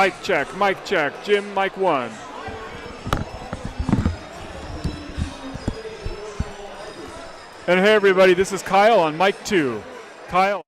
Mic check. Jim, mic 1. And hey everybody, this is Kyle on mic 2. Kyle.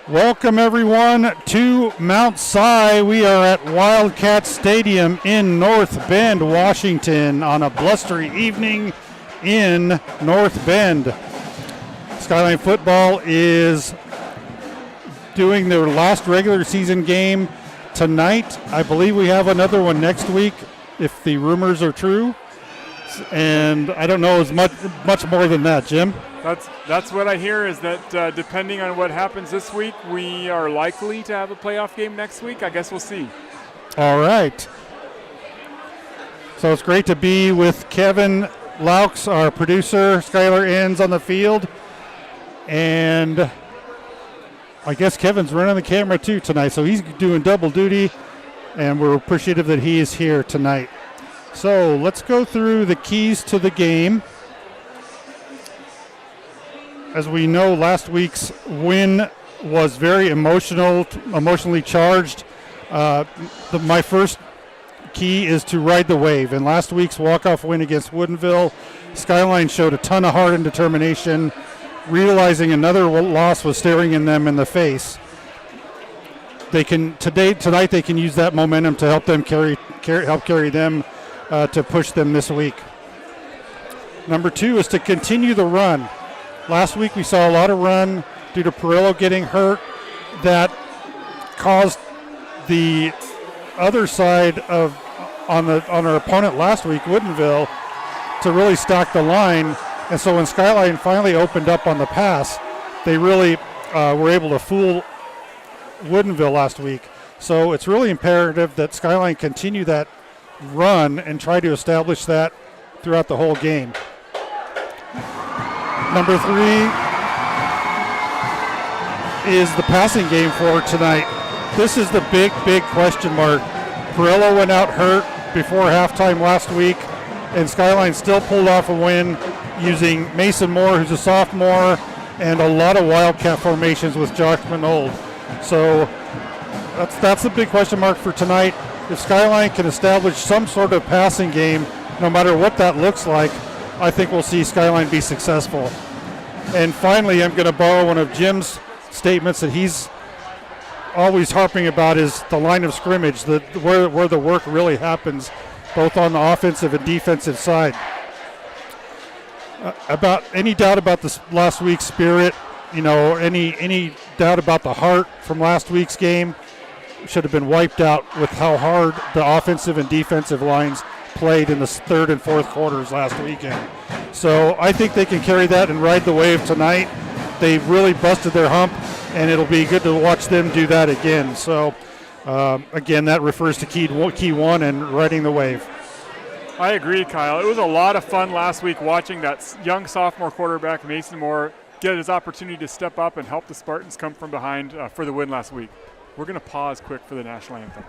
Welcome everyone to Mount Si. We are at Wildcat Stadium in North Bend, Washington on a blustery evening in North Bend. Skyline football is doing their last regular season game tonight. I believe we have another one next week if the rumors are true. And I don't know as much more than that, Jim. That's what I hear is that depending on what happens this week, we are likely to have a playoff game next week. I guess we'll see. All right. So it's great to be with Kevin Laux, our producer. Skylar ends on the field. And I guess Kevin's running the camera too tonight, so he's doing double duty, and we're appreciative that he is here tonight. So let's go through the keys to the game. As we know, last week's win was very emotionally charged. My first key is to ride the wave. In last week's walk-off win against Woodinville, Skyline showed a ton of heart and determination, realizing another loss was staring them in the face. Tonight they can use that momentum to help them carry them to push them this week. Number 2 is to continue the run. Last week we saw a lot of run due to Perillo getting hurt that caused the other side on our opponent last week, Woodinville, to really stack the line. And so when Skyline finally opened up on the pass, they really were able to fool Woodinville last week. So it's really imperative that Skyline continue that run and try to establish that throughout the whole game. Number 3 is the passing game for tonight. This is the big question mark. Perillo went out hurt before halftime last week, and Skyline still pulled off a win using Mason Moore, who's a sophomore, and a lot of Wildcat formations with Josh Manold. So that's the big question mark for tonight. If Skyline can establish some sort of passing game, no matter what that looks like, I think we'll see Skyline be successful. And finally, I'm going to borrow one of Jim's statements that he's always harping about is the line of scrimmage, where the work really happens, both on the offensive and defensive side. About any doubt about this last week's spirit, any doubt about the heart from last week's game should have been wiped out with how hard the offensive and defensive lines played in the third and fourth quarters last weekend. So I think they can carry that and ride the wave tonight. They've really busted their hump, and it'll be good to watch them do that again. So again, that refers to key 1 and riding the wave. I agree, Kyle. It was a lot of fun last week watching that young sophomore quarterback, Mason Moore, get his opportunity to step up and help the Spartans come from behind for the win last week. We're going to pause quick for the national anthem.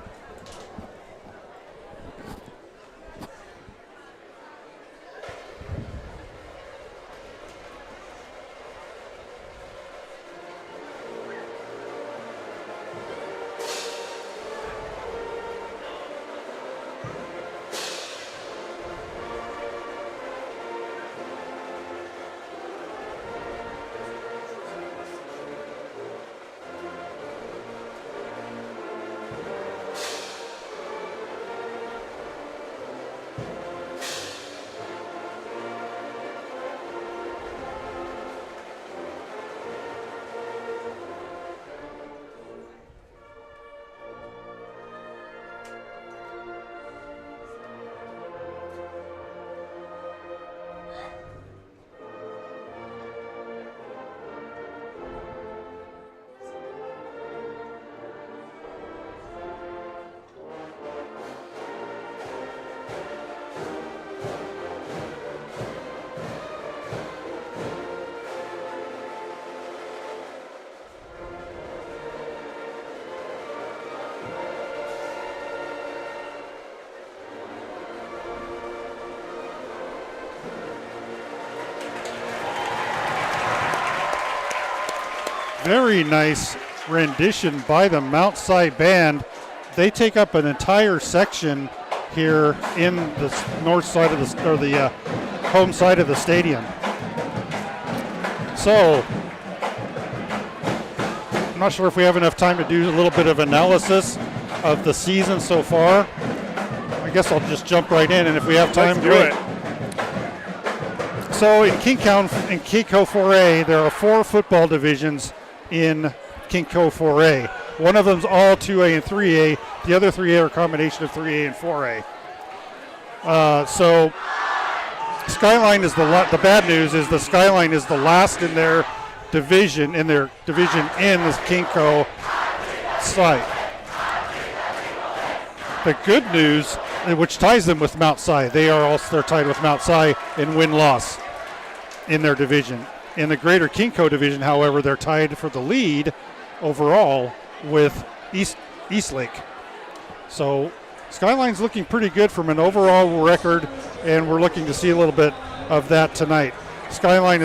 Very nice rendition by the Mount Si Band. They take up an entire section here in the north side of the home side of the stadium. So I'm not sure if we have enough time to do a little bit of analysis of the season so far. I guess I'll just jump right in, and if we have time, great. So in Kingco 4A, there are 4 football divisions in Kingco 4A. One of them's all 2A and 3A. The other 3A are a combination of 3A and 4A. So Skyline is the bad news is the Skyline is the last in their division in this Kingco site. The good news, which ties them with Mount Si, they're tied with Mount Si in win-loss in their division. In the greater Kingco division, however, they're tied for the lead overall with Eastlake. So Skyline's looking pretty good from an overall record, and we're looking to see a little bit of that tonight. Skyline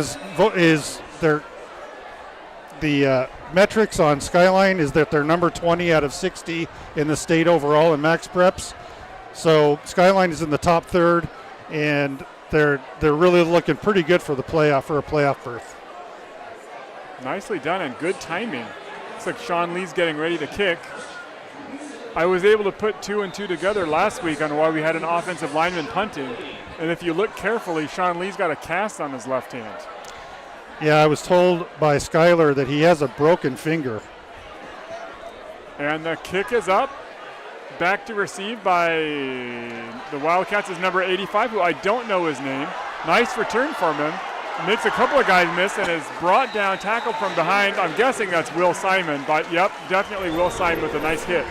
the metrics on Skyline is that they're number 20 out of 60 in the state overall in max preps. So Skyline is in the top third, and they're really looking pretty good for a playoff berth. Nicely done and good timing. Looks like Sean Lee's getting ready to kick. I was able to put 2 and 2 together last week on why we had an offensive lineman punting. And if you look carefully, Sean Lee's got a cast on his left hand. Yeah, I was told by Skyler that he has a broken finger. And the kick is up. Back to receive by the Wildcats is number 85, who I don't know his name. Nice return from him. Makes a couple of guys miss and is brought down, tackled from behind. I'm guessing that's Will Simon, but yep, definitely Will Simon with a nice hit.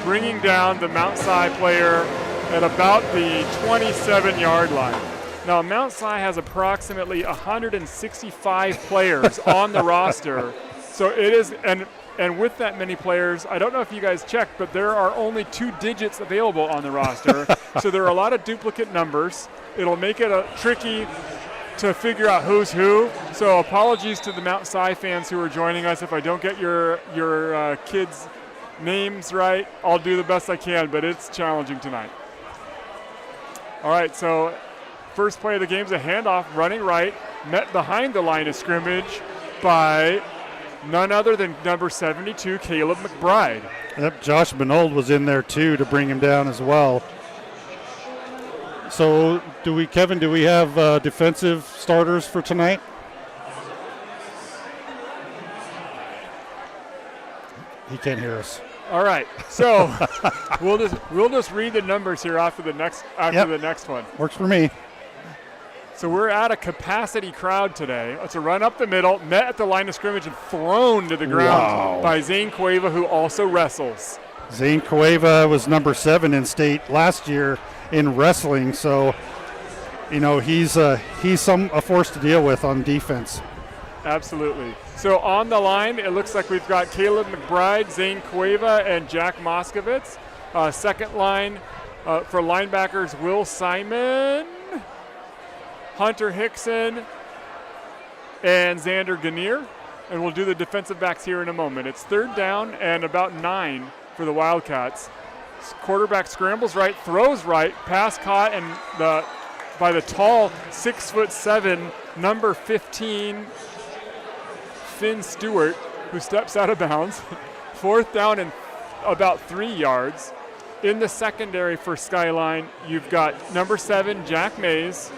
Bringing down the Mount Si player at about the 27-yard line. Now, Mount Si has approximately 165 players on the roster. So it is, and with that many players, I don't know if you guys checked, but there are only 2 digits available on the roster. So there are a lot of duplicate numbers. It'll make it tricky to figure out who's who. So apologies to the Mount Si fans who are joining us. If I don't get your kids' names right, I'll do the best I can, but it's challenging tonight. All right, so first play of the game is a handoff, running right, met behind the line of scrimmage by none other than number 72, Caleb McBride. Yep, Josh Benold was in there too to bring him down as well. So Kevin, do we have defensive starters for tonight? He can't hear us. All right, so we'll just read the numbers here after the next one. Works for me. So we're at a capacity crowd today. It's a run up the middle, met at the line of scrimmage and thrown to the ground by Zane Cueva, who also wrestles. Zane Cueva was number 7 in state last year in wrestling, so he's a force to deal with on defense. Absolutely. So on the line, it looks like we've got Caleb McBride, Zane Cueva, and Jack Moskovitz. Second line for linebackers, Will Simon, Hunter Hickson, and Xander Ganir. And we'll do the defensive backs here in a moment. It's third down and about 9 for the Wildcats. Quarterback scrambles right, throws right, pass caught, and by the tall 6'7", number 15, Finn Stewart, who steps out of bounds. Fourth down and about 3 yards. In the secondary for Skyline, you've got number 7, Jack Mays,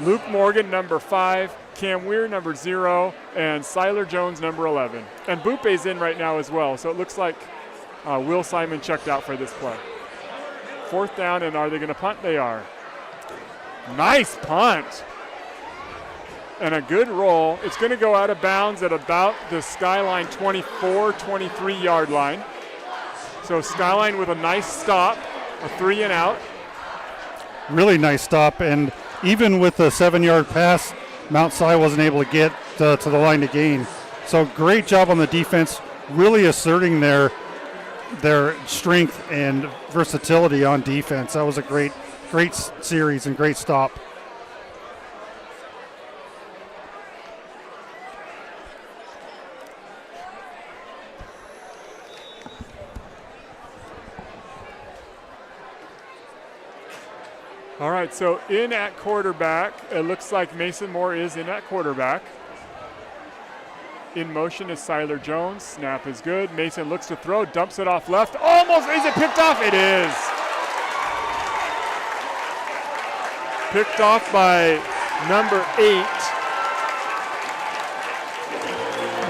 Luke Morgan, number 5, Cam Weir, number 0, and Siler Jones, number 11. And Bupe's in right now as well, so it looks like Will Simon checked out for this play. Fourth down, and are they going to punt? They are. Nice punt. And a good roll. It's going to go out of bounds at about the Skyline 24, 23-yard line. So Skyline with a nice stop, a 3 and out. Really nice stop, and even with the 7-yard pass, Mount Si wasn't able to get to the line to gain. So great job on the defense, really asserting their strength and versatility on defense. That was a great series and great stop. All right, so in at quarterback, it looks like Mason Moore is in at quarterback. In motion is Siler Jones. Snap is good. Mason looks to throw, dumps it off left. Almost, is it picked off? It is. Picked off by number 8.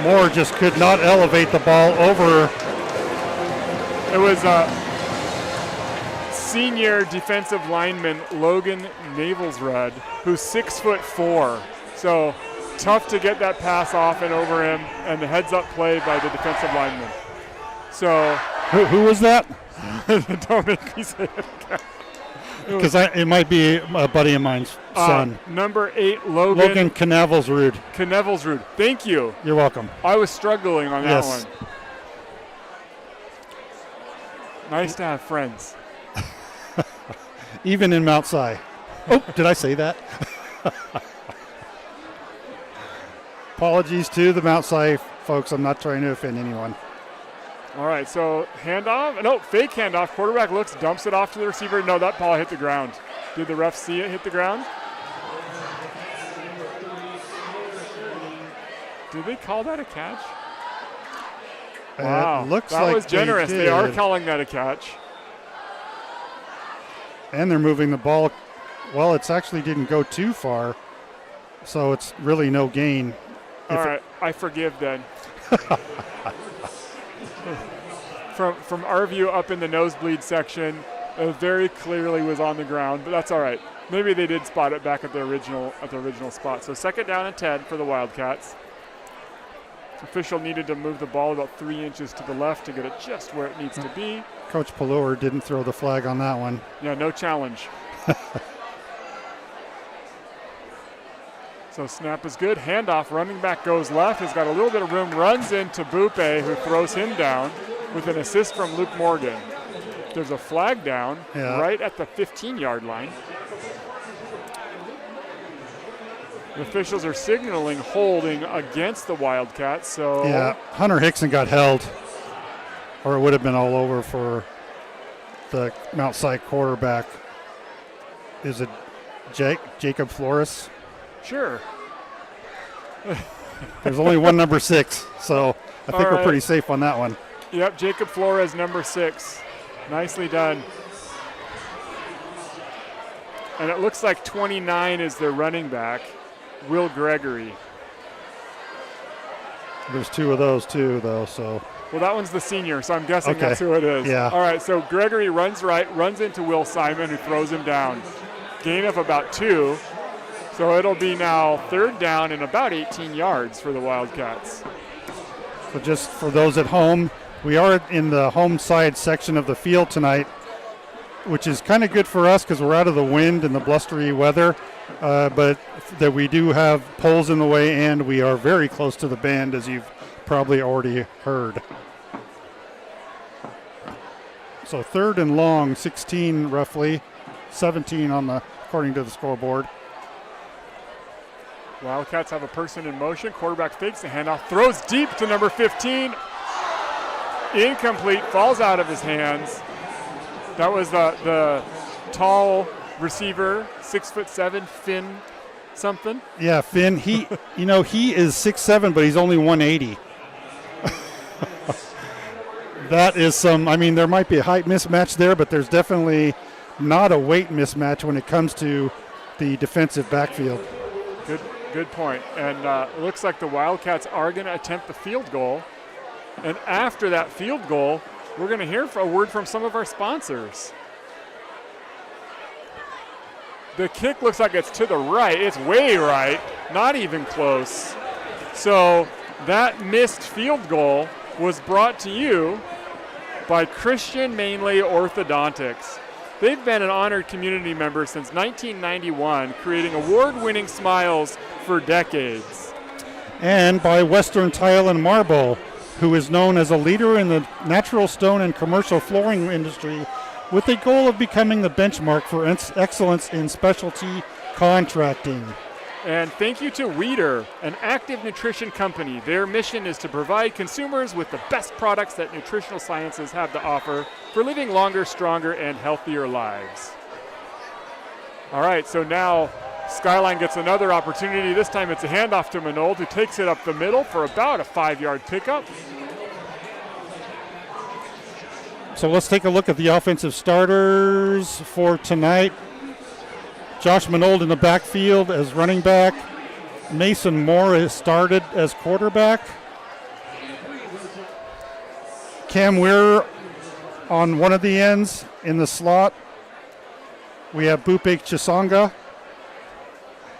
Moore just could not elevate the ball over. It was senior defensive lineman Logan Navalsrud, who's 6'4". So tough to get that pass off and over him, and the heads-up play by the defensive lineman. So who was that? Don't make me say it again. Because it might be a buddy of mine's son. Number 8, Logan Knavelsrud. Knavelsrud. Thank you. You're welcome. I was struggling on that Yes. one. Nice to have friends. Even in Mount Si. Oh, did I say that? Apologies to the Mount Si folks. I'm not trying to offend anyone. All right, so handoff. No, fake handoff. Quarterback looks, dumps it off to the receiver. No, that ball hit the ground. Did the ref see it hit the ground? Did they call that a catch? Wow, looks that like was generous. they They are did. calling that a catch. And they're moving the ball. Well, it's actually didn't go too far, so it's really no gain. All right, I forgive then. From our view up in the nosebleed section, it very clearly was on the ground, but that's all right. Maybe they did spot it back at the original spot. So 2nd down and 10 for the Wildcats. Official needed to move the ball about 3 inches to the left to get it just where it needs to be. Coach Pallor didn't throw the flag on that one. Yeah, no challenge. So snap is good. Handoff, running back goes left. Has got a little bit of room. Runs into Bupe, who throws him down with an assist from Luke Morgan. There's a flag down right at the 15-yard line. The officials are signaling holding against the Wildcats. So yeah, Hunter Hickson got held, or it would have been all over for the Mount Si quarterback. Is it Jacob Flores? Sure. There's only one number 6, so I think All we're right. pretty safe on that one. Yep, Jacob Flores, number 6. Nicely done. And it looks like 29 is their running back, Will Gregory. There's 2 of those too, though, so. Well, that one's the senior, so I'm guessing Okay. that's who it is. Yeah. All right, so Gregory runs right, runs into Will Simon, who throws him down. Gain of about 2. So it'll be now 3rd down and about 18 yards for the Wildcats. So just for those at home, we are in the home side section of the field tonight, which is kind of good for us because we're out of the wind and the blustery weather, but that we do have poles in the way and we are very close to the band, as you've probably already heard. So 3rd and long, 16 roughly, 17 according to the scoreboard. Wildcats have a person in motion. Quarterback fakes the handoff, throws deep to number 15. Incomplete, falls out of his hands. That was the tall receiver, 6'7", Finn something. Yeah, Finn, he is 6'7", but he's only 180. That is there might be a height mismatch there, but there's definitely not a weight mismatch when it comes to the defensive backfield. Good point. And it looks like the Wildcats are going to attempt the field goal. And after that field goal, we're going to hear a word from some of our sponsors. The kick looks like it's to the right. It's way right, not even close. So that missed field goal was brought to you by Christian Mainley Orthodontics. They've been an honored community member since 1991, creating award-winning smiles for decades. And by Western Tile and Marble, who is known as a leader in the natural stone and commercial flooring industry with a goal of becoming the benchmark for excellence in specialty contracting. And thank you to Weider, an active nutrition company. Their mission is to provide consumers with the best products that nutritional sciences have to offer for living longer, stronger, and healthier lives. All right, so now Skyline gets another opportunity. This time it's a handoff to Manold, who takes it up the middle for about a 5-yard pickup. So let's take a look at the offensive starters for tonight. Josh Manold in the backfield as running back. Mason Moore has started as quarterback. Cam Weir on one of the ends in the slot. We have Bupe Chisonga.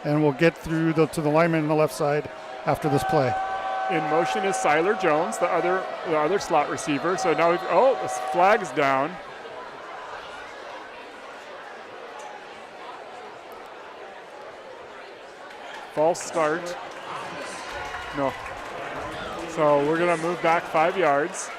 And we'll get through to the lineman on the left side after this play. In motion is Siler Jones, the other slot receiver. So now, the flag's down. False start. No. So we're going to move back 5 yards.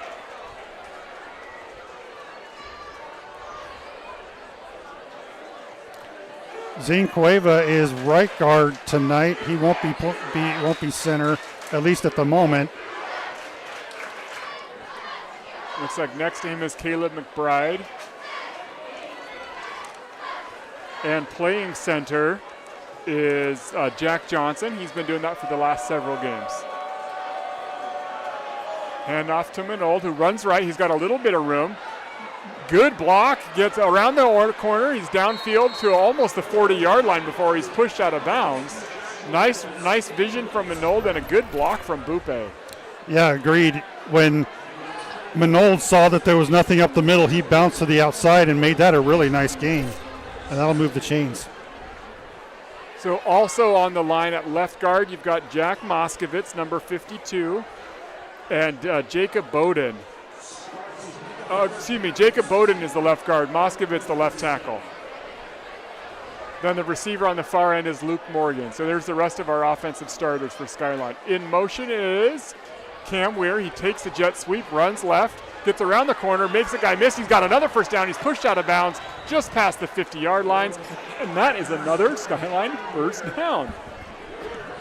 Zane Cueva is right guard tonight. He won't be center, at least at the moment. Looks like next to him is Caleb McBride. And playing center is Jack Johnson. He's been doing that for the last several games. Hand off to Manold, who runs right. He's got a little bit of room. Good block, gets around the corner. He's downfield to almost the 40-yard line before he's pushed out of bounds. Nice vision from Manold and a good block from Bupe. Yeah, agreed. When Manold saw that there was nothing up the middle, he bounced to the outside and made that a really nice gain. And that'll move the chains. So also on the line at left guard, you've got Jack Moskowitz, number 52, and Jacob Bowden. Jacob Bowden is the left guard, Moskowitz the left tackle. Then the receiver on the far end is Luke Morgan. So there's the rest of our offensive starters for Skyline. In motion is Cam Weir. He takes the jet sweep, runs left, gets around the corner, makes a guy miss. He's got another first down. He's pushed out of bounds just past the 50-yard lines. And that is another Skyline first down.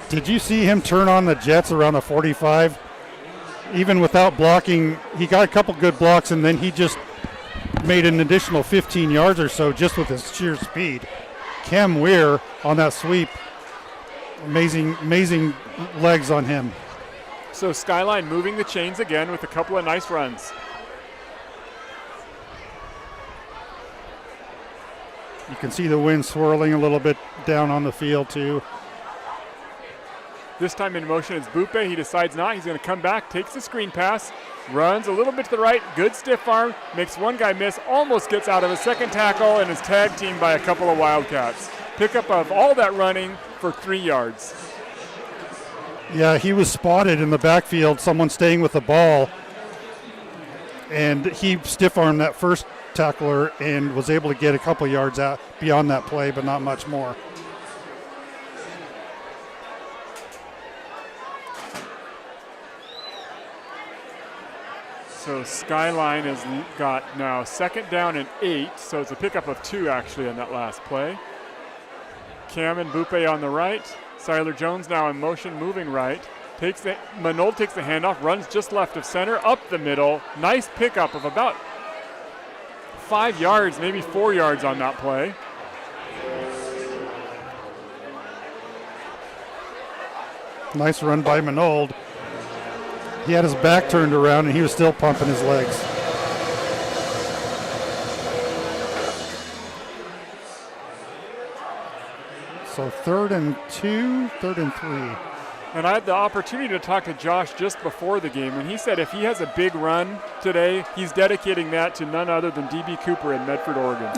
Did you see him turn on the jets around the 45? Even without blocking, he got a couple good blocks, and then he just made an additional 15 yards or so just with his sheer speed. Cam Weir on that sweep, amazing legs on him. So Skyline moving the chains again with a couple of nice runs. You can see the wind swirling a little bit down on the field too. This time in motion is Bupe. He decides not. He's going to come back, takes the screen pass, runs a little bit to the right, good stiff arm, makes one guy miss, almost gets out of a second tackle, and is tag teamed by a couple of Wildcats. Pickup of all that running for 3 yards. Yeah, he was spotted in the backfield, someone staying with the ball, and he stiff-armed that first tackler and was able to get a couple yards out beyond that play, but not much more. So Skyline has got now 2nd down and 8, so it's a pickup of 2 actually on that last play. Cam and Bupe on the right. Siler Jones now in motion, moving right. Manold takes the handoff, runs just left of center, up the middle. Nice pickup of about 5 yards, maybe 4 yards on that play. Nice run by Manold. He had his back turned around and he was still pumping his legs. So 3rd and 2, 3rd and 3. And I had the opportunity to talk to Josh just before the game, and he said if he has a big run today, he's dedicating that to none other than D.B. Cooper in Medford, Oregon.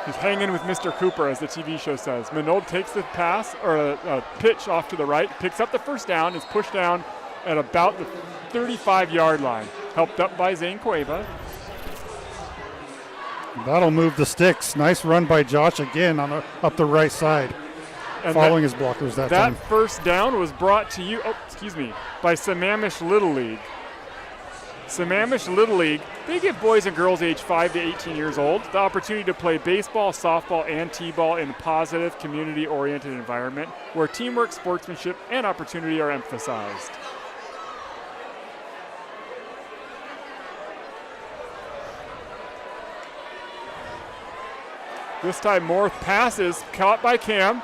He's hanging with Mr. Cooper, as the TV show says. Manold takes the pass, or pitch off to the right, picks up the first down, is pushed down at about the 35-yard line. Helped up by Zane Cueva. That'll move the sticks. Nice run by Josh again on up the right side, and following his blockers that time. That first down was brought to you, by Sammamish Little League. Sammamish Little League, they give boys and girls age 5 to 18 years old the opportunity to play baseball, softball, and t-ball in a positive, community-oriented environment where teamwork, sportsmanship, and opportunity are emphasized. This time Moore passes, caught by Cam.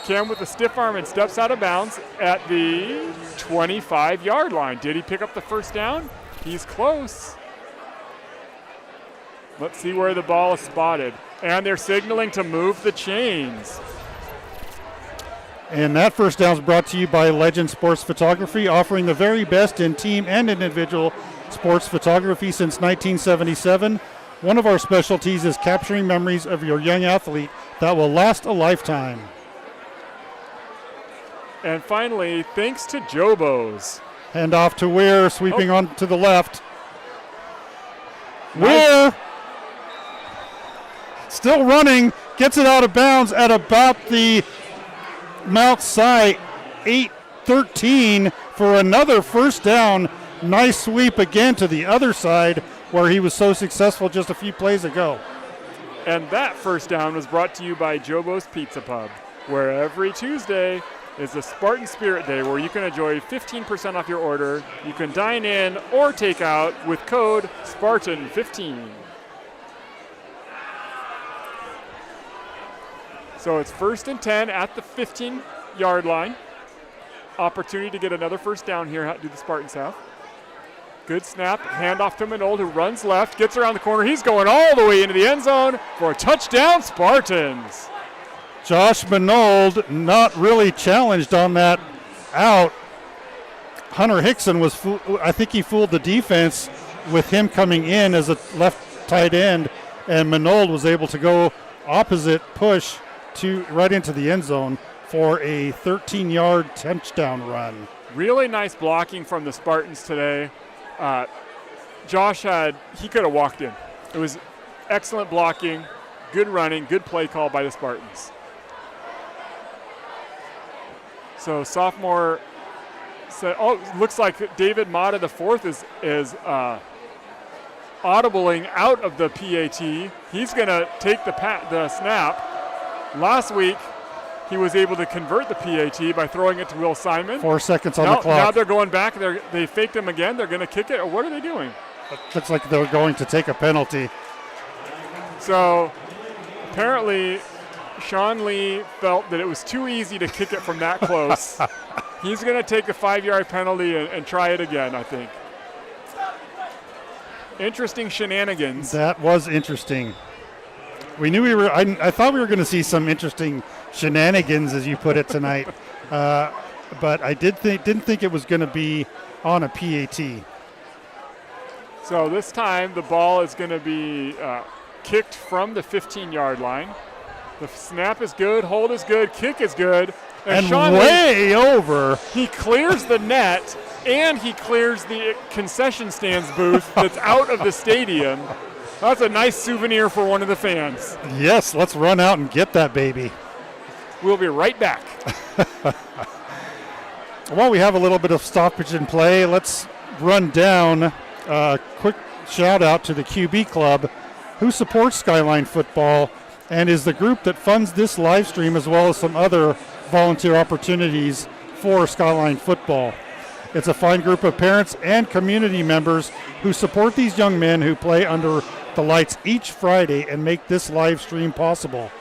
Cam with a stiff arm and steps out of bounds at the 25-yard line. Did he pick up the first down? He's close. Let's see where the ball is spotted. And they're signaling to move the chains. And that first down is brought to you by Legend Sports Photography, offering the very best in team and individual sports photography since 1977. One of our specialties is capturing memories of your young athlete that will last a lifetime. And finally, thanks to Jobos. Hand off to Weir, sweeping on to the left. Weir, still running, gets it out of bounds at about the Mount Si 8-13 for another first down. Nice sweep again to the other side where he was so successful just a few plays ago. And that first down was brought to you by Jobo's Pizza Pub, where every Tuesday is a Spartan Spirit Day where you can enjoy 15% off your order. You can dine in or take out with code Spartan15. So it's 1st and 10 at the 15-yard line. Opportunity to get another first down here. Do the Spartans have? Good snap. Handoff to Manold, who runs left, gets around the corner. He's going all the way into the end zone for a touchdown, Spartans. Josh Manold not really challenged on that out. Hunter Hickson was, I think he fooled the defense with him coming in as a left tight end, and Manold was able to go opposite push to right into the end zone for a 13-yard touchdown run. Really nice blocking from the Spartans today. Josh he could have walked in. It was excellent blocking, good running, good play call by the Spartans. So sophomore said, looks like David Mata the fourth is audibling out of the PAT. He's going to take the snap. Last week, he was able to convert the PAT by throwing it to Will Simon. 4 seconds on the clock. Now they're going back. They faked him again. They're going to kick it. Or what are they doing? It looks like they're going to take a penalty. So apparently, Sean Lee felt that it was too easy to kick it from that close. He's going to take a 5-yard penalty and try it again, I think. Interesting shenanigans. That was interesting. We knew I thought we were going to see some interesting shenanigans, as you put it tonight. But I didn't think it was going to be on a PAT. So this time the ball is going to be kicked from the 15-yard line. The snap is good, hold is good, kick is good. And Sean way over. He clears the net and he clears the concession stands booth that's out of the stadium. That's a nice souvenir for one of the fans. Yes, let's run out and get that baby. We'll be right back. While we have a little bit of stoppage in play, let's run down a quick shout out to the QB Club, who supports Skyline football and is the group that funds this live stream as well as some other volunteer opportunities for Skyline football. It's a fine group of parents and community members who support these young men who play under the lights each Friday and make this live stream possible.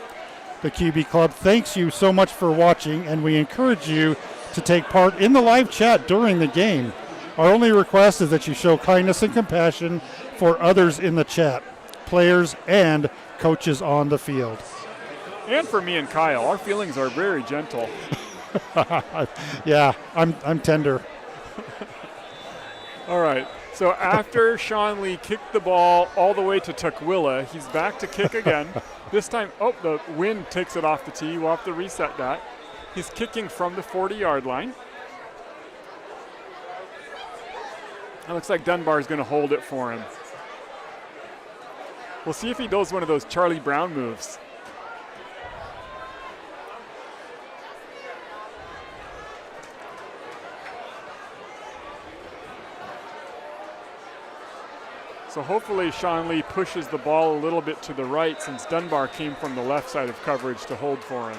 The QB Club thanks you so much for watching, and we encourage you to take part in the live chat during the game. Our only request is that you show kindness and compassion for others in the chat, players and coaches on the field. And for me and Kyle, our feelings are very gentle. Yeah, I'm tender. All right. So after Sean Lee kicked the ball all the way to Tukwila, he's back to kick again. This time, the wind takes it off the tee. We'll have to reset that. He's kicking from the 40-yard line. It looks like Dunbar's going to hold it for him. We'll see if he does one of those Charlie Brown moves. So hopefully Sean Lee pushes the ball a little bit to the right since Dunbar came from the left side of coverage to hold for him.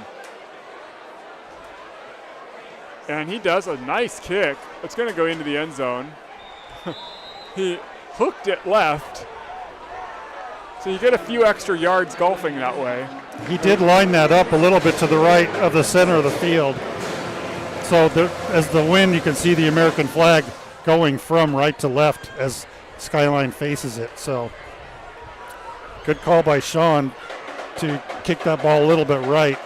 And he does a nice kick. It's going to go into the end zone. He hooked it left. So you get a few extra yards golfing that way. He did line that up a little bit to the right of the center of the field. So as the wind, you can see the American flag going from right to left as Skyline faces it. So good call by Sean to kick that ball a little bit right.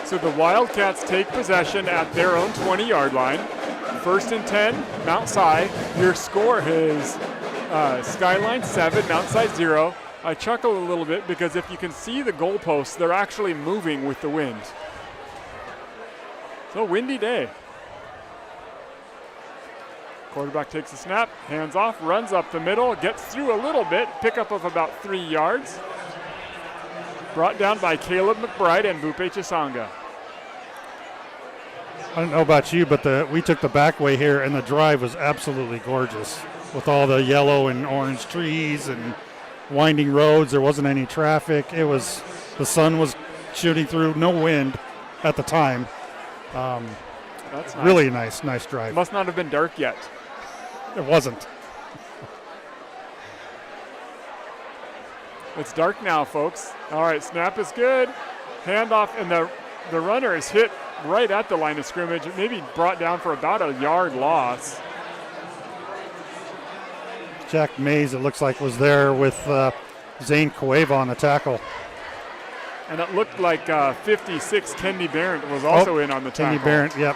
So the Wildcats take possession at their own 20-yard line. 1st and 10, Mount Si. Your score is Skyline 7, Mount Si 0. I chuckle a little bit because if you can see the goalposts, they're actually moving with the wind. So windy day. Quarterback takes a snap, hands off, runs up the middle, gets through a little bit, pickup of about 3 yards. Brought down by Caleb McBride and Bupe Chisanga. I don't know about you, but we took the back way here, and the drive was absolutely gorgeous with all the yellow and orange trees and winding roads. There wasn't any traffic. The sun was shooting through, no wind at the time. That's nice. Really nice drive. Must not have been dark yet. It wasn't. It's dark now, folks. All right, snap is good. Handoff, and the runner is hit right at the line of scrimmage, maybe brought down for about a yard loss. Jack Mays, it looks like, was there with Zane Cueva on the tackle. And it looked like 56, Kenny Barrett was also in on the tackle. Kenny Barrett, yep.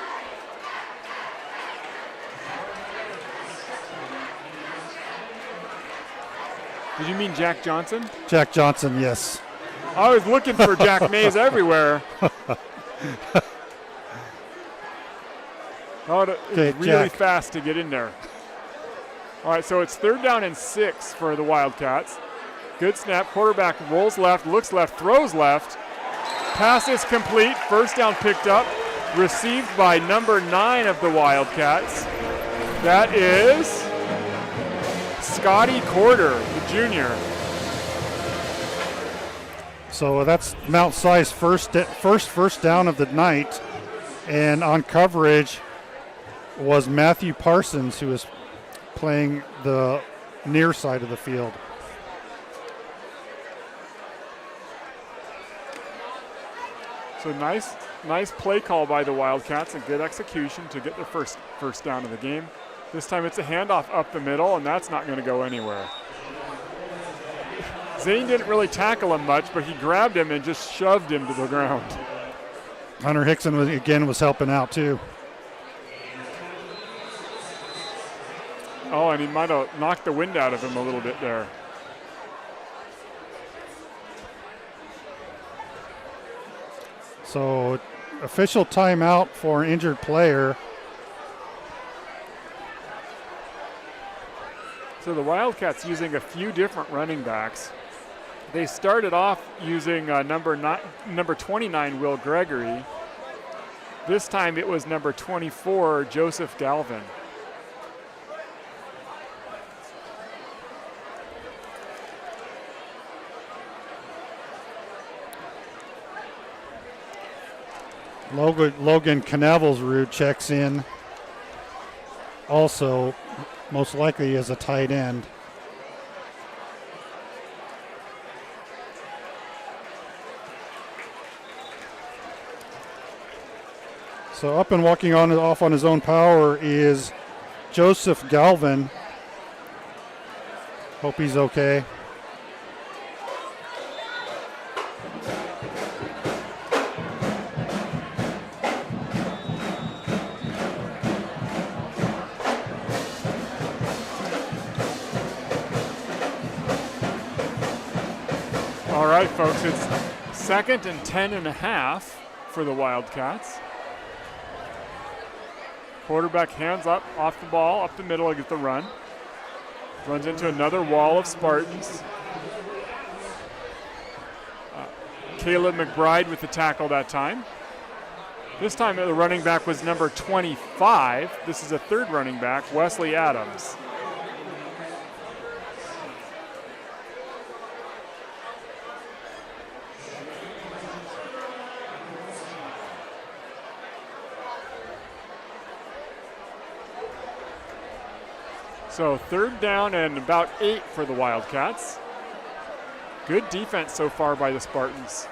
Did you mean Jack Johnson? Jack Johnson, yes. I was looking for Jack Mays everywhere. It's really fast to get in there. All right, so it's 3rd down and 6 for the Wildcats. Good snap. Quarterback rolls left, looks left, throws left. Pass is complete. 1st down picked up. Received by number 9 of the Wildcats. That is Scotty Corder, the junior. So that's Mount Si's first down of the night. And on coverage was Matthew Parsons, who is playing the near side of the field. So nice play call by the Wildcats and good execution to get their first down of the game. This time it's a handoff up the middle, and that's not going to go anywhere. Zane didn't really tackle him much, but he grabbed him and just shoved him to the ground. Hunter Hickson was helping out too. Oh, and he might have knocked the wind out of him a little bit there. So official timeout for an injured player. So the Wildcats using a few different running backs. They started off using number 29, Will Gregory. This time it was number 24, Joseph Galvin. Logan Canaversrud checks in, also most likely as a tight end. So up and walking off on his own power is Joseph Galvin. Hope he's okay. All right, folks, it's 2nd and 10.5 for the Wildcats. Quarterback hands up, off the ball, up the middle, get the run. Runs into another wall of Spartans. Caleb McBride with the tackle that time. This time the running back was number 25. This is a 3rd running back, Wesley Adams. So 3rd down and about 8 for the Wildcats. Good defense so far by the Spartans.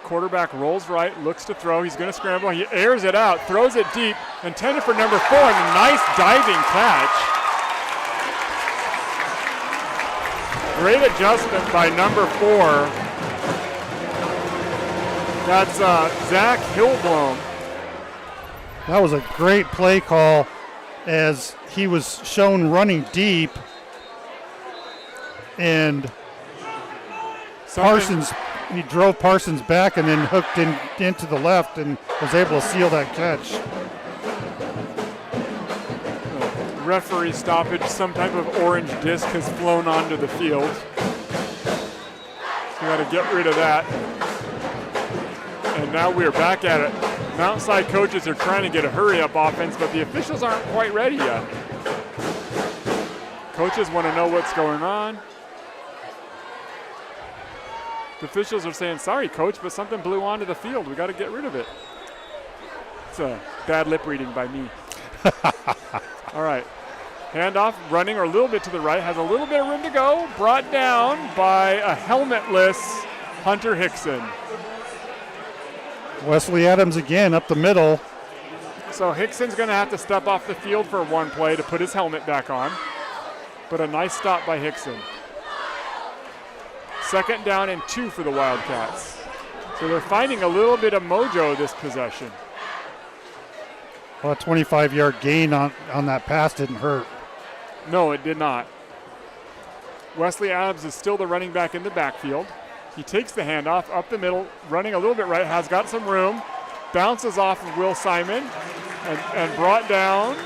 Quarterback rolls right, looks to throw. He's going to scramble. He airs it out, throws it deep, intended for number 4, and a nice diving catch. Great adjustment by number 4. That's Zach Hillblom. That was a great play call as he was shown running deep, and Parsons, he drove Parsons back and then hooked into the left and was able to seal that catch. Referee stoppage, some type of orange disc has flown onto the field. So we got to get rid of that. And now we're back at it. Mountainside coaches are trying to get a hurry-up offense, but the officials aren't quite ready yet. Coaches want to know what's going on. The officials are saying, sorry, coach, but something blew onto the field. We got to get rid of it. It's a bad lip reading by me. All right. Handoff, running or a little bit to the right, has a little bit of room to go. Brought down by a helmetless Hunter Hickson. Wesley Adams again up the middle. So Hickson's going to have to step off the field for one play to put his helmet back on. But a nice stop by Hickson. 2nd down and 2 for the Wildcats. So they're finding a little bit of mojo this possession. Well, a 25-yard gain on that pass didn't hurt. No, it did not. Wesley Adams is still the running back in the backfield. He takes the handoff up the middle, running a little bit right, has got some room, bounces off of Will Simon, and brought down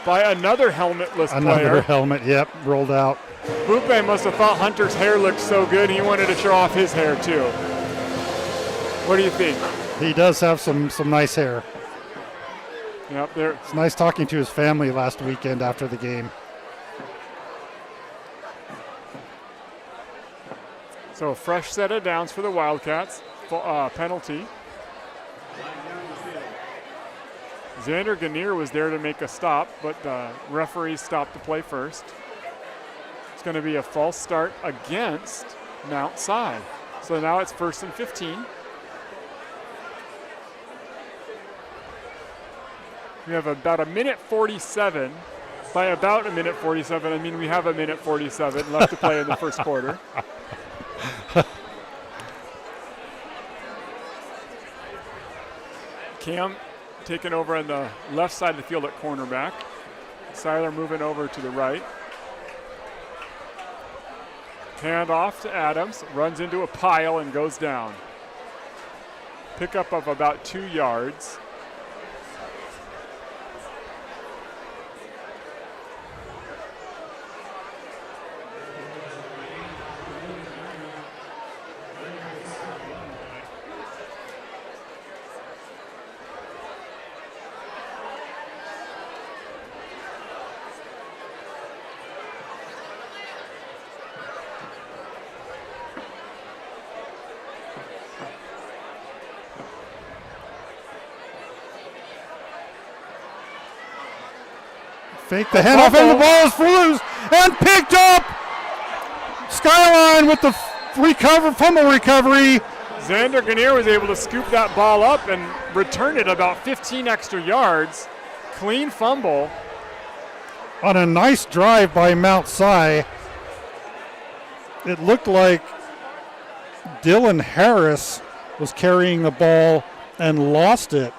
by another helmetless player. Another helmet, yep, rolled out. Bupe must have thought Hunter's hair looked so good he wanted to show off his hair too. What do you think? He does have some nice hair. Yep, there. It's nice talking to his family last weekend after the game. So a fresh set of downs for the Wildcats. Penalty. Xander Ganir was there to make a stop, but the referee stopped the play first. It's going to be a false start against Mount Si. So now it's 1st and 15. We have about a minute 47. By about a minute 47, I mean we have a minute 47 left to play in the first quarter. Cam taking over on the left side of the field at cornerback. Seiler moving over to the right. Hand off to Adams, runs into a pile and goes down. Pickup of about 2 yards. Fake the handoff and the ball is loose and picked up. Skyline with the fumble recovery. Xander Ganir was able to scoop that ball up and return it about 15 extra yards. Clean fumble. On a nice drive by Mount Si. It looked like Dylan Harris was carrying the ball and lost it.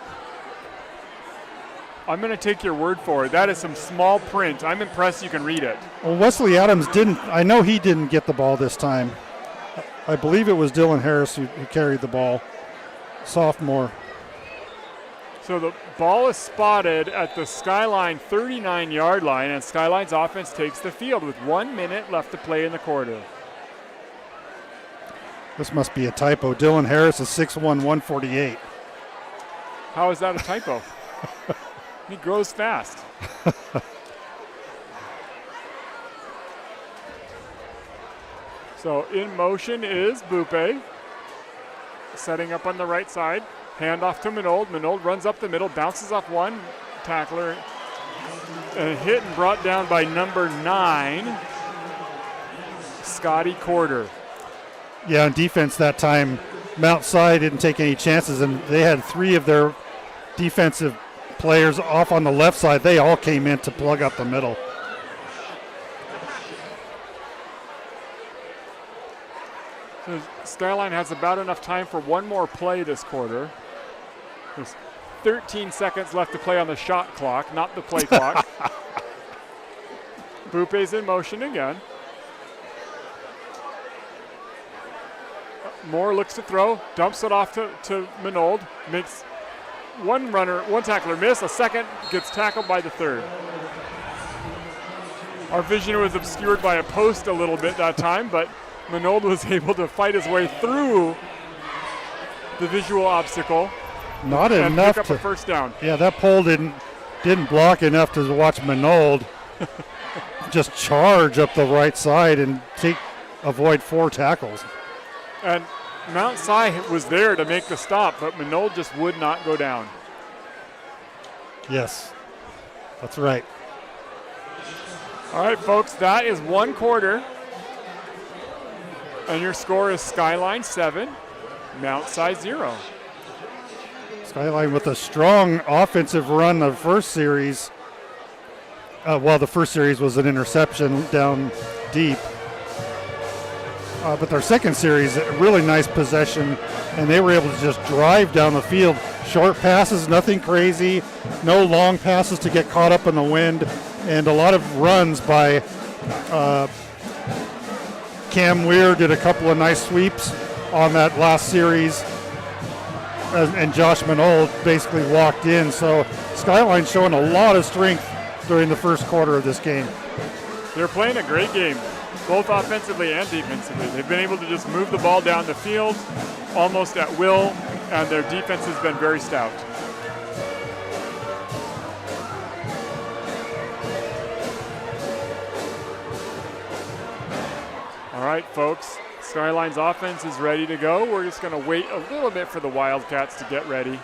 I'm going to take your word for it. That is some small print. I'm impressed you can read it. Well, Wesley Adams didn't. I know he didn't get the ball this time. I believe it was Dylan Harris who carried the ball, sophomore. So the ball is spotted at the Skyline 39-yard line, and Skyline's offense takes the field with 1 minute left to play in the quarter. This must be a typo. Dylan Harris is 6'1", 148. How is that a typo? He grows fast. So in motion is Bupe. Setting up on the right side. Handoff to Minold. Minold runs up the middle, bounces off one tackler, And hit and brought down by number 9, Scotty Corder. Yeah, on defense that time, Mount Si didn't take any chances, and they had 3 of their defensive players off on the left side. They all came in to plug up the middle. So Skyline has about enough time for one more play this quarter. There's 13 seconds left to play on the shot clock, not the play clock. Bupe's in motion again. Moore looks to throw, dumps it off to Minold, makes one tackler miss, a second gets tackled by the third. Our vision was obscured by a post a little bit that time, but Minold was able to fight his way through the visual obstacle. Not and enough pick up to a first down. Yeah, that pole didn't block enough to watch Minold just charge up the right side and avoid 4 tackles. And Mount Si was there to make the stop, but Minold just would not go down. Yes, that's right. All right, folks, that is one quarter. And your score is Skyline 7, Mount Si 0. Skyline with a strong offensive run the first series. The first series was an interception down deep. But their second series, a really nice possession, and they were able to just drive down the field. Short passes, nothing crazy, no long passes to get caught up in the wind, and a lot of runs by Cam Weir did a couple of nice sweeps on that last series, and Josh Minold basically walked in. So Skyline showing a lot of strength during the first quarter of this game. They're playing a great game, both offensively and defensively. They've been able to just move the ball down the field almost at will, and their defense has been very stout. All right, folks, Skyline's offense is ready to go. We're just going to wait a little bit for the Wildcats to get ready.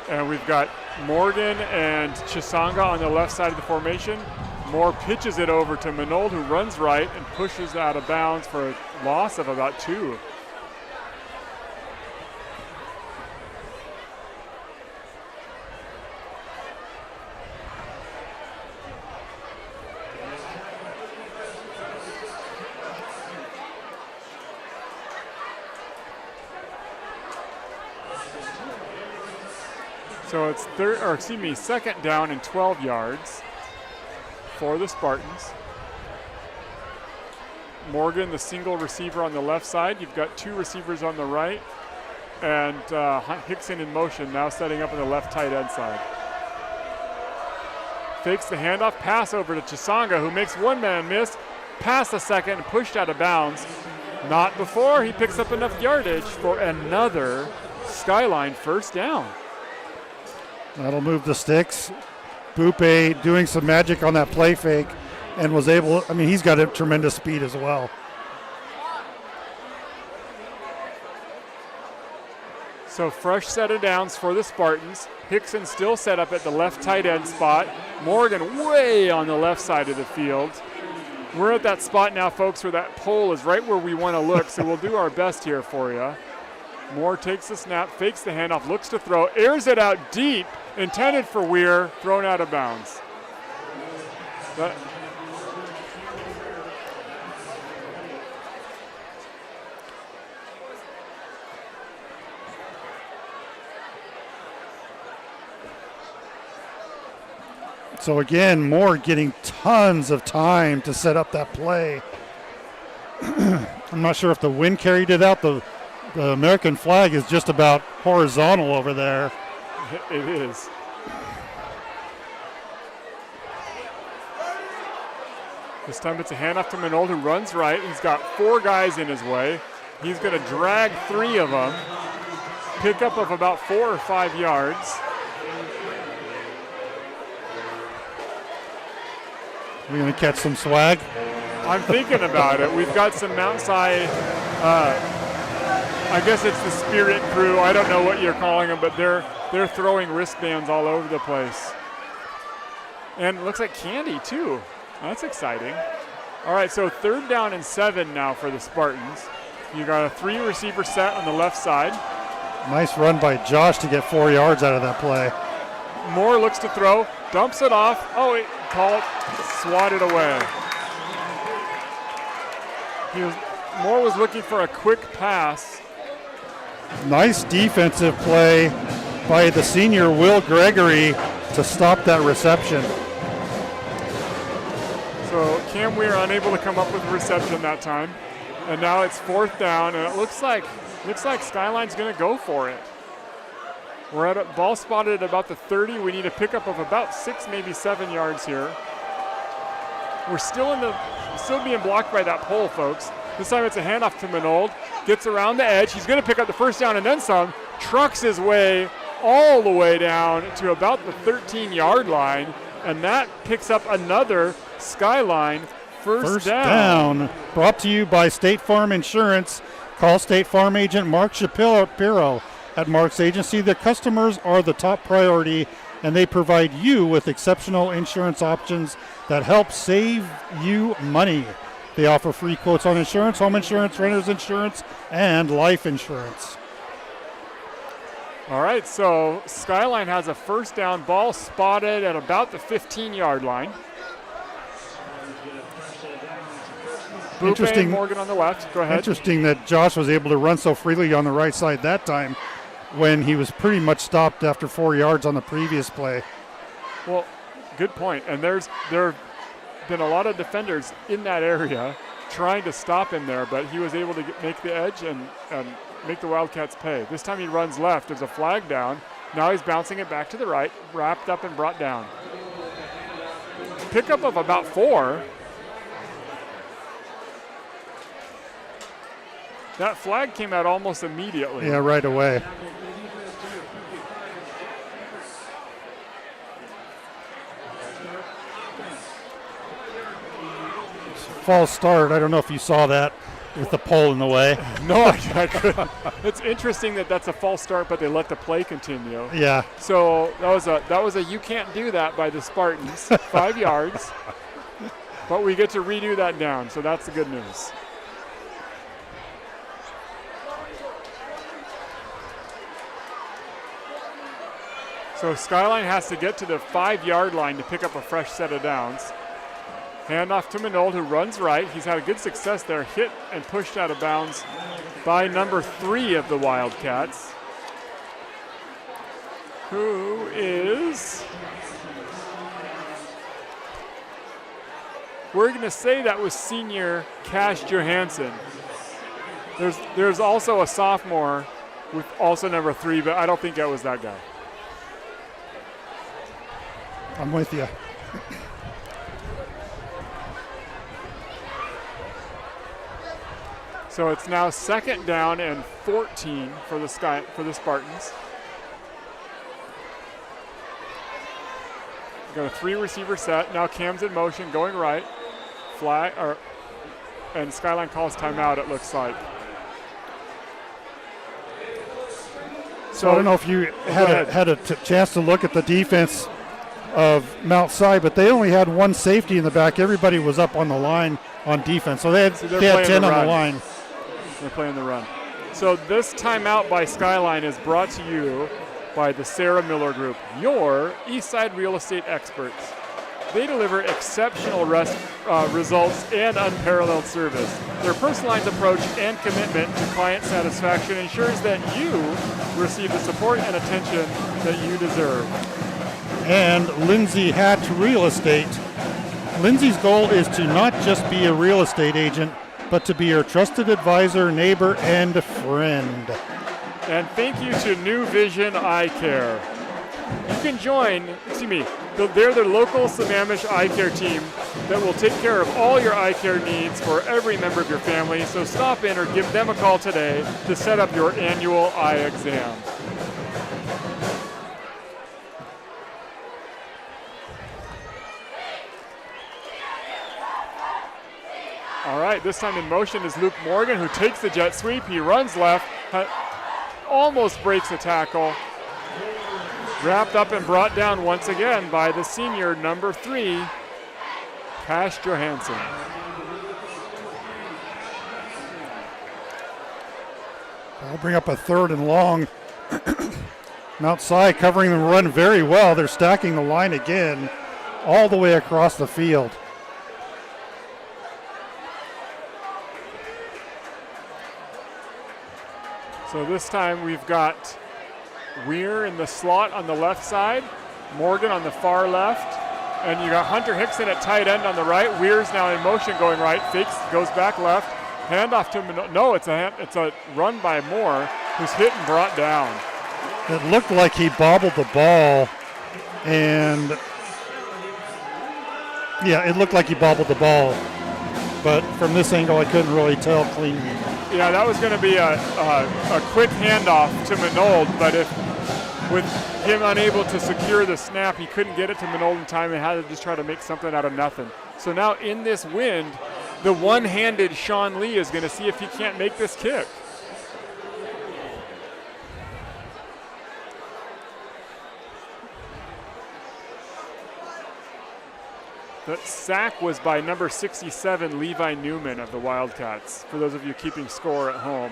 And we've got Morgan and Chisanga on the left side of the formation. Moore pitches it over to Minold, who runs right and pushes out of bounds for a loss of about 2. So it's second down and 12 yards for the Spartans. Morgan, the single receiver on the left side. You've got 2 receivers on the right. And Hickson in motion, now setting up on the left tight end side. Fakes the handoff, pass over to Chisanga, who makes one man miss, past the second and pushed out of bounds. Not before he picks up enough yardage for another Skyline first down. That'll move the sticks. Bupe doing some magic on that play fake and was able, he's got a tremendous speed as well. So fresh set of downs for the Spartans. Hickson still set up at the left tight end spot. Morgan way on the left side of the field. We're at that spot now, folks, where that pole is right where we want to look, so we'll do our best here for you. Moore takes the snap, fakes the handoff, looks to throw, airs it out deep, intended for Weir, thrown out of bounds. So again, Moore getting tons of time to set up that play. I'm not sure if the wind carried it out. The American flag is just about horizontal over there. It is. This time it's a handoff to Minold, who runs right. He's got 4 guys in his way. He's going to drag 3 of them. Pickup of about 4 or 5 yards. We're going to catch some swag. I'm thinking about it. We've got some Mount Si, I guess it's the Spirit Crew. I don't know what you're calling them, but they're they're throwing wristbands all over the place. And it looks like candy too. That's exciting. All right, so 3rd down and 7 now for the Spartans. You got a 3-receiver set on the left side. Nice run by Josh to get 4 yards out of that play. Moore looks to throw, dumps it off. Oh, wait, call it, swatted away. Moore was looking for a quick pass. Nice defensive play by the senior Will Gregory to stop that reception. So Cam Weir unable to come up with a reception that time. And now it's 4th down, and it looks like Skyline's going to go for it. We're at a ball spotted at about the 30. We need a pickup of about 6, maybe 7 yards here. We're still being blocked by that pole, folks. This time it's a handoff to Minold. Gets around the edge. He's going to pick up the 1st down and then some. Trucks his way all the way down to about the 13-yard line, and that picks up another Skyline first down. Brought to you by State Farm Insurance. Call State Farm agent Mark Shapiro at Mark's agency. The customers are the top priority, and they provide you with exceptional insurance options that help save you money. They offer free quotes on insurance, home insurance, renter's insurance, and life insurance. All right, so Skyline has a 1st down, ball spotted at about the 15-yard line. Interesting. Morgan on the left. Go ahead. Interesting that Josh was able to run so freely on the right side that time when he was pretty much stopped after 4 yards on the previous play. Well, good point. And there have been a lot of defenders in that area trying to stop him there, but he was able to make the edge and make the Wildcats pay. This time he runs left. There's a flag down. Now he's bouncing it back to the right, wrapped up and brought down. Pickup of about 4. That flag came out almost immediately. Yeah, right away. False start. I don't know if you saw that with the pole in the way. No, I couldn't. It's interesting that that's a false start, but they let the play continue. Yeah. So that was a you can't do that by the Spartans. 5 yards. But we get to redo that down, so that's the good news. So Skyline has to get to the 5-yard line to pick up a fresh set of downs. Handoff to Minold, who runs right. He's had a good success there. Hit and pushed out of bounds by number 3 of the Wildcats, who is, we're going to say that was senior Cash Johansson. There's also a sophomore with also number 3, but I don't think that was that guy. I'm with you. So it's now 2nd down and 14 for the Spartans. Got a 3-receiver set. Now Cam's in motion, going right. And Skyline calls timeout, it looks like. So I don't know if you had a chance to look at the defense of Mount Si, but they only had 1 safety in the back. Everybody was up on the line on defense. So they had 10 on the line. They're playing the run. So this timeout by Skyline is brought to you by the Sarah Miller Group, your Eastside real estate experts. They deliver exceptional results and unparalleled service. Their personalized approach and commitment to client satisfaction ensures that you receive the support and attention that you deserve. And Lindsay Hatch Real Estate. Lindsay's goal is to not just be a real estate agent, but to be your trusted advisor, neighbor, and friend. And thank you to New Vision Eye Care. You can join, they're the local Sammamish eye care team that will take care of all your eye care needs for every member of your family. So stop in or give them a call today to set up your annual eye exam. All right, this time in motion is Luke Morgan, who takes the jet sweep. He runs left, almost breaks a tackle. Wrapped up and brought down once again by the senior, number 3, Cash Johansson. I'll bring up a 3rd and long. Mount Si covering the run very well. They're stacking the line again all the way across the field. So this time we've got Weir in the slot on the left side, Morgan on the far left, and you got Hunter Hickson at tight end on the right. Weir's now in motion going right, fakes, goes back left, handoff to no, it's a run by Moore, who's hit and brought down. It looked like he bobbled the ball, and yeah, it looked like he bobbled the ball, but from this angle I couldn't really tell cleanly. Yeah, that was going to be a quick handoff to Manold, but with him unable to secure the snap, he couldn't get it to Manold in time and had to just try to make something out of nothing. So now in this wind, the one-handed Sean Lee is going to see if he can't make this kick. The sack was by number 67, Levi Newman of the Wildcats, for those of you keeping score at home.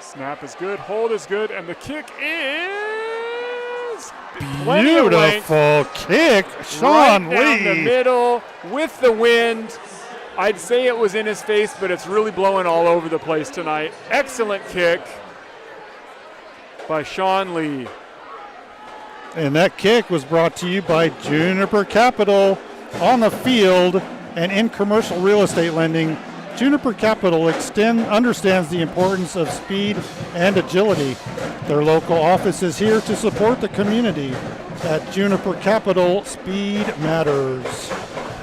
Snap is good, hold is good, and the kick is beautiful kick, Sean Lee. Right down the middle with the wind. I'd say it was in his face, but it's really blowing all over the place tonight. Excellent kick by Sean Lee. And that kick was brought to you by Juniper Capital on the field and in commercial real estate lending. Juniper Capital understands the importance of speed and agility. Their local office is here to support the community. At Juniper Capital, speed matters.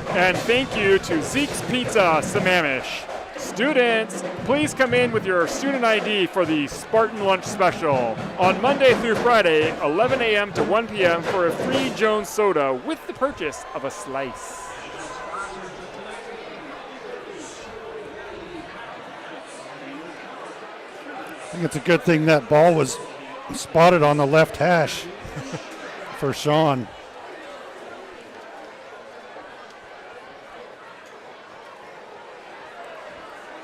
And thank you to Zeke's Pizza, Sammamish. Students, please come in with your student ID for the Spartan Lunch Special on Monday through Friday, 11 a.m. to 1 p.m. for a free Jones soda with the purchase of a slice. I think it's a good thing that ball was spotted on the left hash for Sean.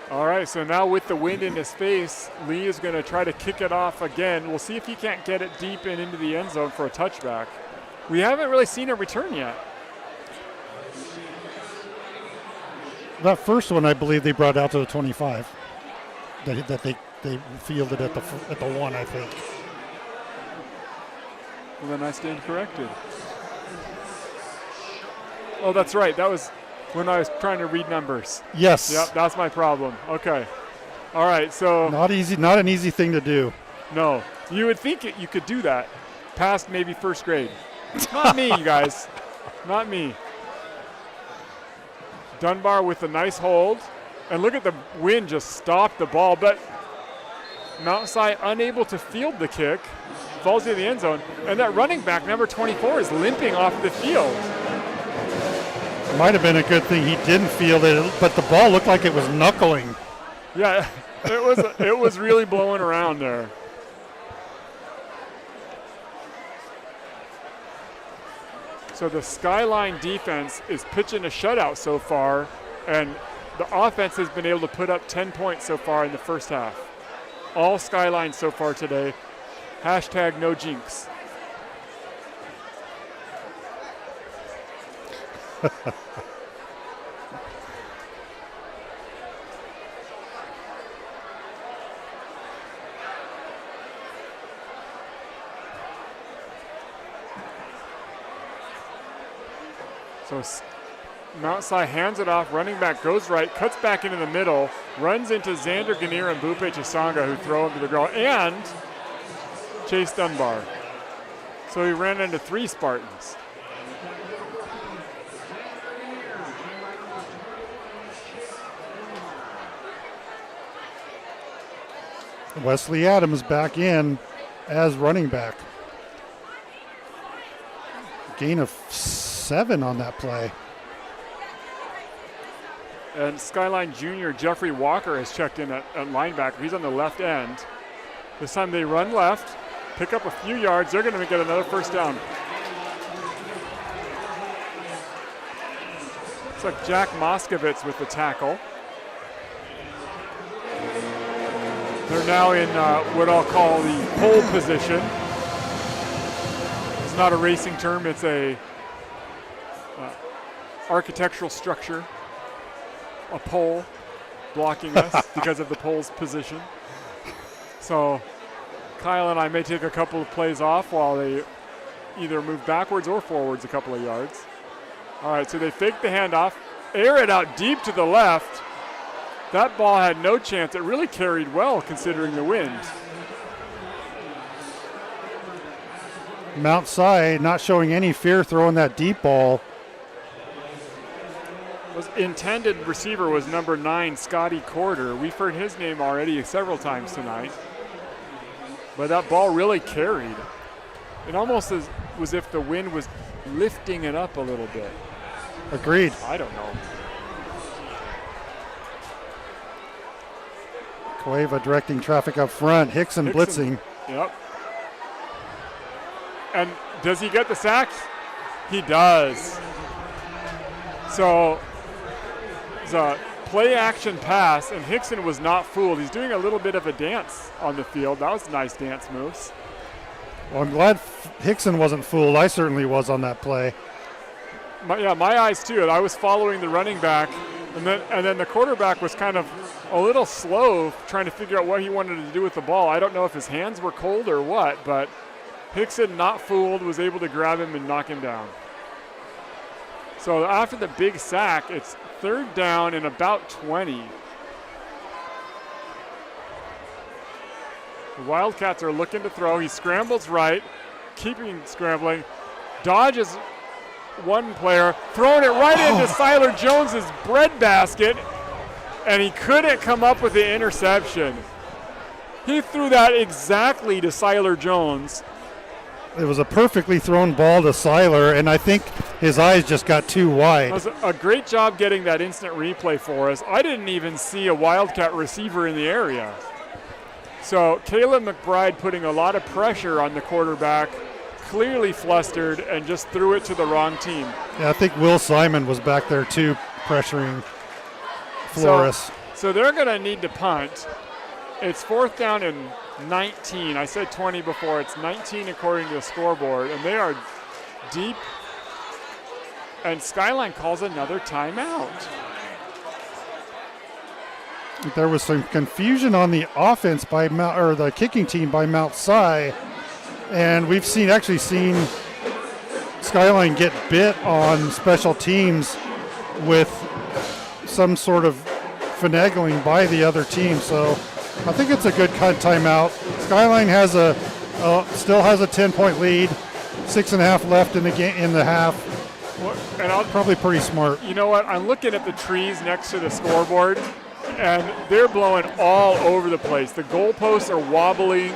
All right, so now with the wind in his face, Lee is going to try to kick it off again. We'll see if he can't get it deep and into the end zone for a touchback. We haven't really seen a return yet. That first one, I believe they brought out to the 25. That they fielded at the 1, I think. Well, then I stand corrected. Oh, that's right. That was when I was trying to read numbers. Yes. Yep, that's my problem. Okay. All right, so. Not an easy thing to do. No. You would think you could do that past maybe first grade. Not me, you guys. Not me. Dunbar with a nice hold. And look at the wind just stopped the ball, but Mount Si unable to field the kick. Falls into the end zone. And that running back, number 24, is limping off the field. Might have been a good thing he didn't field it, but the ball looked like it was knuckling. Yeah, it was really blowing around there. So the Skyline defense is pitching a shutout so far, and the offense has been able to put up 10 points so far in the first half. All Skyline so far today. Hashtag no jinx. So Mount Si hands it off, running back goes right, cuts back into the middle, runs into Xander Ganir and Bupe Chisanga, who throw him to the ground, and Chase Dunbar. So he ran into 3 Spartans. Wesley Adams back in as running back. Gain of 7 on that play. And Skyline Junior Jeffrey Walker has checked in at linebacker. He's on the left end. This time they run left, pick up a few yards. They're going to get another first down. It's like Jack Moskovitz with the tackle. They're now in what I'll call the pole position. It's not a racing term, it's a architectural structure. A pole blocking us because of the pole's position. So Kyle and I may take a couple of plays off while they either move backwards or forwards a couple of yards. All right, so they fake the handoff, air it out deep to the left. That ball had no chance. It really carried well considering the wind. Mount Si not showing any fear throwing that deep ball. Intended receiver was number 9, Scotty Corder. We've heard his name already several times tonight. But that ball really carried. It almost was if the wind was lifting it up a little bit. Agreed. I don't know. Cueva directing traffic up front. Hickson blitzing. Yep. And does he get the sack? He does. So it's a play action pass, and Hickson was not fooled. He's doing a little bit of a dance on the field. That was nice dance moves. Well, I'm glad Hickson wasn't fooled. I certainly was on that play. My eyes too. I was following the running back, and then the quarterback was kind of a little slow trying to figure out what he wanted to do with the ball. I don't know if his hands were cold or what, but Hickson, not fooled, was able to grab him and knock him down. So after the big sack, it's 3rd down and about 20. The Wildcats are looking to throw. He scrambles right, keeping scrambling, dodges one player, throwing it right into Siler Jones's breadbasket, and he couldn't come up with the interception. He threw that exactly to Siler Jones. It was a perfectly thrown ball to Siler, and I think his eyes just got too wide. That was a great job getting that instant replay for us. I didn't even see a Wildcat receiver in the area. So Caleb McBride putting a lot of pressure on the quarterback, clearly flustered, and just threw it to the wrong team. Yeah, I think Will Simon was back there too, pressuring Flores. So they're going to need to punt. It's 4th down and 19. I said 20 before. It's 19 according to the scoreboard, and they are deep. And Skyline calls another timeout. There was some confusion on the offense by the kicking team by Mount Si, and we've actually seen Skyline get bit on special teams with some sort of finagling by the other team. So I think it's a good cut timeout. Skyline has still has a 10-point lead, 6.5 left in the game in the half. And probably pretty smart. You know what? I'm looking at the trees next to the scoreboard, and they're blowing all over the place. The goalposts are wobbling.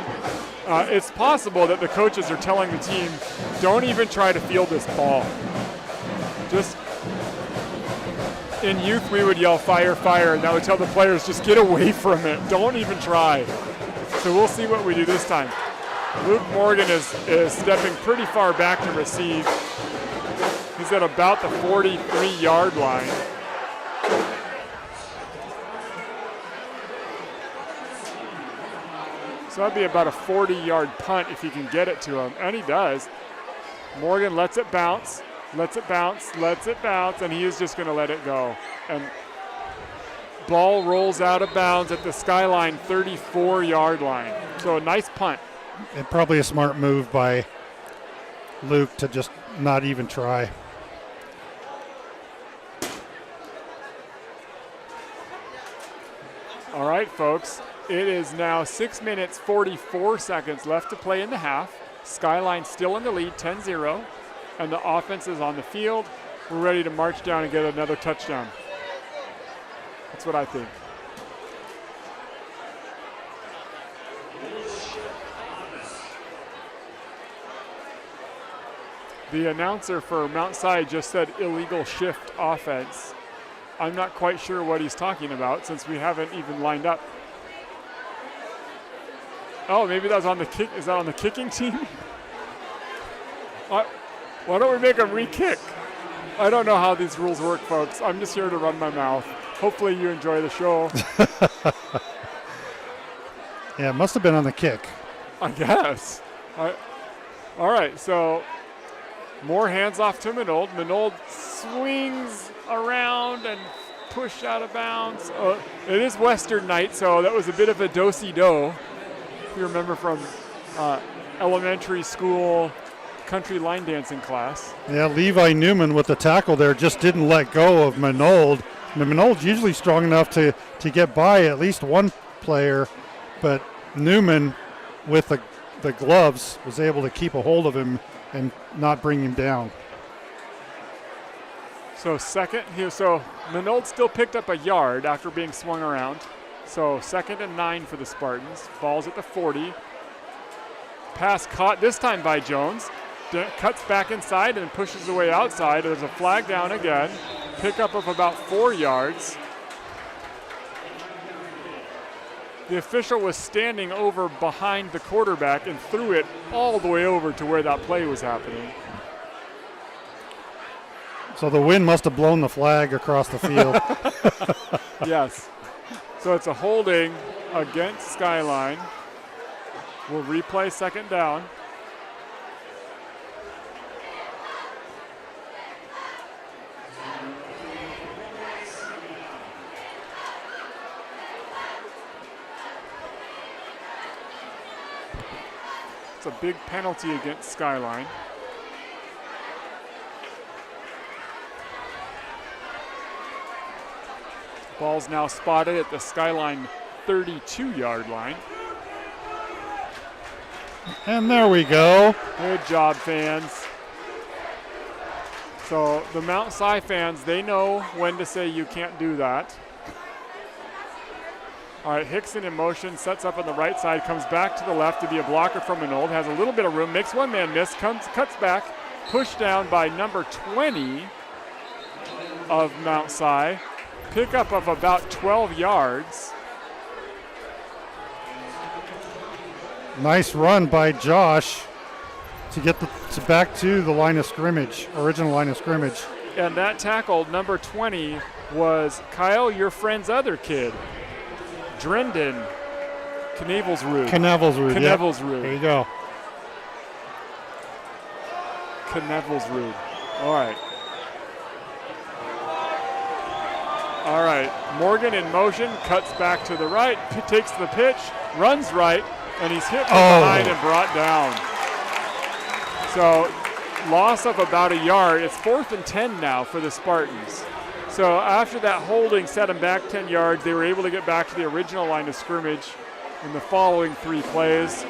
It's possible that the coaches are telling the team, don't even try to field this ball. Just in youth, we would yell fire, fire, and that would tell the players, just get away from it. Don't even try. So we'll see what we do this time. Luke Morgan is stepping pretty far back to receive. He's at about the 43-yard line. So that'd be about a 40-yard punt if he can get it to him, and he does. Morgan lets it bounce, lets it bounce, and he is just going to let it go. And ball rolls out of bounds at the Skyline 34-yard line. So a nice punt. And probably a smart move by Luke to just not even try. All right, folks. It is now 6 minutes, 44 seconds left to play in the half. Skyline still in the lead, 10-0. And the offense is on the field. We're ready to march down and get another touchdown. That's what I think. The announcer for Mount Si just said illegal shift offense. I'm not quite sure what he's talking about since we haven't even lined up. Oh, maybe that was on the kick. Is that on the kicking team? Why don't we make him re-kick? I don't know how these rules work, folks. I'm just here to run my mouth. Hopefully you enjoy the show. Yeah, it must have been on the kick. I guess. All right, so more hands off to Manold. Manold swings around and pushed out of bounds. It is Western night, so that was a bit of a do-si-do. If you remember from elementary school country line dancing class. Yeah, Levi Newman with the tackle there just didn't let go of Manold. Manold's usually strong enough to get by at least one player, but Newman with the gloves was able to keep a hold of him and not bring him down. So Manold still picked up a yard after being swung around. So 2nd and 9 for the Spartans. Ball's at the 40. Pass caught this time by Jones. Cuts back inside and pushes away outside. There's a flag down again. Pickup of about 4 yards. The official was standing over behind the quarterback and threw it all the way over to where that play was happening. So the wind must have blown the flag across the field. Yes. So it's a holding against Skyline. We'll replay 2nd down. It's a big penalty against Skyline. Ball's now spotted at the Skyline 32-yard line. And there we go. Good job, fans. So the Mount Si fans, they know when to say you can't do that. All right, Hickson in motion, sets up on the right side, comes back to the left to be a blocker from Manold, has a little bit of room, makes one man miss, cuts back, pushed down by number 20 of Mount Si. Pickup of about 12 yards. Nice run by Josh to get back to the line of scrimmage, original line of scrimmage. And that tackle, number 20, was Kyle, your friend's other kid, Drendon Knavelsrud. Knavelsrud. There you go. Knavelsrud. All right. All right, Morgan in motion, cuts back to the right, takes the pitch, runs right, and he's hit from behind and brought down. So loss of about a yard. It's 4th and 10 now for the Spartans. So after that holding set them back 10 yards, they were able to get back to the original line of scrimmage in the following 3 plays.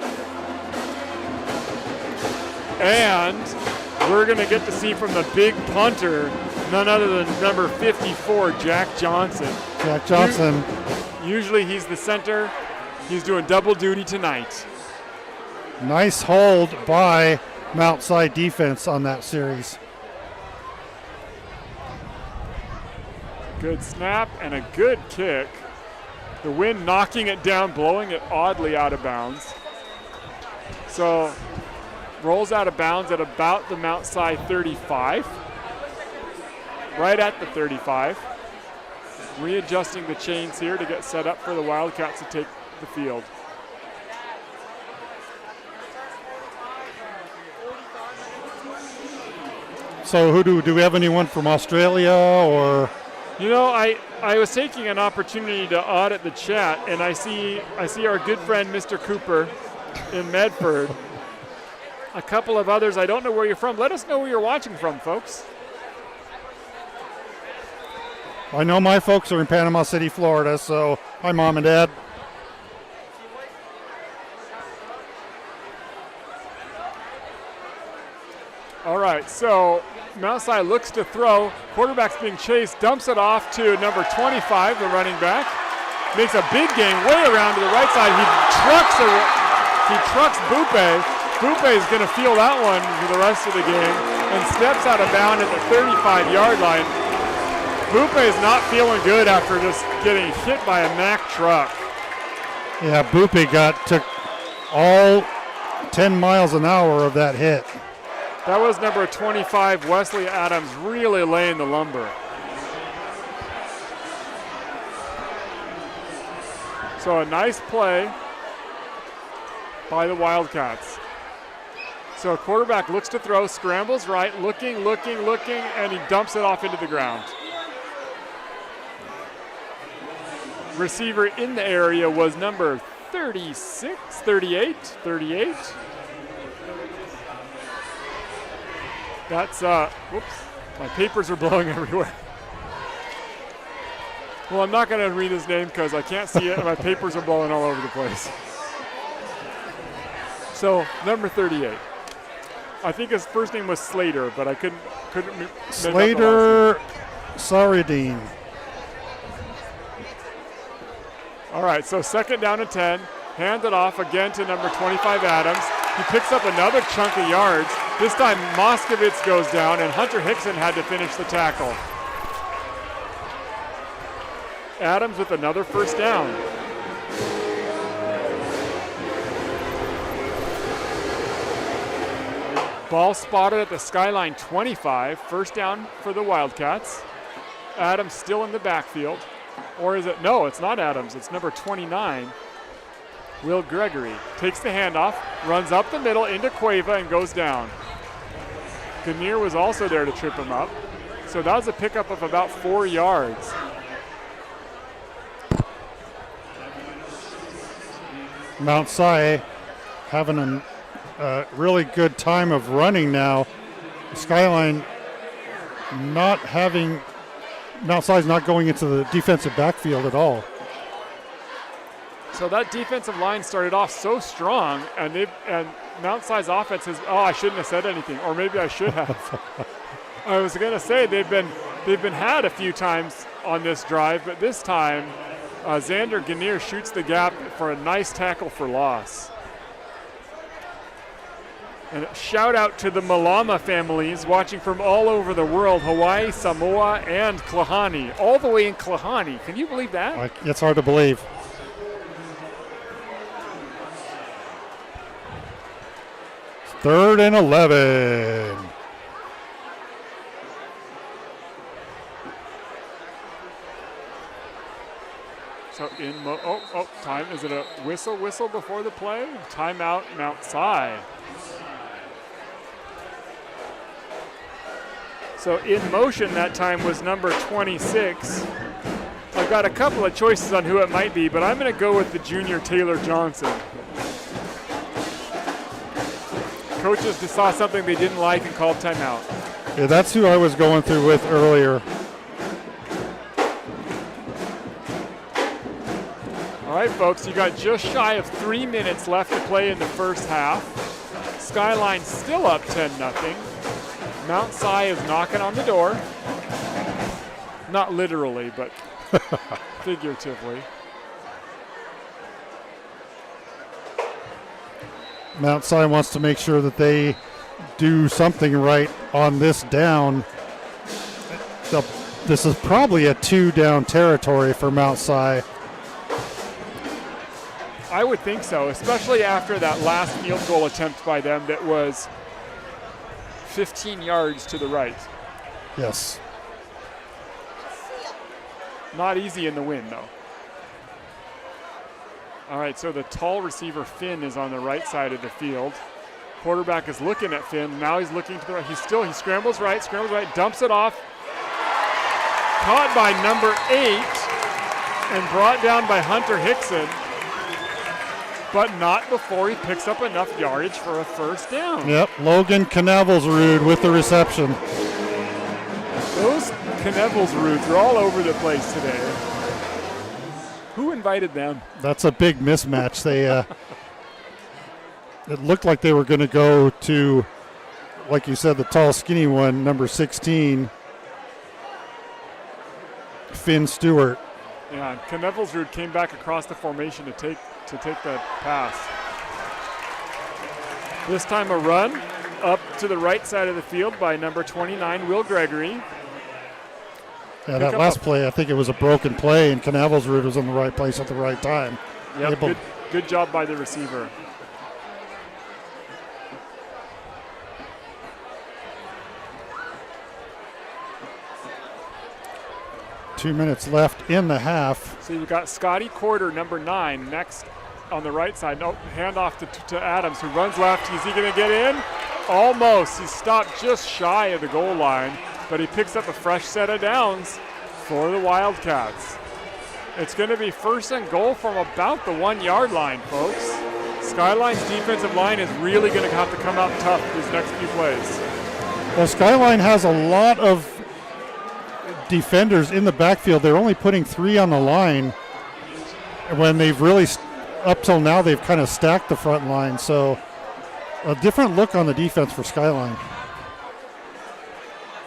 And we're going to get to see from the big punter, none other than number 54, Jack Johnson. Jack Johnson. Usually he's the center. He's doing double duty tonight. Nice hold by Mount Si defense on that series. Good snap and a good kick. The wind knocking it down, blowing it oddly out of bounds. So rolls out of bounds at about the Mount Si 35. Right at the 35. Readjusting the chains here to get set up for the Wildcats to take the field. So do we have anyone from Australia or? You know, I was taking an opportunity to audit the chat, and I see our good friend Mr. Cooper in Medford. A couple of others. I don't know where you're from. Let us know where you're watching from, folks. I know my folks are in Panama City, Florida, so hi, Mom and Dad. All right, so Mount Si looks to throw. Quarterback's being chased, dumps it off to number 25, the running back. Makes a big gain way around to the right side. He trucks Bupe. Bupe is going to feel that one for the rest of the game and steps out of bounds at the 35-yard line. Bupe is not feeling good after just getting hit by a Mack truck. Yeah, Bupe took all 10 miles an hour of that hit. That was number 25, Wesley Adams, really laying the lumber. So a nice play by the Wildcats. So a quarterback looks to throw, scrambles right, looking, and he dumps it off into the ground. Receiver in the area was number 38. That's, whoops, my papers are blowing everywhere. Well, I'm not going to read his name because I can't see it and my papers are blowing all over the place. So, number 38. I think his first name was Slater, but I couldn't Slater Saradine. All right, so 2nd down and 10. Hand it off again to number 25, Adams. He picks up another chunk of yards. This time Moskovitz goes down, and Hunter Hickson had to finish the tackle. Adams with another 1st down. Ball spotted at the Skyline 25. 1st down for the Wildcats. Adams still in the backfield. Or is it? No, it's not Adams. It's number 29, Will Gregory. Takes the handoff, runs up the middle into Cueva and goes down. Ganir was also there to trip him up. So that was a pickup of about 4 yards. Mount Si having a really good time of running now. Skyline not having, Mount Si's not going into the defensive backfield at all. So that defensive line started off so strong, and Mount Si's offense is. Oh, I shouldn't have said anything, or maybe I should have. I was going to say they've been had a few times on this drive, but this time Xander Ganir shoots the gap for a nice tackle for loss. And a shout out to the Malama families watching from all over the world, Hawaii, Samoa, and Klahani. All the way in Klahani. Can you believe that? It's hard to believe. Third and 11. So time. Is it a whistle before the play? Timeout, Mount Si. So in motion that time was number 26. I've got a couple of choices on who it might be, but I'm going to go with the junior Taylor Johnson. Coaches just saw something they didn't like and called timeout. Yeah, that's who I was going through with earlier. All right, folks, you got just shy of 3 minutes left to play in the first half. Skyline still up 10-0. Mount Si is knocking on the door. Not literally, but figuratively. Mount Si wants to make sure that they do something right on this down. This is probably a 2-down territory for Mount Si. I would think so, especially after that last field goal attempt by them that was 15 yards to the right. Yes. Not easy in the wind, though. All right, so the tall receiver, Finn, is on the right side of the field. Quarterback is looking at Finn. Now he's looking to the right. He scrambles right, dumps it off. Caught by number 8 and brought down by Hunter Hickson. But not before he picks up enough yardage for a first down. Yep, Logan Knavelsrud with the reception. Those Knavelsruds are all over the place today. Who invited them? That's a big mismatch. They it looked like they were going to go to, like you said, the tall, skinny one, number 16, Finn Stewart. Yeah, Knavelsrud came back across the formation to take that pass. This time a run up to the right side of the field by number 29, Will Gregory. Yeah, that last play, I think it was a broken play, and Canavel's route was in the right place at the right time. Yep, good job by the receiver. Two minutes left in the half. So you've got Scotty Corder, number 9, next on the right side. No, handoff to Adams, who runs left. Is he going to get in? Almost. He stopped just shy of the goal line, but he picks up a fresh set of downs for the Wildcats. It's going to be first and goal from about the 1-yard line, folks. Skyline's defensive line is really going to have to come out tough these next few plays. Well, Skyline has a lot of defenders in the backfield. They're only putting 3 on the line when they've really, up till now, they've kind of stacked the front line. So a different look on the defense for Skyline.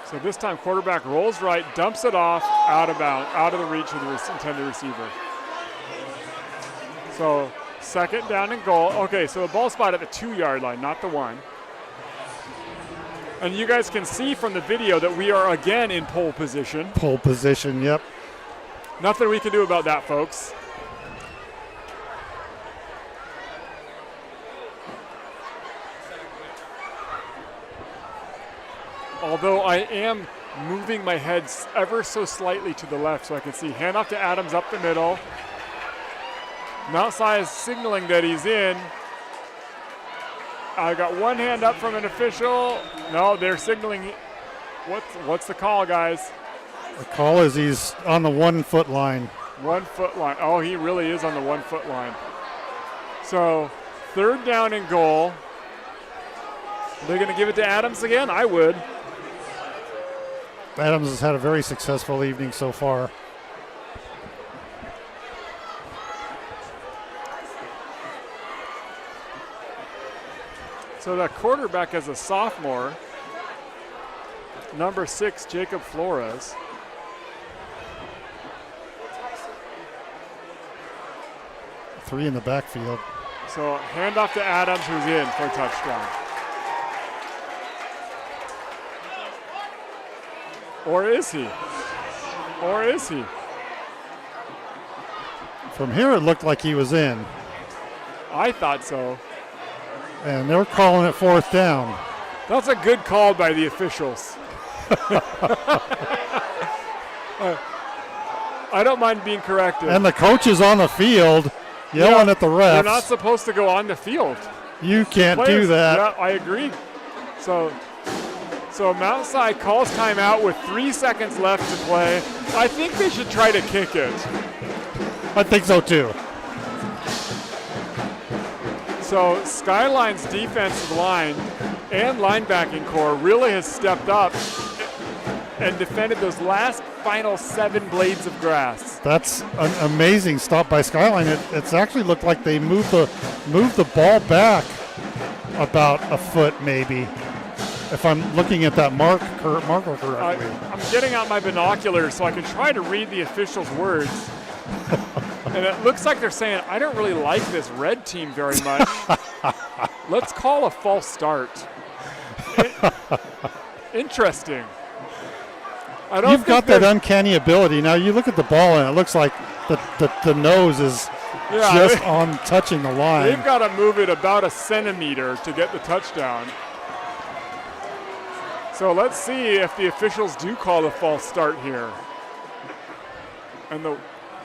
So this time quarterback rolls right, dumps it off, out of bounds, out of the reach of the intended receiver. So second down and goal. Okay, so the ball spot at the 2-yard line, not the 1. And you guys can see from the video that we are again in pole position. Pole position, yep. Nothing we can do about that, folks. Although I am moving my head ever so slightly to the left so I can see. Handoff to Adams up the middle. Mount Si is signaling that he's in. I got one hand up from an official. No, they're signaling. What's the call, guys? The call is he's on the 1-foot line. 1-foot line. Oh, he really is on the 1-foot line. So third down and goal. They're going to give it to Adams again? I would. Adams has had a very successful evening so far. So that quarterback is a sophomore, number 6, Jacob Flores. Three in the backfield. So handoff to Adams, who's in for a touchdown. Or is he? Or is he? From here, it looked like he was in. I thought so. And they're calling it fourth down. That's a good call by the officials. I don't mind being corrected. And the coach is on the field yelling at the refs. They're not supposed to go on the field. You can't do that. Yeah, I agree. So Mount Si calls timeout with 3 seconds left to play. I think they should try to kick it. I think so too. So Skyline's defensive line and linebacking core really has stepped up and defended those last final 7 blades of grass. That's an amazing stop by Skyline. It's actually looked like they moved the ball back about a foot maybe, if I'm looking at that marker correctly. I'm getting out my binoculars so I can try to read the officials' words. And it looks like they're saying, I don't really like this red team very much. Let's call a false start. Interesting. You've got that uncanny ability. Now you look at the ball and it looks like the nose is just on touching the line. They've got to move it about a centimeter to get the touchdown. So let's see if the officials do call a false start here. And the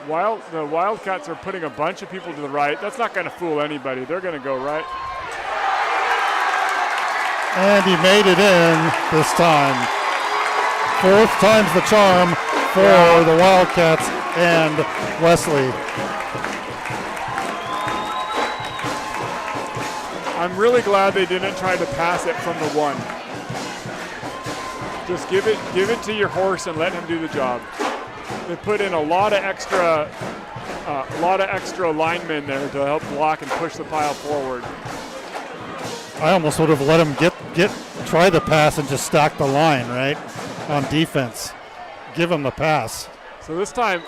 Wildcats are putting a bunch of people to the right. That's not going to fool anybody. They're going to go right. And he made it in this time. 4th time's the charm for the Wildcats and Wesley. I'm really glad they didn't try to pass it from the 1. Just give it to your horse and let him do the job. They put in a lot of extra linemen there to help block and push the pile forward. I almost would have let him try the pass and just stack the line, right, on defense. Give him the pass. So this time,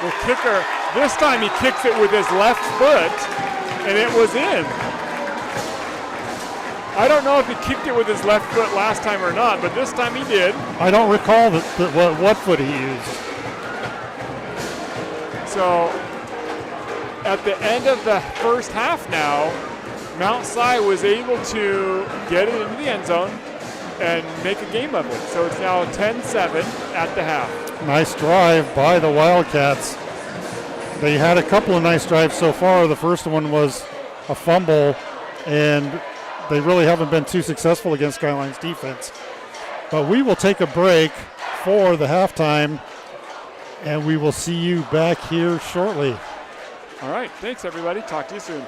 the kicker, he kicks it with his left foot, and it was in. I don't know if he kicked it with his left foot last time or not, but this time he did. I don't recall what foot he used. So at the end of the first half now, Mount Si was able to get it into the end zone and make a game of it. So it's now 10-7 at the half. Nice drive by the Wildcats. They had a couple of nice drives so far. The first one was a fumble, and they really haven't been too successful against Skyline's defense. But we will take a break for the halftime, and we will see you back here shortly. All right, thanks everybody. Talk to you soon.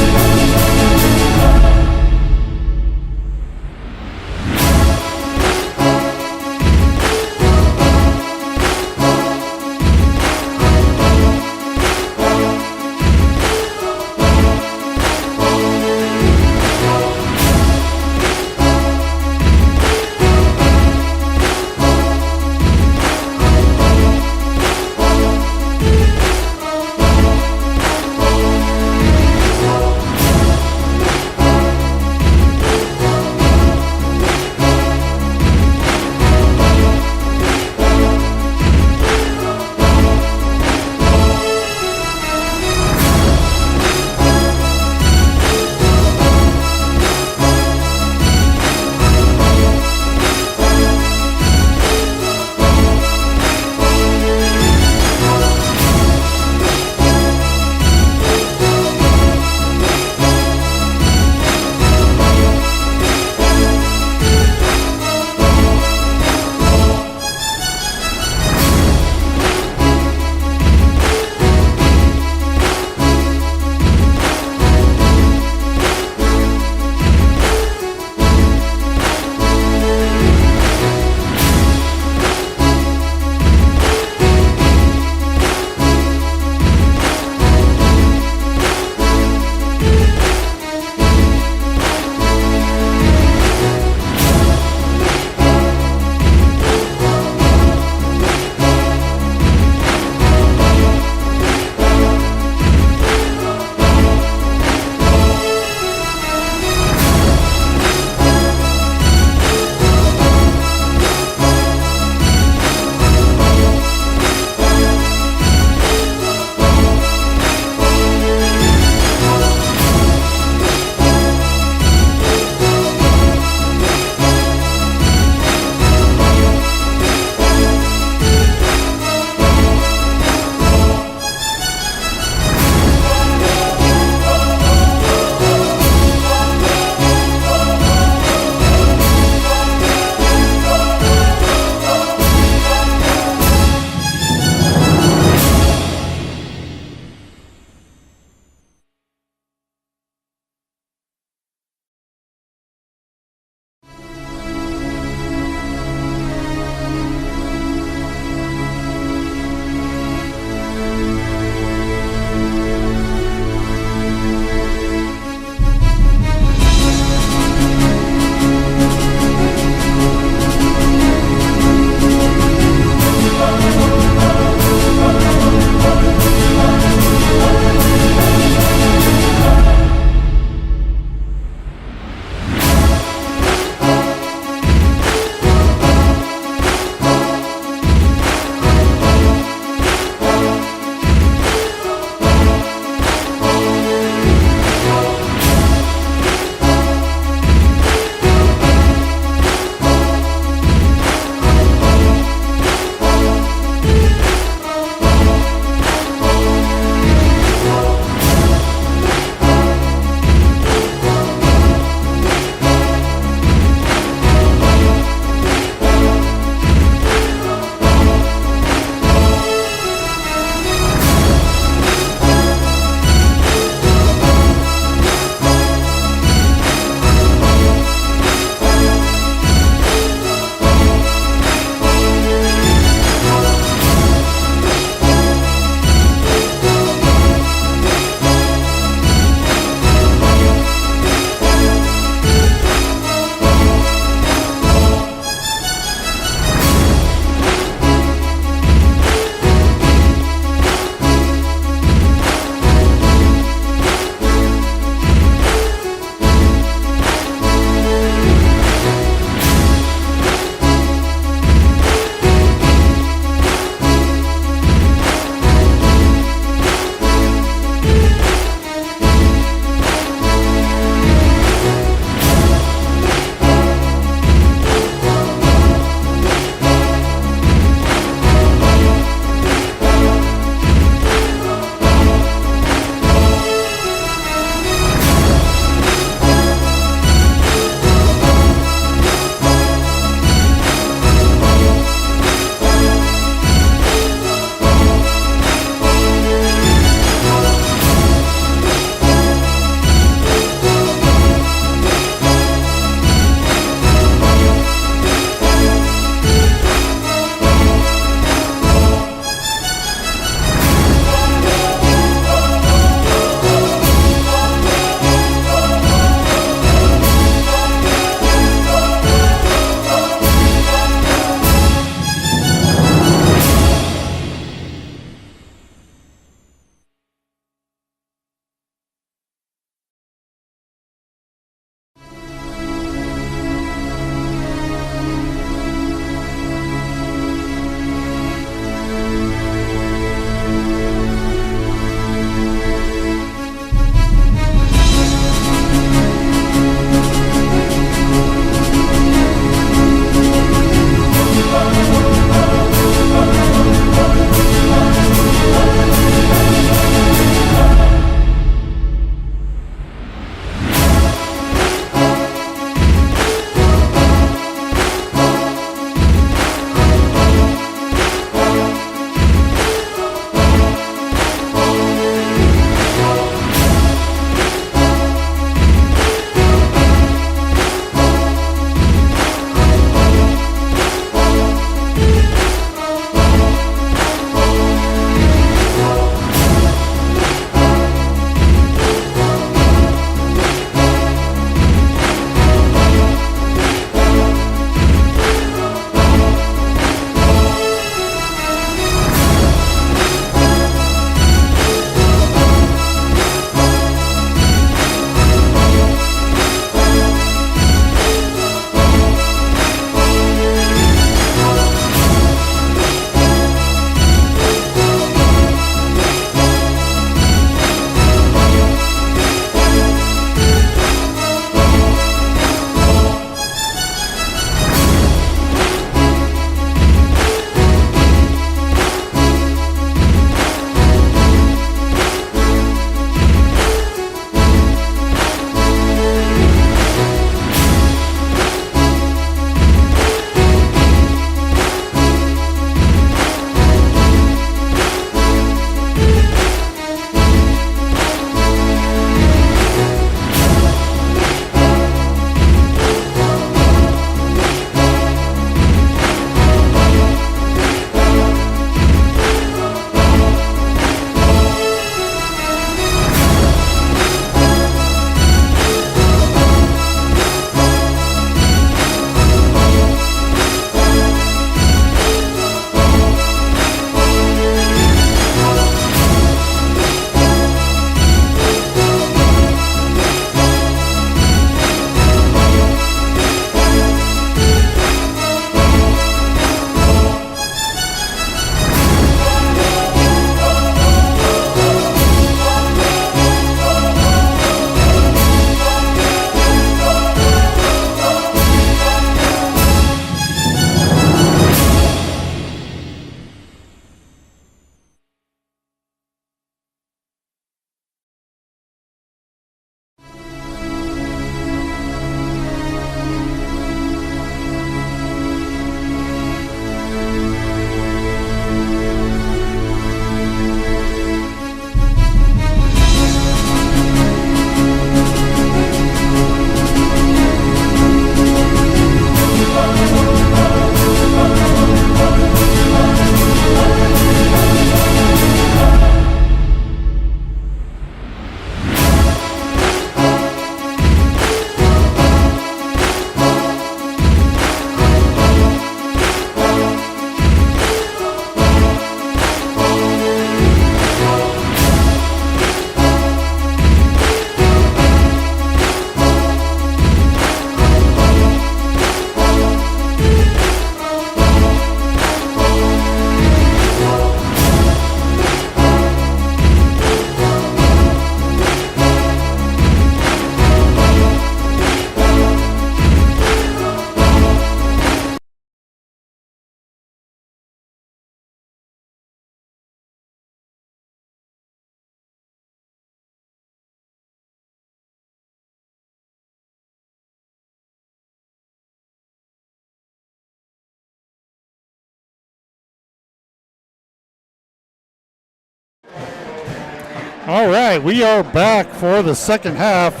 All right, we are back for the second half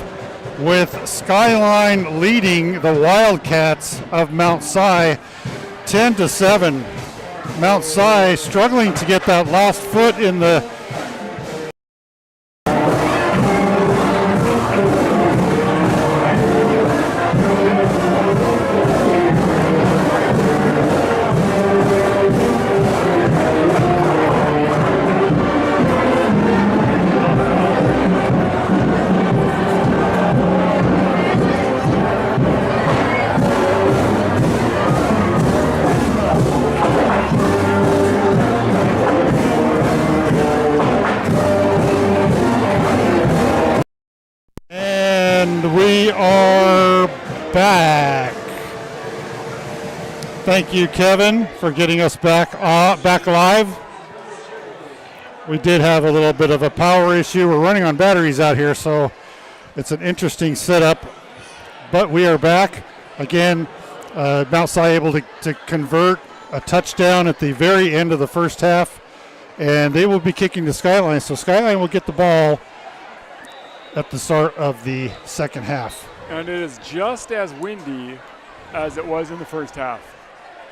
with Skyline leading the Wildcats of Mount Si 10-7. Mount Si struggling to get that last foot in the we are back. Thank you, Kevin, for getting us back live. We did have a little bit of a power issue. We're running on batteries out here, so it's an interesting setup. But we are back. Again, Mount Si able to convert a touchdown at the very end of the first half, and they will be kicking to Skyline. So Skyline will get the ball at the start of the second half. And it is just as windy as it was in the first half.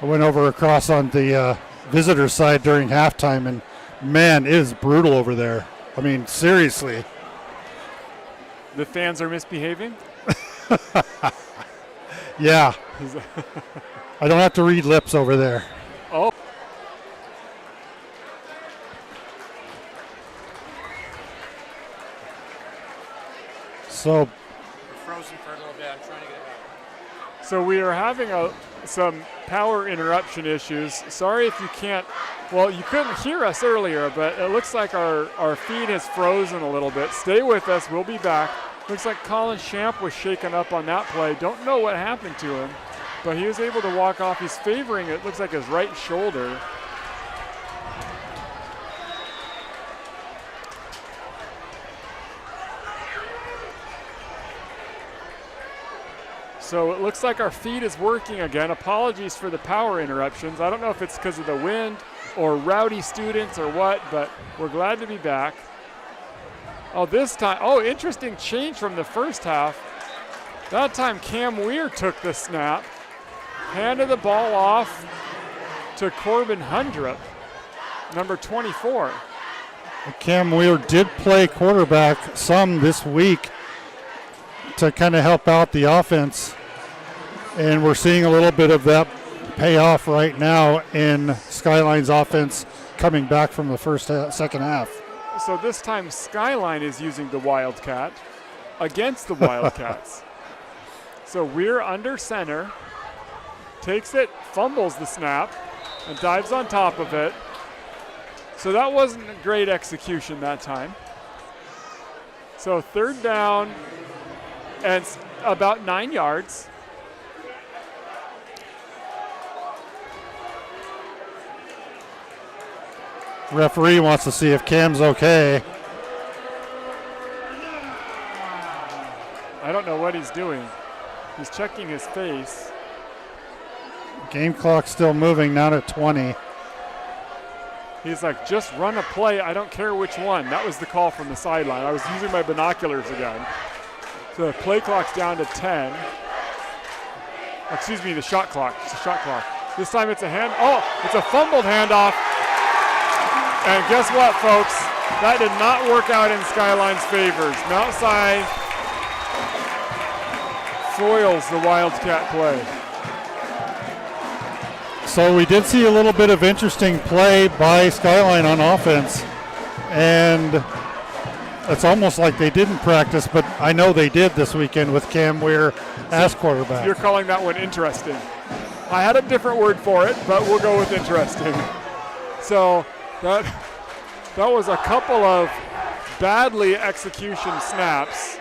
I went over across on the visitor side during halftime, and man, it is brutal over there. I mean, seriously. The fans are misbehaving? Yeah. I don't have to read lips over there. Oh. So frozen for a little bit. I'm trying to get it back. So we are having some power interruption issues. Sorry if you can't, well, you couldn't hear us earlier, but it looks like our feed has frozen a little bit. Stay with us. We'll be back. Looks like Colin Champ was shaken up on that play. Don't know what happened to him, but he was able to walk off. He's favoring, it looks like, his right shoulder. So it looks like our feed is working again. Apologies for the power interruptions. I don't know if it's because of the wind or rowdy students or what, but we're glad to be back. Oh, this time, interesting change from the first half. That time Cam Weir took the snap, handed the ball off to Corbin Hundrup, number 24. Cam Weir did play quarterback some this week to kind of help out the offense, and we're seeing a little bit of that pay off right now in Skyline's offense coming back from the second half. So this time Skyline is using the Wildcat against the Wildcats. So Weir under center, takes it, fumbles the snap, and dives on top of it. So that wasn't a great execution that time. So third down and about 9 yards. Referee wants to see if Cam's okay. I don't know what he's doing. He's checking his face. Game clock still moving, now at 20. He's like, just run a play. I don't care which one. That was the call from the sideline. I was using my binoculars again. So the play clock's down to 10. Excuse me, the shot clock. It's a shot clock. This time it's it's a fumbled handoff. And guess what, folks? That did not work out in Skyline's favors. Mount Si foils the Wildcat play. So we did see a little bit of interesting play by Skyline on offense, and it's almost like they didn't practice, but I know they did this weekend with Cam Weir as quarterback. You're calling that one interesting. I had a different word for it, but we'll go with interesting. So that was a couple of badly execution snaps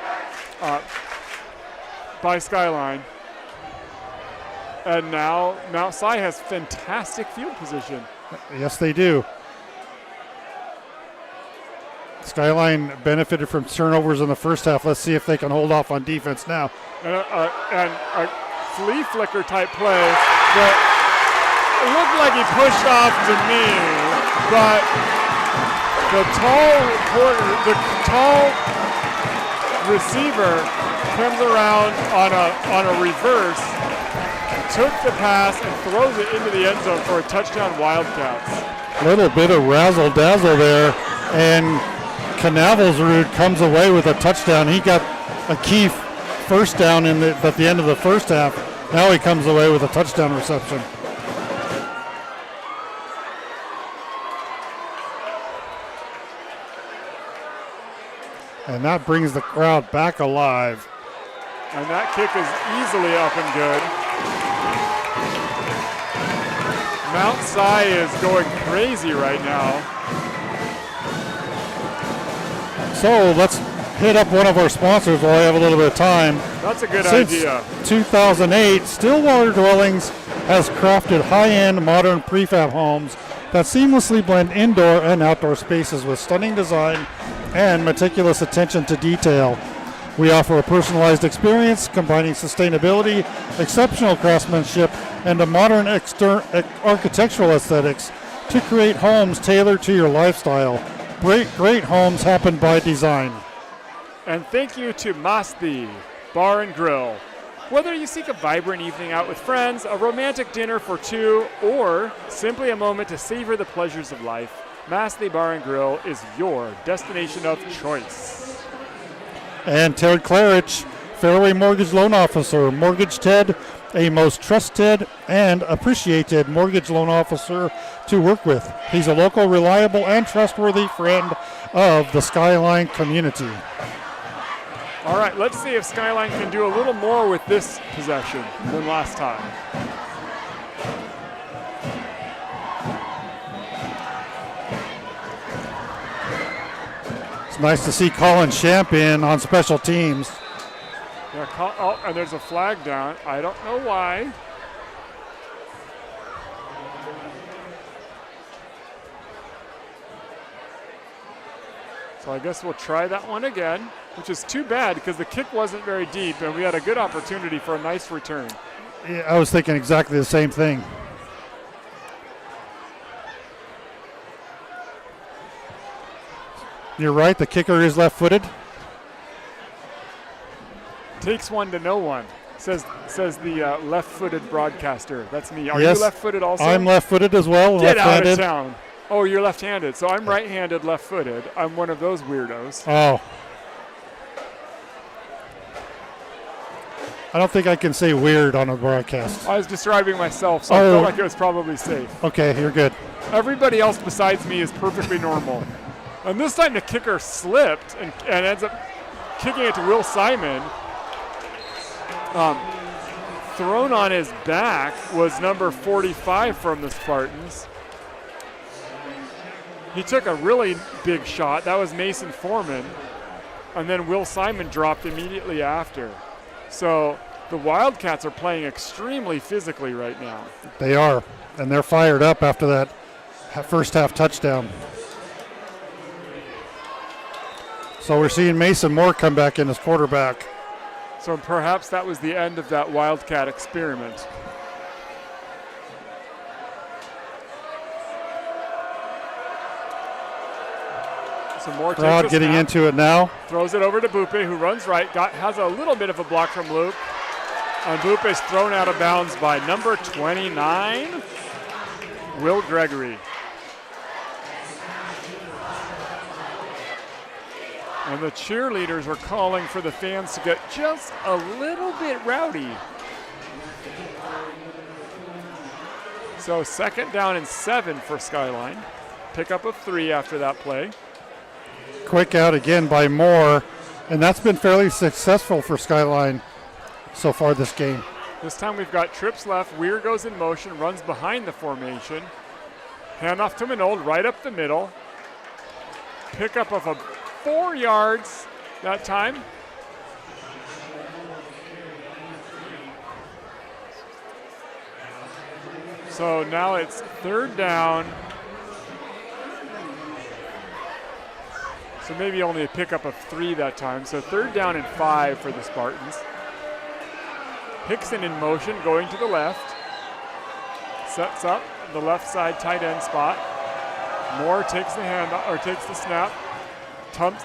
by Skyline. And now Mount Si has fantastic field position. Yes, they do. Skyline benefited from turnovers in the first half. Let's see if they can hold off on defense now. And a flea flicker type play that looked like he pushed off to me, but The tall receiver comes around on a reverse, took the pass and throws it into the end zone for a touchdown, Wildcats. Little bit of razzle-dazzle there, and Canaversrud comes away with a touchdown. He got a key first down at the end of the first half. Now he comes away with a touchdown reception. And that brings the crowd back alive. And that kick is easily up and good. Mount Si is going crazy right now. So let's hit up one of our sponsors while I have a little bit of time. That's a good Since idea. 2008, Stillwater Dwellings has crafted high-end modern prefab homes that seamlessly blend indoor and outdoor spaces with stunning design and meticulous attention to detail. We offer a personalized experience combining sustainability, exceptional craftsmanship, and a modern architectural aesthetics to create homes tailored to your lifestyle. Great homes happen by design. And thank you to Masti Bar and Grill. Whether you seek a vibrant evening out with friends, a romantic dinner for two, or simply a moment to savor the pleasures of life, Masti Bar and Grill is your destination of choice. And Ted Claridge, Fairway Mortgage Loan Officer. Mortgage Ted, a most trusted and appreciated mortgage loan officer to work with. He's a local, reliable, and trustworthy friend of the Skyline community. All right, let's see if Skyline can do a little more with this possession than last time. It's nice to see Colin Champion on special teams. Yeah, oh, and there's a flag down. I don't know why. So I guess we'll try that one again, which is too bad because the kick wasn't very deep and we had a good opportunity for a nice return. Yeah, I was thinking exactly the same thing. You're right, the kicker is left-footed. Takes one to know one, says the left-footed broadcaster. That's me. Are Yes, you left-footed also? I'm left-footed as well. Get out of left-handed. town. Oh, you're left-handed. So I'm right-handed, left-footed. I'm one of those weirdos. Oh. I don't think I can say weird on a broadcast. I was describing myself, so I felt like it was probably safe. Okay, you're good. Everybody else besides me is perfectly normal. And this time the kicker slipped and ends up kicking it to Will Simon. Thrown on his back was number 45 from the Spartans. He took a really big shot. That was Mason Foreman. And then Will Simon dropped immediately after. So the Wildcats are playing extremely physically right now. They are, and they're fired up after that first half touchdown. So we're seeing Mason Moore come back in as quarterback. So perhaps that was the end of that Wildcat experiment. So Moore Crowd getting into it now. Throws it over to Bupe, who runs right. Has a little bit of a block from Luke. And Bupe is thrown out of bounds by number 29, Will Gregory. And the cheerleaders are calling for the fans to get just a little bit rowdy. So 2nd down and 7 for Skyline. Pickup of 3 after that play. Quick out again by Moore, and that's been fairly successful for Skyline so far this game. This time we've got trips left. Weir goes in motion, runs behind the formation. Handoff to Minold, right up the middle. Pickup of 4 yards that time. So now it's 3rd down. So maybe only a pickup of 3 that time. So 3rd down and 5 for the Spartans. Hickson in motion, going to the left. Sets up the left side tight end spot. Moore takes the snap,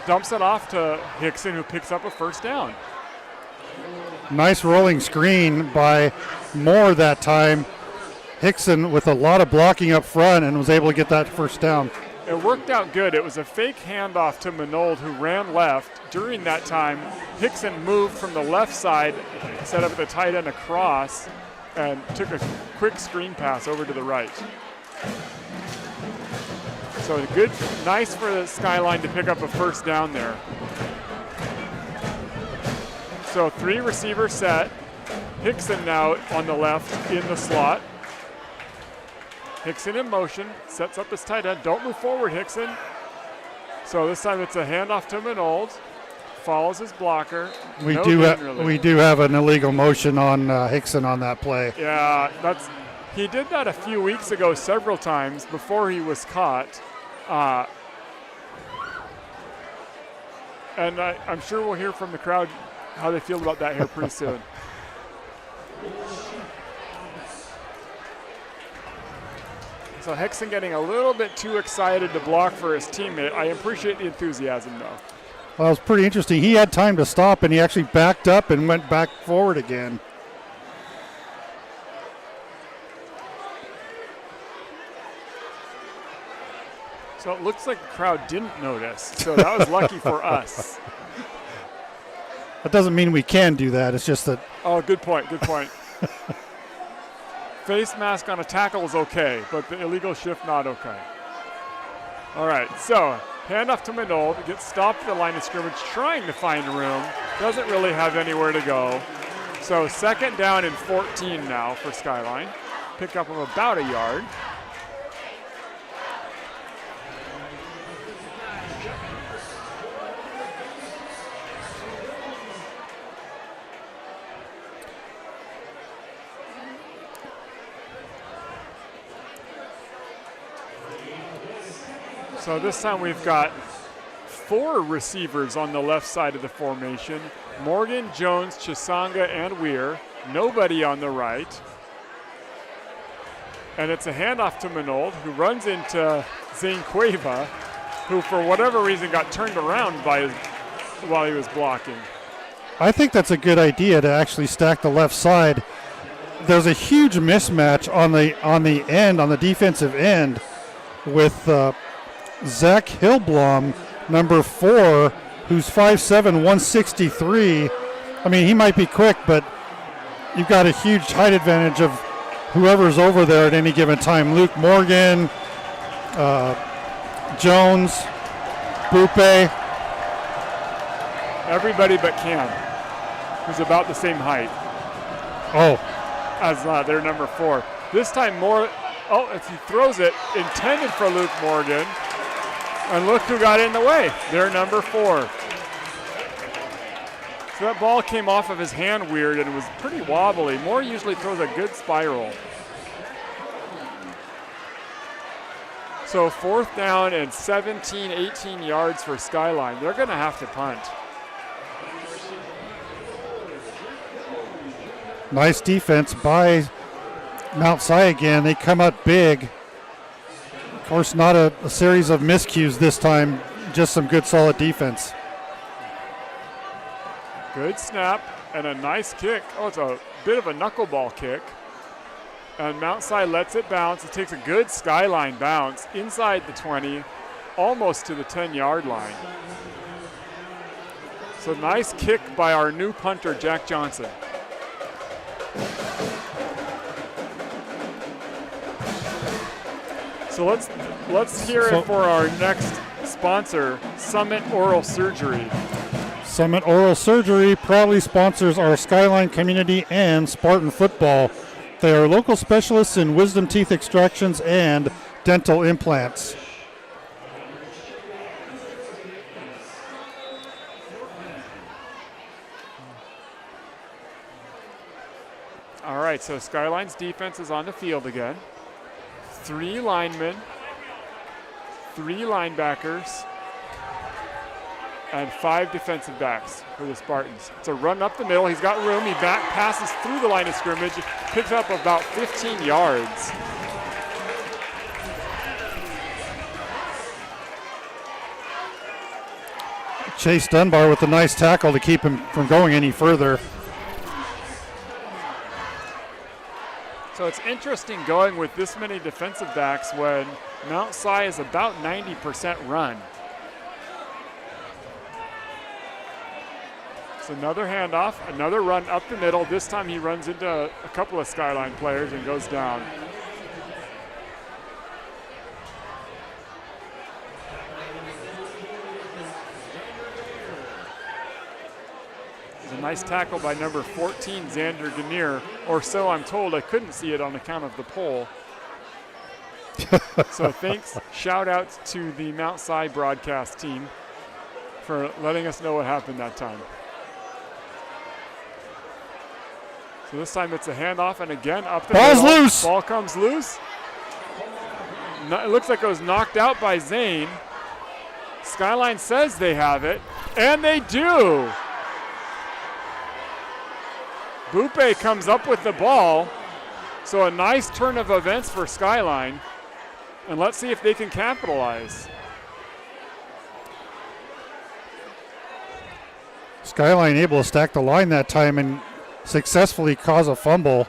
dumps it off to Hickson, who picks up a first down. Nice rolling screen by Moore that time. Hickson with a lot of blocking up front and was able to get that first down. It worked out good. It was a fake handoff to Manold, who ran left. During that time, Hickson moved from the left side, set up the tight end across, and took a quick screen pass over to the right. So good, nice for the Skyline to pick up a first down there. So 3 receiver set. Hickson now on the left in the slot. Hickson in motion, sets up his tight end. Don't move forward, Hickson. So this time it's a handoff to Manold. Follows his blocker. We do have an illegal motion on Hickson on that play. Yeah, he did that a few weeks ago several times before he was caught. And I'm sure we'll hear from the crowd how they feel about that here pretty soon. So Hickson getting a little bit too excited to block for his teammate. I appreciate the enthusiasm, though. Well, it was pretty interesting. He had time to stop, and he actually backed up and went back forward again. So it looks like the crowd didn't notice. So that was lucky for us. That doesn't mean we can do that. It's just that. Oh, good point. Good point. Face mask on a tackle is okay, but the illegal shift not okay. All right, so handoff to Manold, gets stopped at the line of scrimmage, trying to find room, doesn't really have anywhere to go. So 2nd down and 14 now for Skyline. Pick up of about a yard. So this time we've got 4 receivers on the left side of the formation. Morgan, Jones, Chisanga, and Weir. Nobody on the right. And it's a handoff to Manold, who runs into Zane Cueva, who for whatever reason got turned around while he was blocking. I think that's a good idea to actually stack the left side. There's a huge mismatch on the defensive end with Zach Hillblom, number 4, who's 5'7", 163. I mean, he might be quick, but you've got a huge height advantage of whoever's over there at any given time. Luke Morgan, Jones, Bupe. Everybody but Cam, who's about the same height. Oh. As their number 4. This time Moore, he throws it, intended for Luke Morgan. And look who got in the way. They're number 4. So that ball came off of his hand weird and was pretty wobbly. Moore usually throws a good spiral. So 4th down and 17, 18 yards for Skyline. They're going to have to punt. Nice defense by Mount Si again. They come up big. Of course, not a series of miscues this time, just some good solid defense. Good snap and a nice kick. Oh, it's a bit of a knuckleball kick. And Mount Si lets it bounce. It takes a good Skyline bounce inside the 20, almost to the 10-yard line. So nice kick by our new punter, Jack Johnson. So let's hear it for our next sponsor, Summit Oral Surgery. Summit Oral Surgery proudly sponsors our Skyline community and Spartan football. They are local specialists in wisdom teeth extractions and dental implants. All right, so Skyline's defense is on the field again. 3 linemen, 3 linebackers, and 5 defensive backs for the Spartans. It's a run up the middle. He's got room. He back passes through the line of scrimmage, picks up about 15 yards. Chase Dunbar with a nice tackle to keep him from going any further. So it's interesting going with this many defensive backs when Mount Si is about 90% run. So another handoff, another run up the middle. This time he runs into a couple of Skyline players and goes down. A nice tackle by number 14, Xander Ganir, or so I'm told. I couldn't see it on account of the pole. So thanks, shout out to the Mount Si broadcast team for letting us know what happened that time. So this time it's a handoff, and again up the Ball's middle. loose. Ball comes loose. No, it looks like it was knocked out by Zane. Skyline says they have it, and they do. Bupe comes up with the ball, so a nice turn of events for Skyline, and let's see if they can capitalize. Skyline able to stack the line that time and successfully cause a fumble.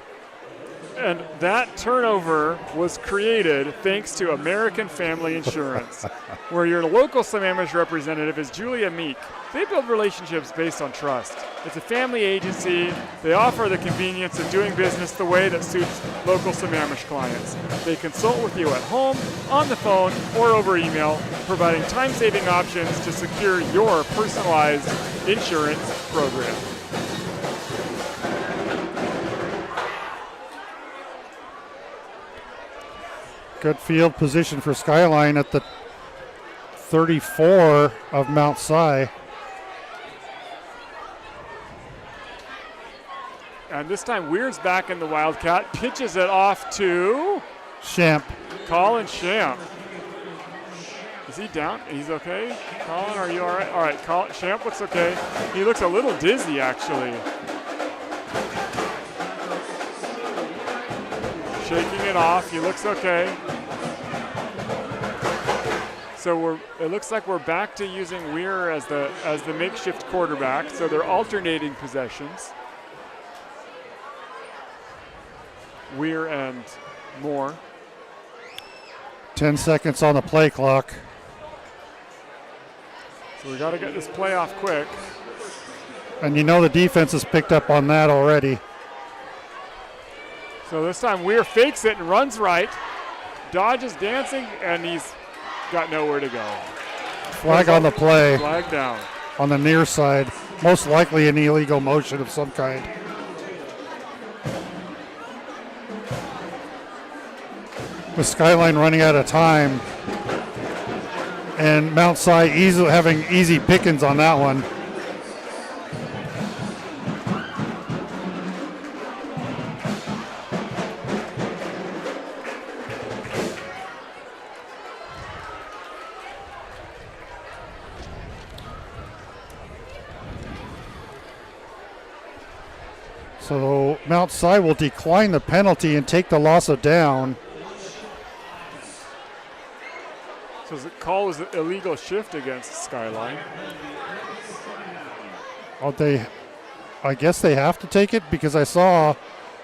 And that turnover was created thanks to American Family Insurance, where your local Sammamish representative is Julia Meek. They build relationships based on trust. It's a family agency. They offer the convenience of doing business the way that suits local Sammamish clients. They consult with you at home, on the phone, or over email, providing time-saving options to secure your personalized insurance program. Good field position for Skyline at the 34 of Mount Si. And this time Weir's back in the Wildcat, pitches it off to Champ. Colin Champ. Is he down? He's okay? Colin, are you all right? All right, Colin, Champ looks okay. He looks a little dizzy, actually. Shaking it off, he looks okay. So it looks like we're back to using Weir as the makeshift quarterback. So they're alternating possessions. Weir and Moore. 10 seconds on the play clock. So we got to get this play off quick. And you know the defense has picked up on that already. So this time Weir fakes it and runs right. Dodge is dancing, and he's got nowhere to go. Flag on the play. Flag down. On the near side. Most likely an illegal motion of some kind. With Skyline running out of time. And Mount Si having easy pickings on that one. So Mount Si will decline the penalty and take the loss of down. So the call was an illegal shift against Skyline. Oh, I guess they have to take it because I saw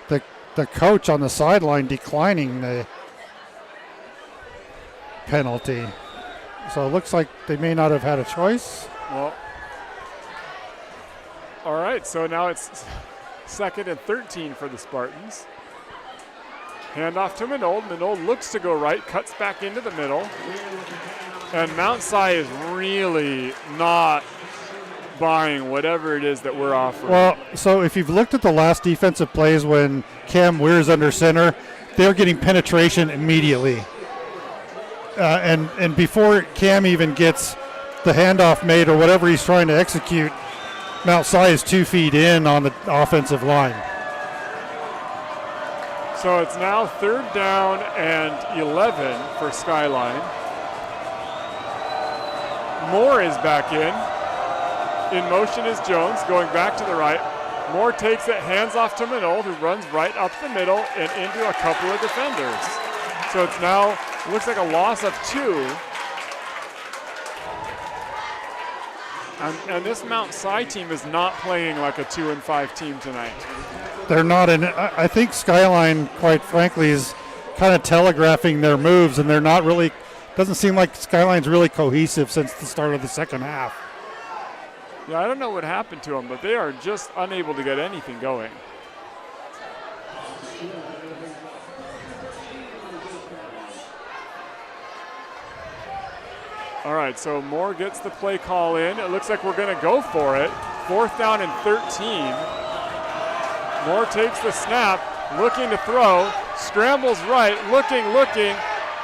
the coach on the sideline declining the penalty. So it looks like they may not have had a choice. Well, all right, so now it's 2nd and 13 for the Spartans. Handoff to Minold. Minold looks to go right, cuts back into the middle. And Mount Si is really not buying whatever it is that we're offering. Well, so if you've looked at the last defensive plays when Cam Weir's under center, they're getting penetration immediately. And before Cam even gets the handoff made or whatever he's trying to execute, Mount Si is 2 feet in on the offensive line. So it's now 3rd down and 11 for Skyline. Moore is back in. In motion is Jones, going back to the right. Moore takes it, hands off to Minold, who runs right up the middle and into a couple of defenders. So it's now, looks like a loss of 2. And this Mount Si team is not playing like a 2-5 team tonight. They're not in. I think Skyline, quite frankly, is kind of telegraphing their moves, and they're not really. Doesn't seem like Skyline's really cohesive since the start of the second half. Yeah, I don't know what happened to them, but they are just unable to get anything going. All right, so Moore gets the play call in. It looks like we're going to go for it. 4th down and 13. Moore takes the snap, looking to throw, scrambles right, looking,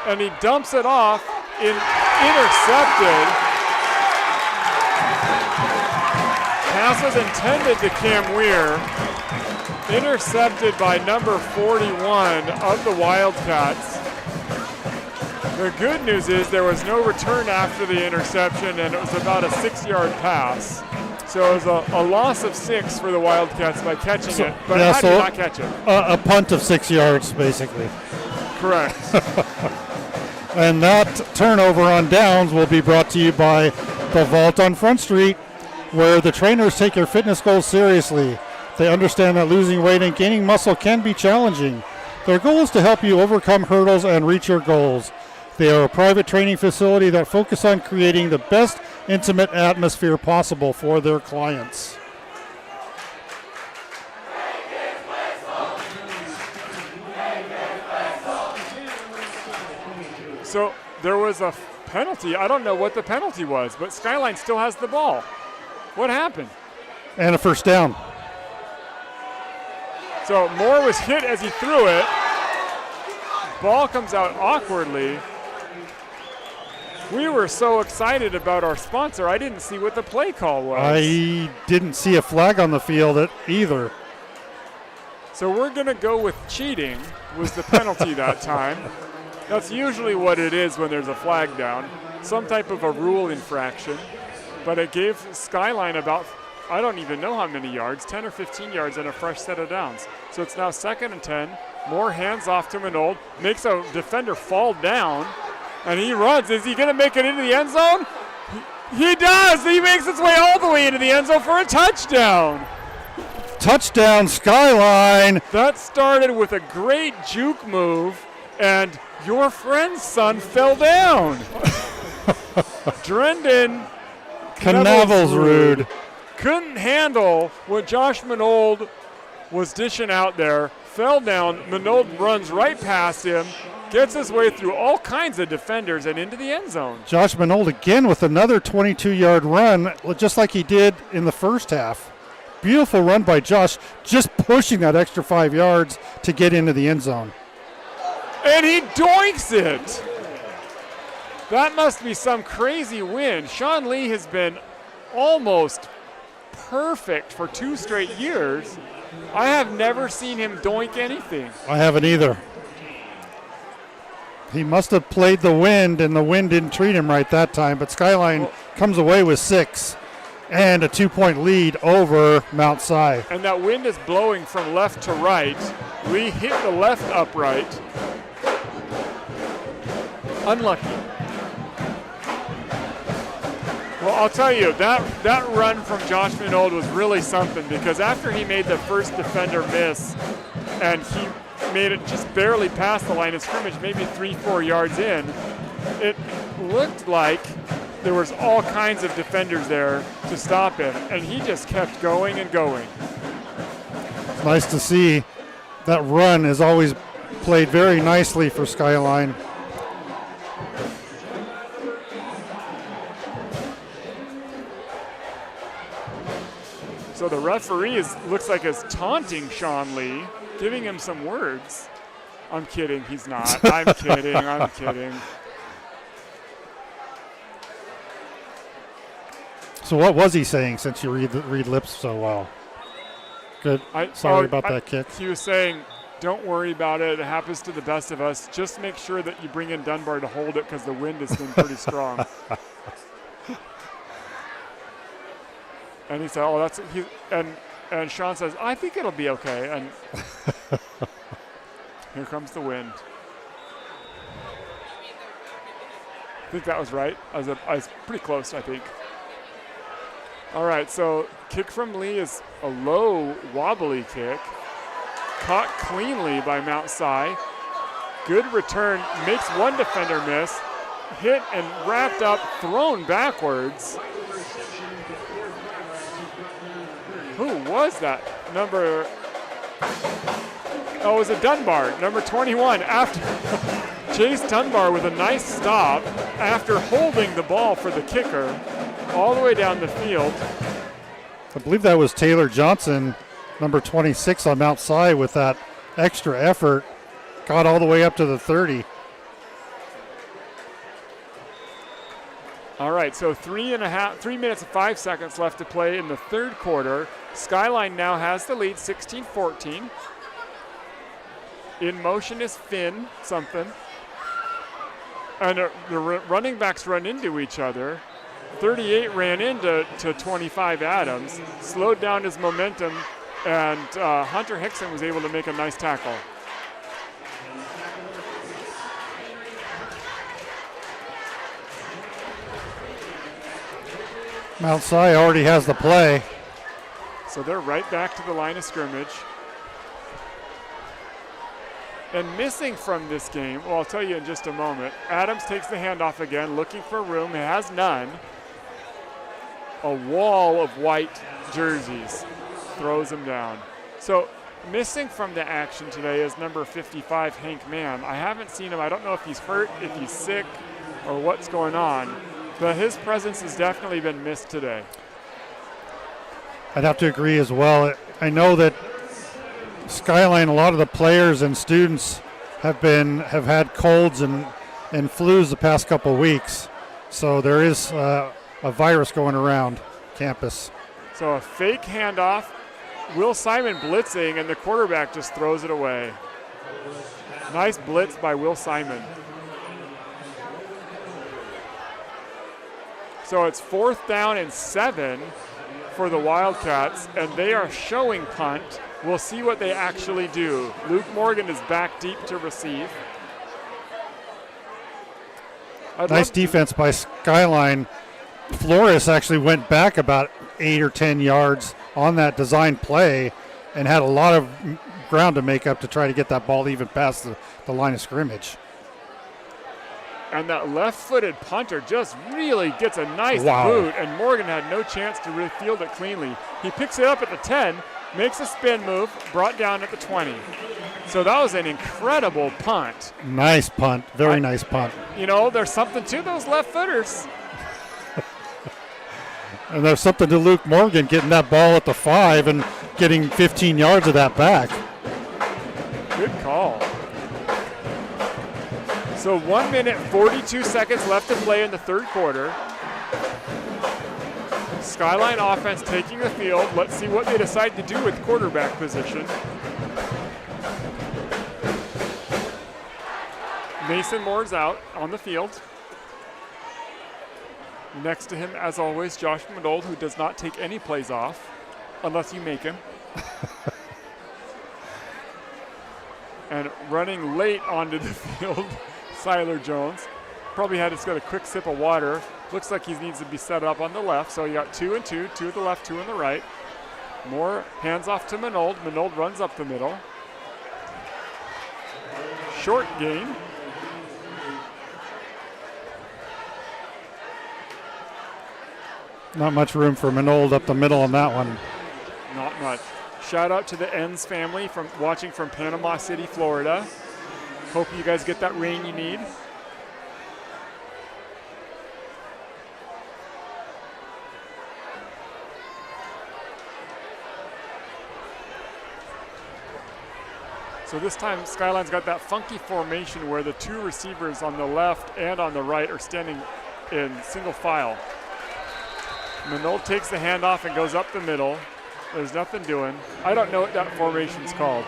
and he dumps it off, intercepted. Pass was intended to Cam Weir, intercepted by number 41 of the Wildcats. The good news is there was no return after the interception, and it was about a 6-yard pass. So it was a loss of 6 for the Wildcats by catching it, but how did not catch it? A punt of 6 yards, basically. Correct. And that turnover on downs will be brought to you by the Vault on Front Street, where the trainers take your fitness goals seriously. They understand that losing weight and gaining muscle can be challenging. Their goal is to help you overcome hurdles and reach your goals. They are a private training facility that focus on creating the best intimate atmosphere possible for their clients. So there was a penalty. I don't know what the penalty was, but Skyline still has the ball. What happened? And a first down. So Moore was hit as he threw it. Ball comes out awkwardly. We were so excited about our sponsor, I didn't see what the play call was. I didn't see a flag on the field either. So we're going to go with cheating was the penalty that time. That's usually what it is when there's a flag down, some type of a rule infraction. But it gave Skyline about, I don't even know how many yards, 10 or 15 yards and a fresh set of downs. So it's now 2nd and 10. Moore hands off to Minold, makes a defender fall down, and he runs. Is he going to make it into the end zone? He does. He makes his way all the way into the end zone for a touchdown. Touchdown, Skyline. That started with a great juke move, and your friend's son fell down. Drendon Knavel's couldn't handle what Josh Minold was dishing out there, fell down. Minold runs right past him, gets his way through all kinds of defenders and into the end zone. Josh Minold again with another 22-yard run, just like he did in the first half. Beautiful run by Josh, just pushing that extra 5 yards to get into the end zone. And he doinks it. That must be some crazy win. Sean Lee has been almost perfect for 2 straight years. I have never seen him doink anything. I haven't either. He must have played the wind, and the wind didn't treat him right that time. But Skyline comes away with 6 and a 2-point lead over Mount Si. And that wind is blowing from left to right. Lee hit the left upright. Unlucky. Well, I'll tell you, that run from Josh Minold was really something, because after he made the first defender miss and he made it just barely past the line of scrimmage, maybe 3-4 yards in, it looked like there was all kinds of defenders there to stop him, and he just kept going and going. It's nice to see. That run has always played very nicely for Skyline. So the referee looks like is taunting Sean Lee, giving him some words. I'm kidding, he's not. I'm kidding, I'm kidding. So what was he saying, since you read lips so well? Good. Sorry about that kick. He was saying, don't worry about it. It happens to the best of us. Just make sure that you bring in Dunbar to hold it, because the wind has been pretty strong. And he said, "Oh, that's." And Sean says, "I think it'll be okay." And here comes the wind. I think that was right. I was pretty close, I think. All right, so kick from Lee is a low, wobbly kick. Caught cleanly by Mount Si. Good return, makes one defender miss. Hit and wrapped up, thrown backwards. Who was that? Oh, it was a Dunbar, number 21. After Chase Dunbar with a nice stop after holding the ball for the kicker all the way down the field. I believe that was Taylor Johnson, number 26 on Mount Si, with that extra effort. Got all the way up to the 30. All right, so 3 minutes and 5 seconds left to play in the third quarter. Skyline now has the lead, 16-14. In motion is Finn something. And the running backs run into each other. 38 ran into 25 Adams, slowed down his momentum, and Hunter Hickson was able to make a nice tackle. Mount Si already has the play. So they're right back to the line of scrimmage. And missing from this game, well, I'll tell you in just a moment, Adams takes the handoff again, looking for room. He has none. A wall of white jerseys throws him down. So missing from the action today is number 55, Hank Mann. I haven't seen him. I don't know if he's hurt, if he's sick, or what's going on. But his presence has definitely been missed today. I'd have to agree as well. I know that Skyline, a lot of the players and students have had colds and flus the past couple of weeks. So there is a virus going around campus. So a fake handoff, Will Simon blitzing, and the quarterback just throws it away. Nice blitz by Will Simon. So it's 4th down and 7 for the Wildcats, and they are showing punt. We'll see what they actually do. Luke Morgan is back deep to receive. Nice defense by Skyline. Flores actually went back about 8 or 10 yards on that design play and had a lot of ground to make up to try to get that ball even past the line of scrimmage. And that left-footed punter just really gets a nice boot, and Morgan had no chance to really field it cleanly. He picks it up at the 10, makes a spin move, brought down at the 20. So that was an incredible punt. Nice punt, very nice punt. You know, there's something to those left-footers. And there's something to Luke Morgan getting that ball at the 5 and getting 15 yards of that back. Good call. So 1 minute, 42 seconds left to play in the third quarter. Skyline offense taking the field. Let's see what they decide to do with quarterback position. Mason Moore's out on the field. Next to him, as always, Josh Manold, who does not take any plays off, unless you make him. And running late onto the field, Siler Jones. Probably had to get a quick sip of water. Looks like he needs to be set up on the left. So you got 2 and 2, 2 at the left, 2 on the right. Moore hands off to Manold. Manold runs up the middle. Short gain. Not much room for Manold up the middle on that one. Not much. Shout out to the Enns family from watching from Panama City, Florida. Hope you guys get that rain you need. So this time Skyline's got that funky formation where the 2 receivers on the left and on the right are standing in single file. Manold takes the handoff and goes up the middle. There's nothing doing. I don't know what that formation's called.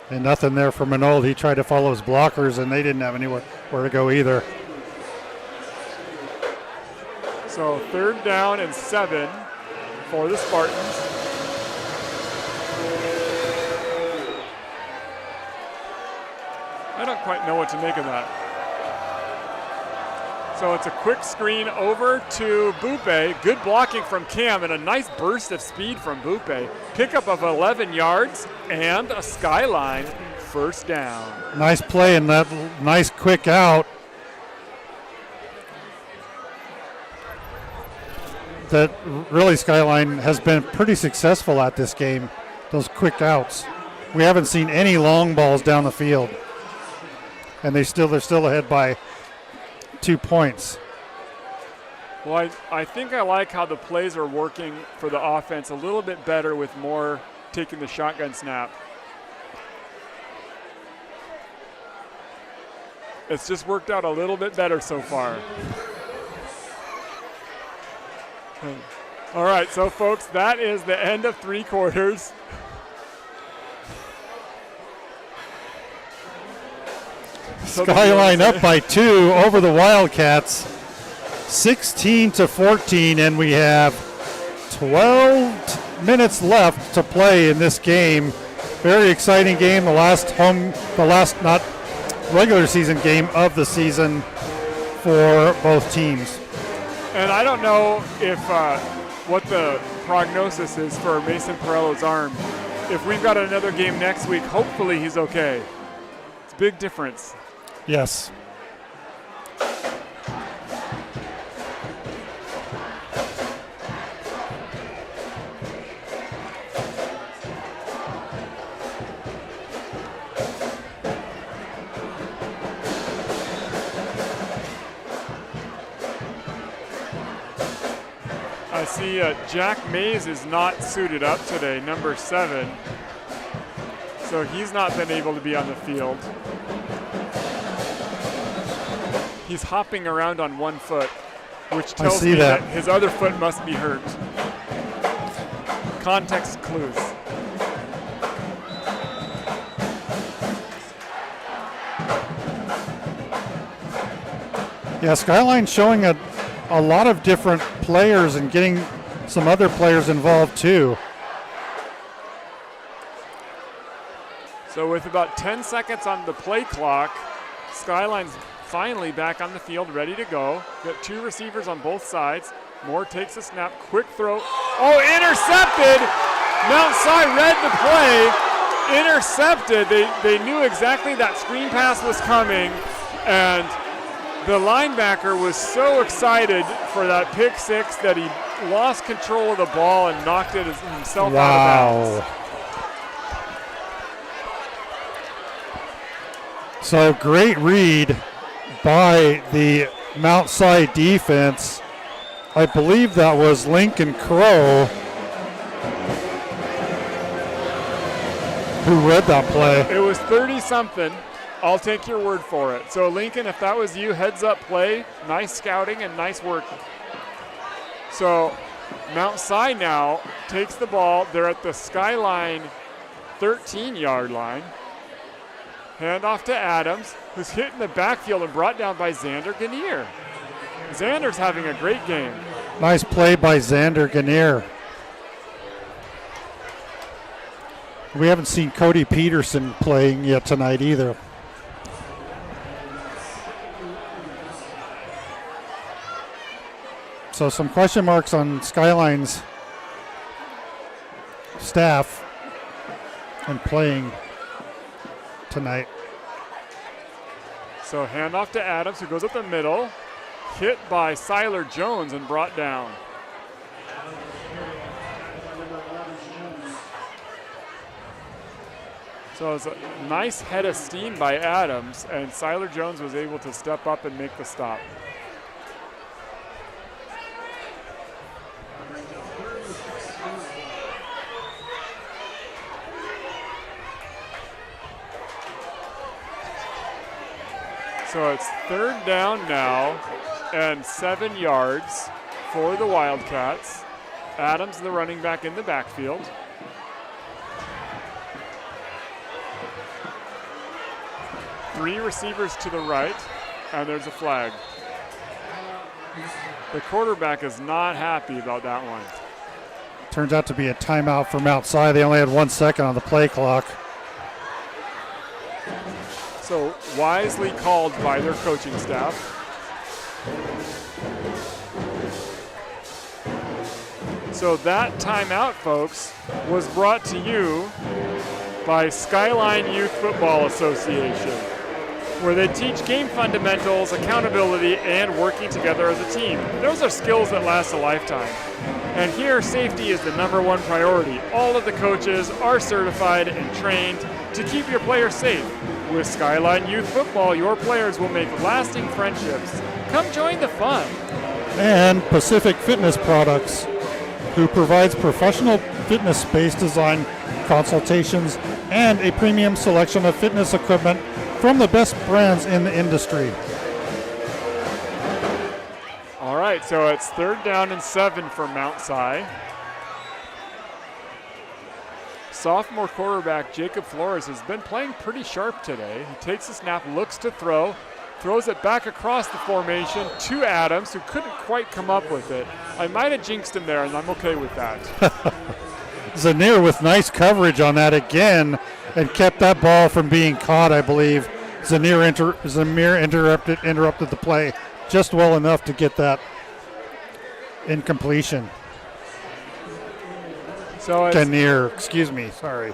And nothing there for Manold. He tried to follow his blockers, and they didn't have anywhere to go either. So 3rd down and 7 for the Spartans. I don't quite know what to make of that. So it's a quick screen over to Bupe. Good blocking from Cam and a nice burst of speed from Bupe. Pickup of 11 yards and a Skyline first down. Nice play and that nice quick out. That really Skyline has been pretty successful at this game, those quick outs. We haven't seen any long balls down the field. And they're still ahead by 2 points. Well, I think I like how the plays are working for the offense a little bit better with more taking the shotgun snap. It's just worked out a little bit better so far. All right, so folks, that is the end of 3 quarters. Skyline up by 2 over the Wildcats, 16-14, and we have 12 minutes left to play in this game. Very exciting game, the last not regular season game of the season for both teams. And I don't know if what the prognosis is for Mason Perello's arm. If we've got another game next week, hopefully he's okay. It's a big difference. Yes. I see Jack Mays is not suited up today, number 7. So he's not been able to be on the field. He's hopping around on one foot, which tells me that his other foot must be hurt. Context clues. Yeah, Skyline showing a lot of different players and getting some other players involved too. So with about 10 seconds on the play clock, Skyline's finally back on the field, ready to go. Got 2 receivers on both sides. Moore takes a snap, quick throw. Oh, intercepted! Mount Si read the play, intercepted. They knew exactly that screen pass was coming, and the linebacker was so excited for that pick 6 that he lost control of the ball and knocked it himself out of bounds. So great read by the Mount Si defense. I believe that was Lincoln Crow who read that play. It was 30-something. I'll take your word for it. So Lincoln, if that was you, heads up play, nice scouting and nice work. So Mount Si now takes the ball. They're at the Skyline 13-yard line. Handoff to Adams, who's hit in the backfield and brought down by Xander Gannier. Xander's having a great game. Nice play by Xander Gannier. We haven't seen Cody Peterson playing yet tonight either. So some question marks on Skyline's staff and playing tonight. So handoff to Adams, who goes up the middle, hit by Siler Jones and brought down. So it's a nice head of steam by Adams, and Siler Jones was able to step up and make the stop. So it's 3rd down now and 7 yards for the Wildcats. Adams, the running back, in the backfield. Three receivers to the right, and there's a flag. The quarterback is not happy about that one. Turns out to be a timeout from outside. They only had 1 second on the play clock. So wisely called by their coaching staff. So that timeout, folks, was brought to you by Skyline Youth Football Association, where they teach game fundamentals, accountability, and working together as a team. Those are skills that last a lifetime. And here, safety is the #1 priority. All of the coaches are certified and trained to keep your players safe. With Skyline Youth Football, your players will make lasting friendships. Come join the fun. And Pacific Fitness Products, who provides professional fitness space design consultations and a premium selection of fitness equipment from the best brands in the industry. All right, so it's 3rd down and 7 for Mount Si. Sophomore quarterback Jacob Flores has been playing pretty sharp today. He takes the snap, looks to throw, throws it back across the formation to Adams, who couldn't quite come up with it. I might have jinxed him there, and I'm okay with that. Zanier with nice coverage on that again and kept that ball from being caught, I believe. Zanier interrupted the play just well enough to get that incompletion. So Zanier, excuse me, sorry.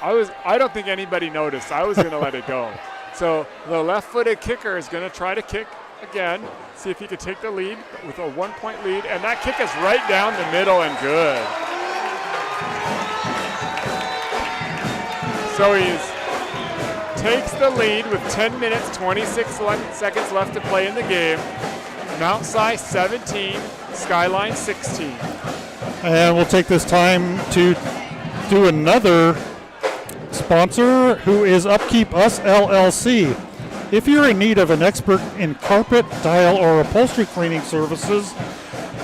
I don't think anybody noticed. I was going to let it go. So the left-footed kicker is going to try to kick again, see if he can take the lead with a 1-point lead, and that kick is right down the middle and good. So he takes the lead with 10 minutes, 26 seconds left to play in the game. Mount Si 17, Skyline 16. And we'll take this time to do another sponsor, who is Upkeep Us LLC. If you're in need of an expert in carpet, tile, or upholstery cleaning services,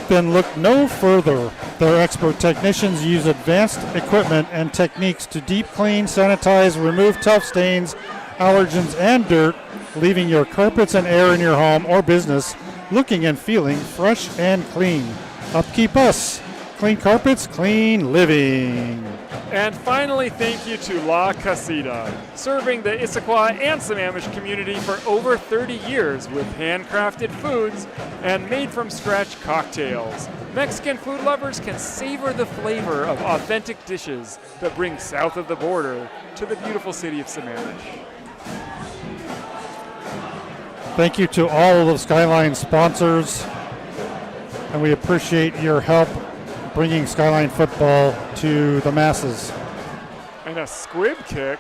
then look no further. Their expert technicians use advanced equipment and techniques to deep clean, sanitize, remove tough stains, allergens, and dirt, leaving your carpets and air in your home or business looking and feeling fresh and clean. Upkeep Us. Clean carpets, clean living. And finally, thank you to La Casita, serving the Issaquah and Sammamish community for over 30 years with handcrafted foods and made-from-scratch cocktails. Mexican food lovers can savor the flavor of authentic dishes that bring south of the border to the beautiful city of Sammamish. Thank you to all of the Skyline sponsors, and we appreciate your help bringing Skyline football to the masses. And a squib kick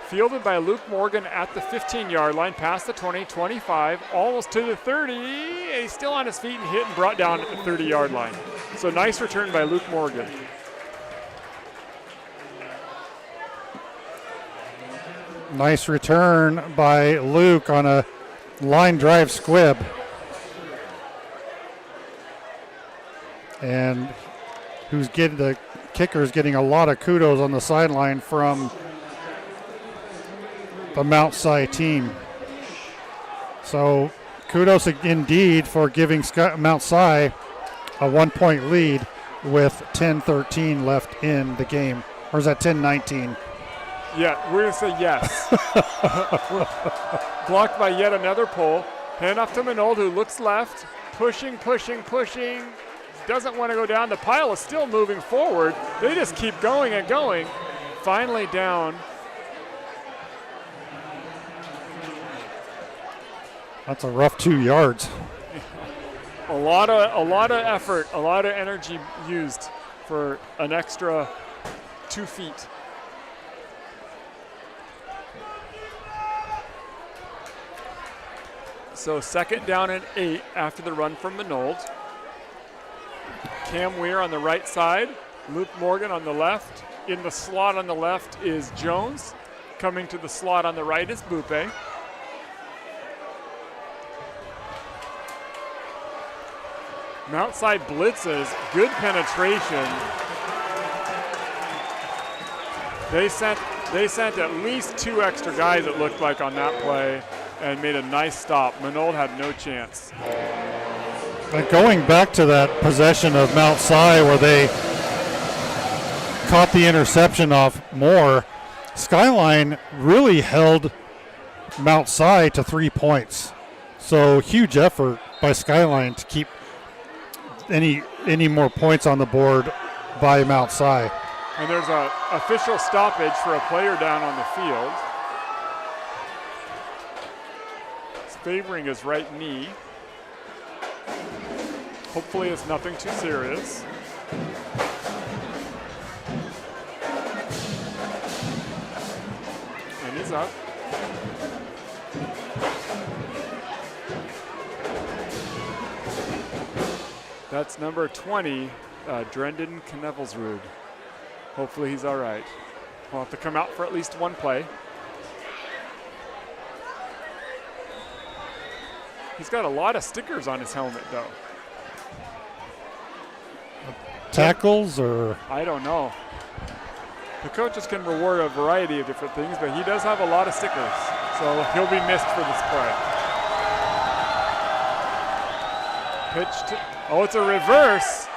fielded by Luke Morgan at the 15-yard line, past the 20, 25, almost to the 30. He's still on his feet and hit and brought down at the 30-yard line. So nice return by Luke Morgan. Nice return by Luke on a line drive squib. And the kicker is getting a lot of kudos on the sideline from the Mount Si team. So kudos indeed for giving Mount Si a 1-point lead with 10:13 left in the game. Or is that 10:19? Yeah, we're going to say yes. Blocked by yet another pull. Hand off to Manold, who looks left. Pushing. Doesn't want to go down. The pile is still moving forward. They just keep going and going. Finally down. That's a rough 2 yards. A lot of effort, a lot of energy used for an extra 2 feet. So 2nd down and 8 after the run from Manold. Cam Weir on the right side, Luke Morgan on the left. In the slot on the left is Jones. Coming to the slot on the right is Bupe. Mount Si blitzes, good penetration. They sent at least 2 extra guys, it looked like, on that play and made a nice stop. Manold had no chance. But going back to that possession of Mount Si where they caught the interception off Moore, Skyline really held Mount Si to 3 points. So huge effort by Skyline to keep any more points on the board by Mount Si. And there's an official stoppage for a player down on the field. He's favoring his right knee. Hopefully it's nothing too serious. And he's up. That's number 20, Drendon Knevelsrud. Hopefully he's all right. We'll have to come out for at least one play. He's got a lot of stickers on his helmet, though. Tackles or? I don't know. The coaches can reward a variety of different things, but he does have a lot of stickers, so he'll be missed for this play. Pitch to, oh, it's a reverse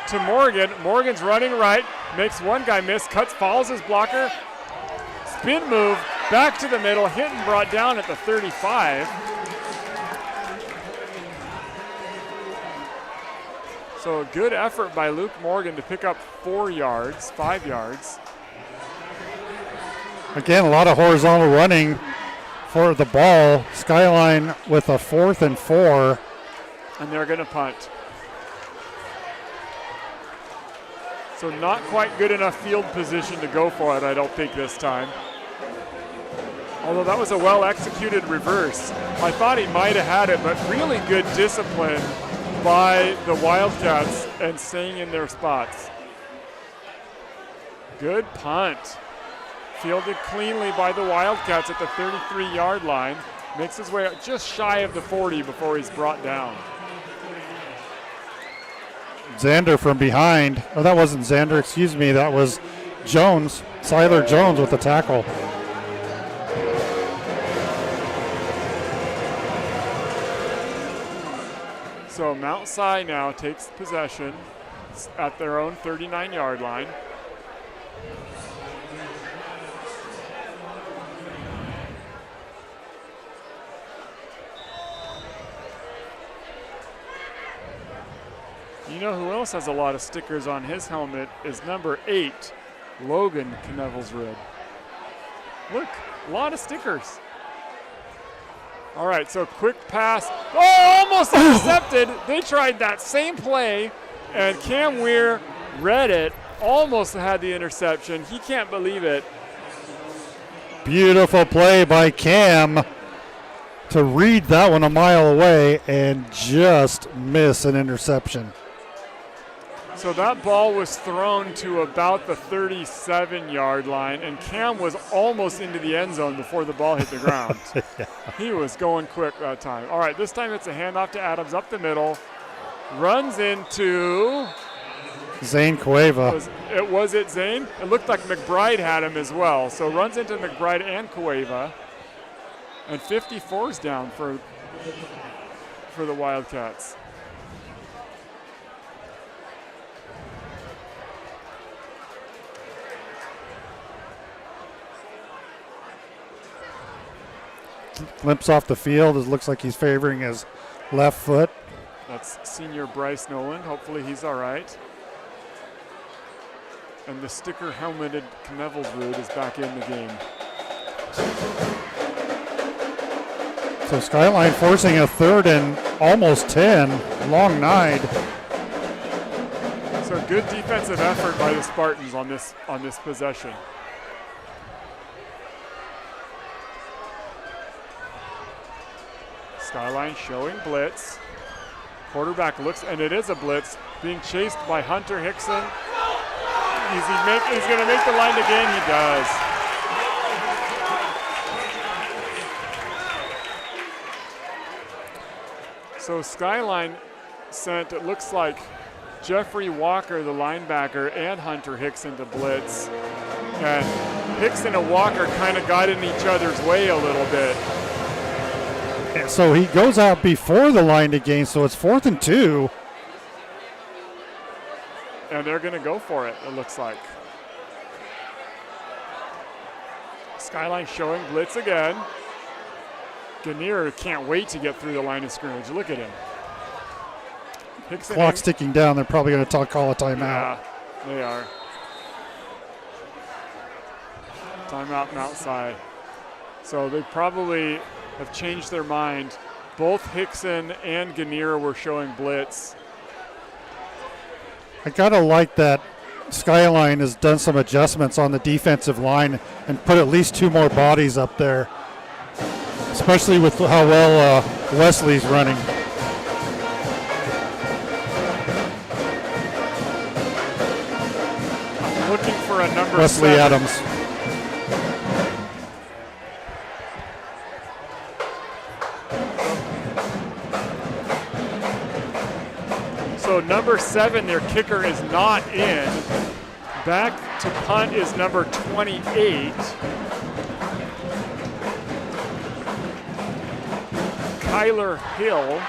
to Morgan. Morgan's running right, makes one guy miss, follows his blocker. Spin move, back to the middle, hit and brought down at the 35. So a good effort by Luke Morgan to pick up 5 yards. Again, a lot of horizontal running for the ball. Skyline with a 4th and 4. And they're going to punt. So not quite good enough field position to go for it, I don't think, this time. Although that was a well-executed reverse. I thought he might have had it, but really good discipline by the Wildcats and staying in their spots. Good punt. Fielded cleanly by the Wildcats at the 33-yard line. Makes his way up just shy of the 40 before he's brought down. Xander from behind. Oh, that wasn't Xander, excuse me. That was Jones, Siler Jones with the tackle. So Mount Si now takes possession at their own 39-yard line. You know who else has a lot of stickers on his helmet is number 8, Logan Knevelsrud. Look, a lot of stickers. All right, so quick pass. Oh, almost intercepted. They tried that same play, and Cam Weir read it, almost had the interception. He can't believe it. Beautiful play by Cam to read that one a mile away and just miss an interception. So that ball was thrown to about the 37-yard line, and Cam was almost into the end zone before the ball hit the ground. Yeah. He was going quick that time. All right, this time it's a handoff to Adams up the middle. Runs into Zane Cueva. Was it Zane? It looked like McBride had him as well. So runs into McBride and Cueva. And 54's down for the Wildcats. Glimpse off the field. It looks like he's favoring his left foot. That's senior Bryce Noland. Hopefully he's all right. And the sticker helmeted Knevelsrud is back in the game. So Skyline forcing a 3rd and almost 10. Long 9. So good defensive effort by the Spartans on this possession. Skyline showing blitz. Quarterback looks, and it is a blitz, being chased by Hunter Hickson. He's going to make the line again. He does. So Skyline sent, it looks like, Jeffrey Walker, the linebacker, and Hunter Hickson to blitz. And Hickson and Walker kind of got in each other's way a little bit. So he goes out before the line to gain, so it's 4th and 2. And they're going to go for it, it looks like. Skyline showing blitz again. Ganir can't wait to get through the line of scrimmage. Look at him. Hickson Clock's ticking down. They're probably going to call a timeout. Yeah, they are. Timeout from outside. So they probably have changed their mind. Both Hickson and Ganir were showing blitz. I got to like that Skyline has done some adjustments on the defensive line and put at least 2 more bodies up there, especially with how well Wesley's running. I'm looking for a number Wesley 7. Adams. So number 7, their kicker, is not in. Back to punt is number 28. Kyler Hill.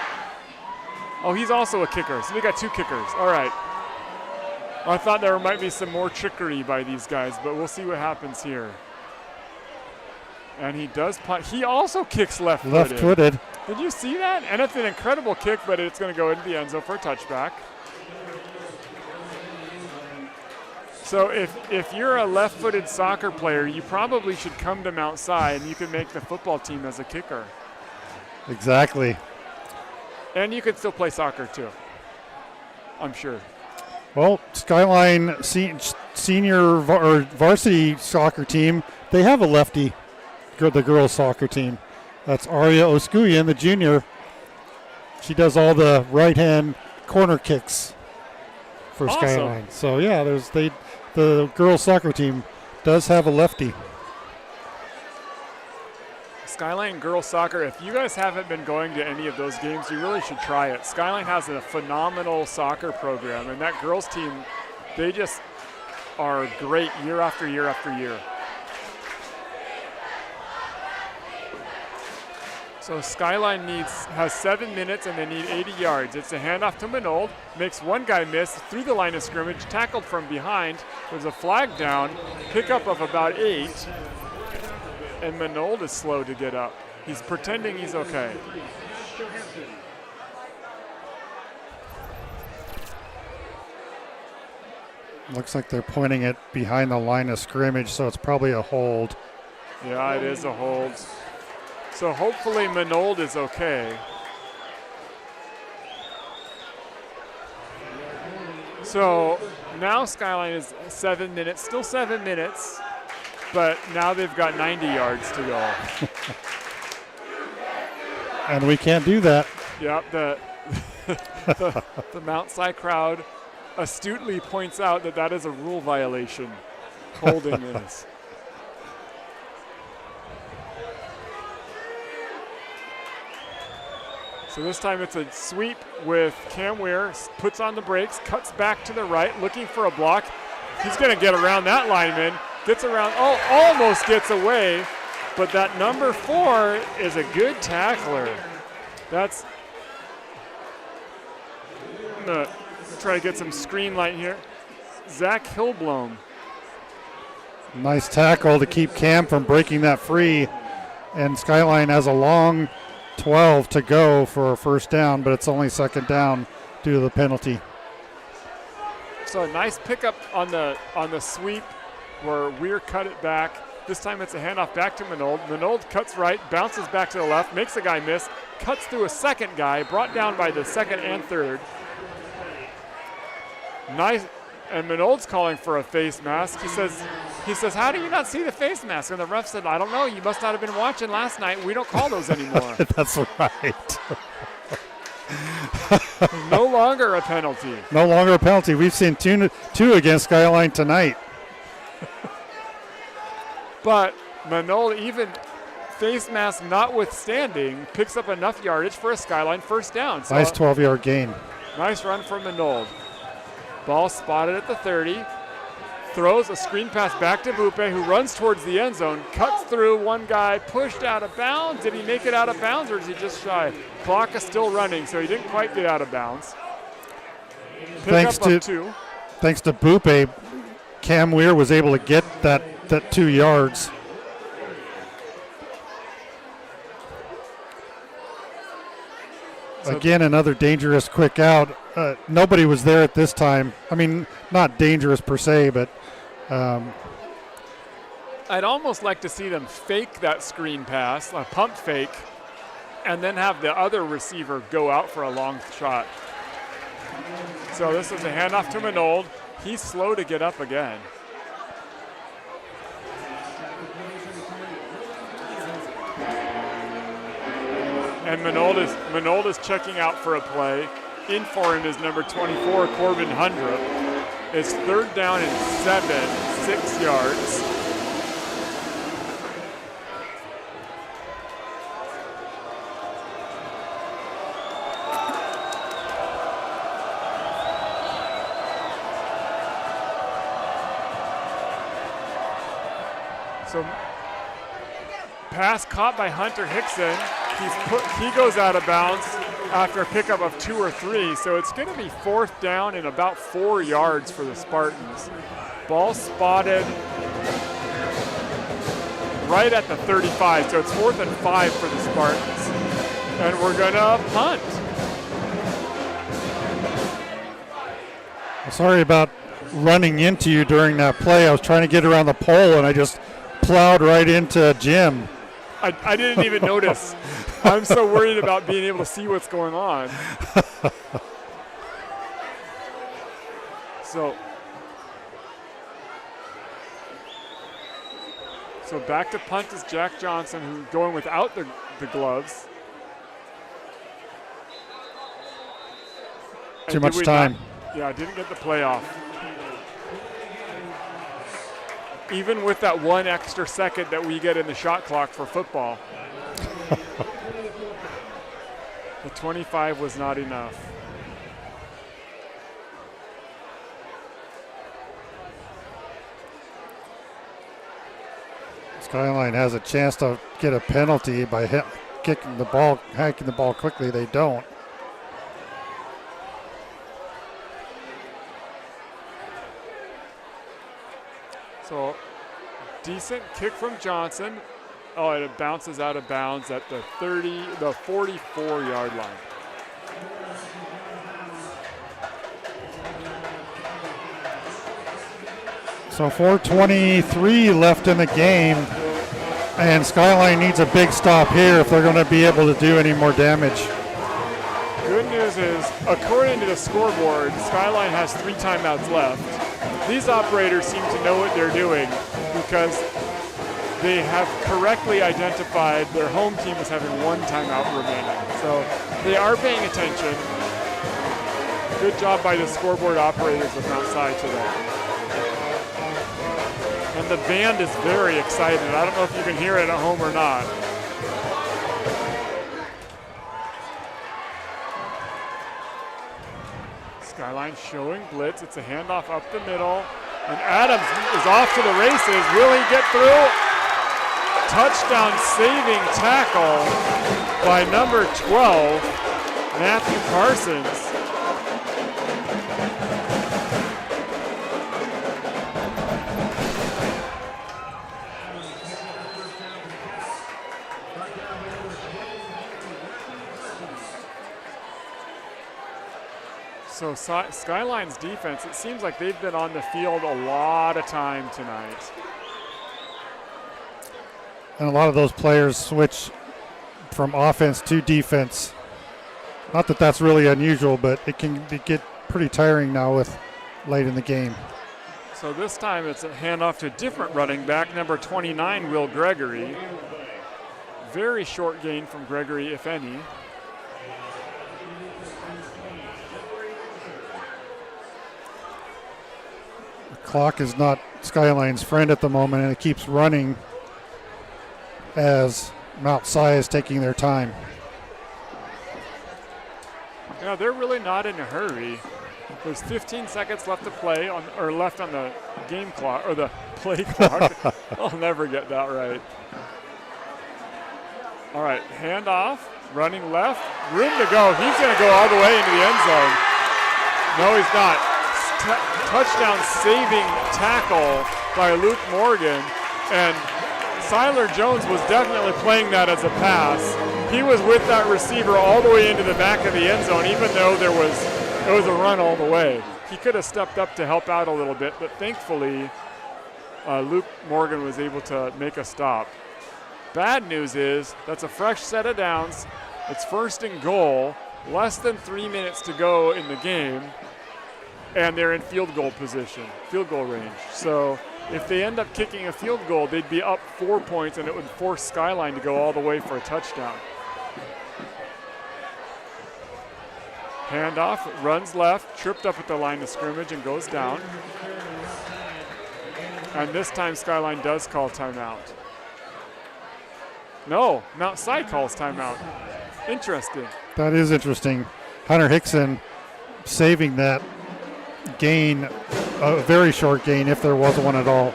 Oh, he's also a kicker. So we got 2 kickers. All right. I thought there might be some more trickery by these guys, but we'll see what happens here. And he does punt. He also kicks left-footed. Left-footed. Did you see that? And it's an incredible kick, but it's going to go into the end zone for a touchback. So if you're a left-footed soccer player, you probably should come to Mount Si, and you can make the football team as a kicker. Exactly. And you can still play soccer too, I'm sure. Well, Skyline senior or varsity soccer team, they have a lefty, the girls soccer team. That's Aria Oskuyan, the junior. She does all the right-hand corner kicks for Awesome. Skyline. So yeah, the girls soccer team does have a lefty. Skyline girls soccer, if you guys haven't been going to any of those games, you really should try it. Skyline has a phenomenal soccer program, and that girls team, they just are great year after year after year. So Skyline has 7 minutes and they need 80 yards. It's a handoff to Manold, makes one guy miss through the line of scrimmage, tackled from behind. There's a flag down, pickup of about 8. And Manold is slow to get up. He's pretending he's okay. Looks like they're pointing it behind the line of scrimmage, so it's probably a hold. Yeah, it is a hold. So hopefully Manold is okay. So now Skyline is 7 minutes, still 7 minutes. But now they've got 90 yards to go. And we can't do that. Yep, the Mount Si crowd astutely points out that is a rule violation. Holding is. So this time it's a sweep with Cam Weir, puts on the brakes, cuts back to the right, looking for a block. He's going to get around that lineman. Gets around, almost gets away, but that number 4 is a good tackler. I'm going to try to get some screen light here. Zach Hillblom. Nice tackle to keep Cam from breaking that free. And Skyline has a long 12 to go for a first down, but it's only second down due to the penalty. So a nice pickup on the sweep where Weir cut it back. This time it's a handoff back to Manold. Manold cuts right, bounces back to the left, makes a guy miss, cuts through a second guy, brought down by the second and third. Nice, and Manold's calling for a face mask. He says, how do you not see the face mask? And the ref said, I don't know, you must not have been watching last night. We don't call those anymore. That's right. No longer a penalty. No longer a penalty. We've seen two against Skyline tonight. But Manold, even face mask notwithstanding, picks up enough yardage for a Skyline first down. So nice 12-yard gain. Nice run from Manold. Ball spotted at the 30. Throws a screen pass back to Bupe, who runs towards the end zone, cuts through one guy, pushed out of bounds. Did he make it out of bounds, or is he just shy? Clock is still running, so he didn't quite get out of bounds. Thanks to Bupe, Cam Weir was able to get that 2 yards. Again, another dangerous quick out. Nobody was there at this time. I mean, not dangerous per se, but I'd almost like to see them fake that screen pass, a pump fake, and then have the other receiver go out for a long shot. So this is a handoff to Manold. He's slow to get up again. And Manold is checking out for a play. In for him is number 24, Corbin Hundrup. It's 3rd down and 7, 6 yards. So pass caught by Hunter Hickson. He goes out of bounds after a pickup of 2 or 3. So it's going to be 4th down and about 4 yards for the Spartans. Ball spotted right at the 35. So it's 4th and 5 for the Spartans. And we're going to punt. sorry about running into you during that play. I was trying to get around the pole and I just plowed right into Jim. I didn't even notice. I'm so worried about being able to see what's going on. So back to punt is Jack Johnson, who's going without the gloves. Too much time. I didn't get the play off. Even with that 1 extra second that we get in the shot clock for football. The 25 was not enough. Skyline has a chance to get a penalty by hacking the ball quickly. They don't. So decent kick from Johnson. Oh, and it bounces out of bounds at the 44-yard line. So 4:23 left in the game, and Skyline needs a big stop here if they're going to be able to do any more damage. Good news is, according to the scoreboard, Skyline has 3 timeouts left. These operators seem to know what they're doing because they have correctly identified their home team as having 1 timeout remaining. So they are paying attention. Good job by the scoreboard operators of Mount Si today. And the band is very excited. I don't know if you can hear it at home or not. Skyline showing blitz. It's a handoff up the middle. And Adams is off to the races. Will he get through? Touchdown saving tackle by number 12, Matthew Parsons. So Skyline's defense, it seems like they've been on the field a lot of time tonight. And a lot of those players switch from offense to defense. Not that that's really unusual, but it can get pretty tiring now with late in the game. So this time it's a handoff to a different running back, number 29, Will Gregory. Very short gain from Gregory, if any. Clock is not Skyline's friend at the moment, and it keeps running as Mount Si is taking their time. Yeah, they're really not in a hurry. There's 15 seconds left to play left on the game clock or the play clock. I'll never get that right. All right, handoff, running left, room to go. He's going to go all the way into the end zone. No, he's not. Touchdown saving tackle by Luke Morgan, and Siler Jones was definitely playing that as a pass. he was with that receiver all the way into the back of the end zone, even though it was a run all the way. He could have stepped up to help out a little bit, but thankfully Luke Morgan was able to make a stop. Bad news is that's a fresh set of downs. It's 1st and goal, less than 3 minutes to go in the game, and they're in field goal position, field goal range. So if they end up kicking a field goal, they'd be up 4 points, and it would force Skyline to go all the way for a touchdown. Handoff, runs left, tripped up at the line of scrimmage and goes down. And this time Skyline does call timeout. No, Mount Si calls timeout. Interesting. That is interesting. Hunter Hickson saving that gain, a very short gain if there was one at all.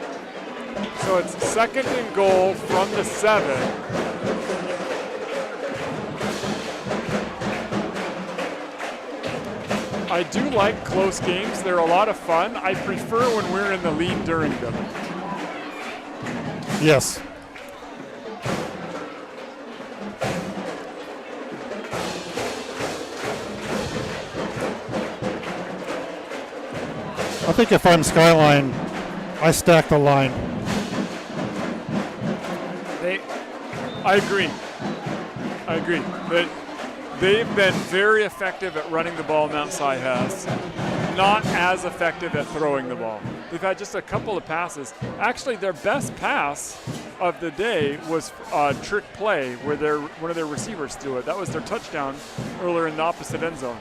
So it's 2nd and goal from the 7. I do like close games. They're a lot of fun. I prefer when we're in the lead during them. Yes. I think if I'm Skyline, I stack the line. I agree. But they've been very effective at running the ball, Mount Si has. Not as effective at throwing the ball. They've had just a couple of passes. Actually, their best pass of the day was a trick play where one of their receivers threw it. That was their touchdown earlier in the opposite end zone.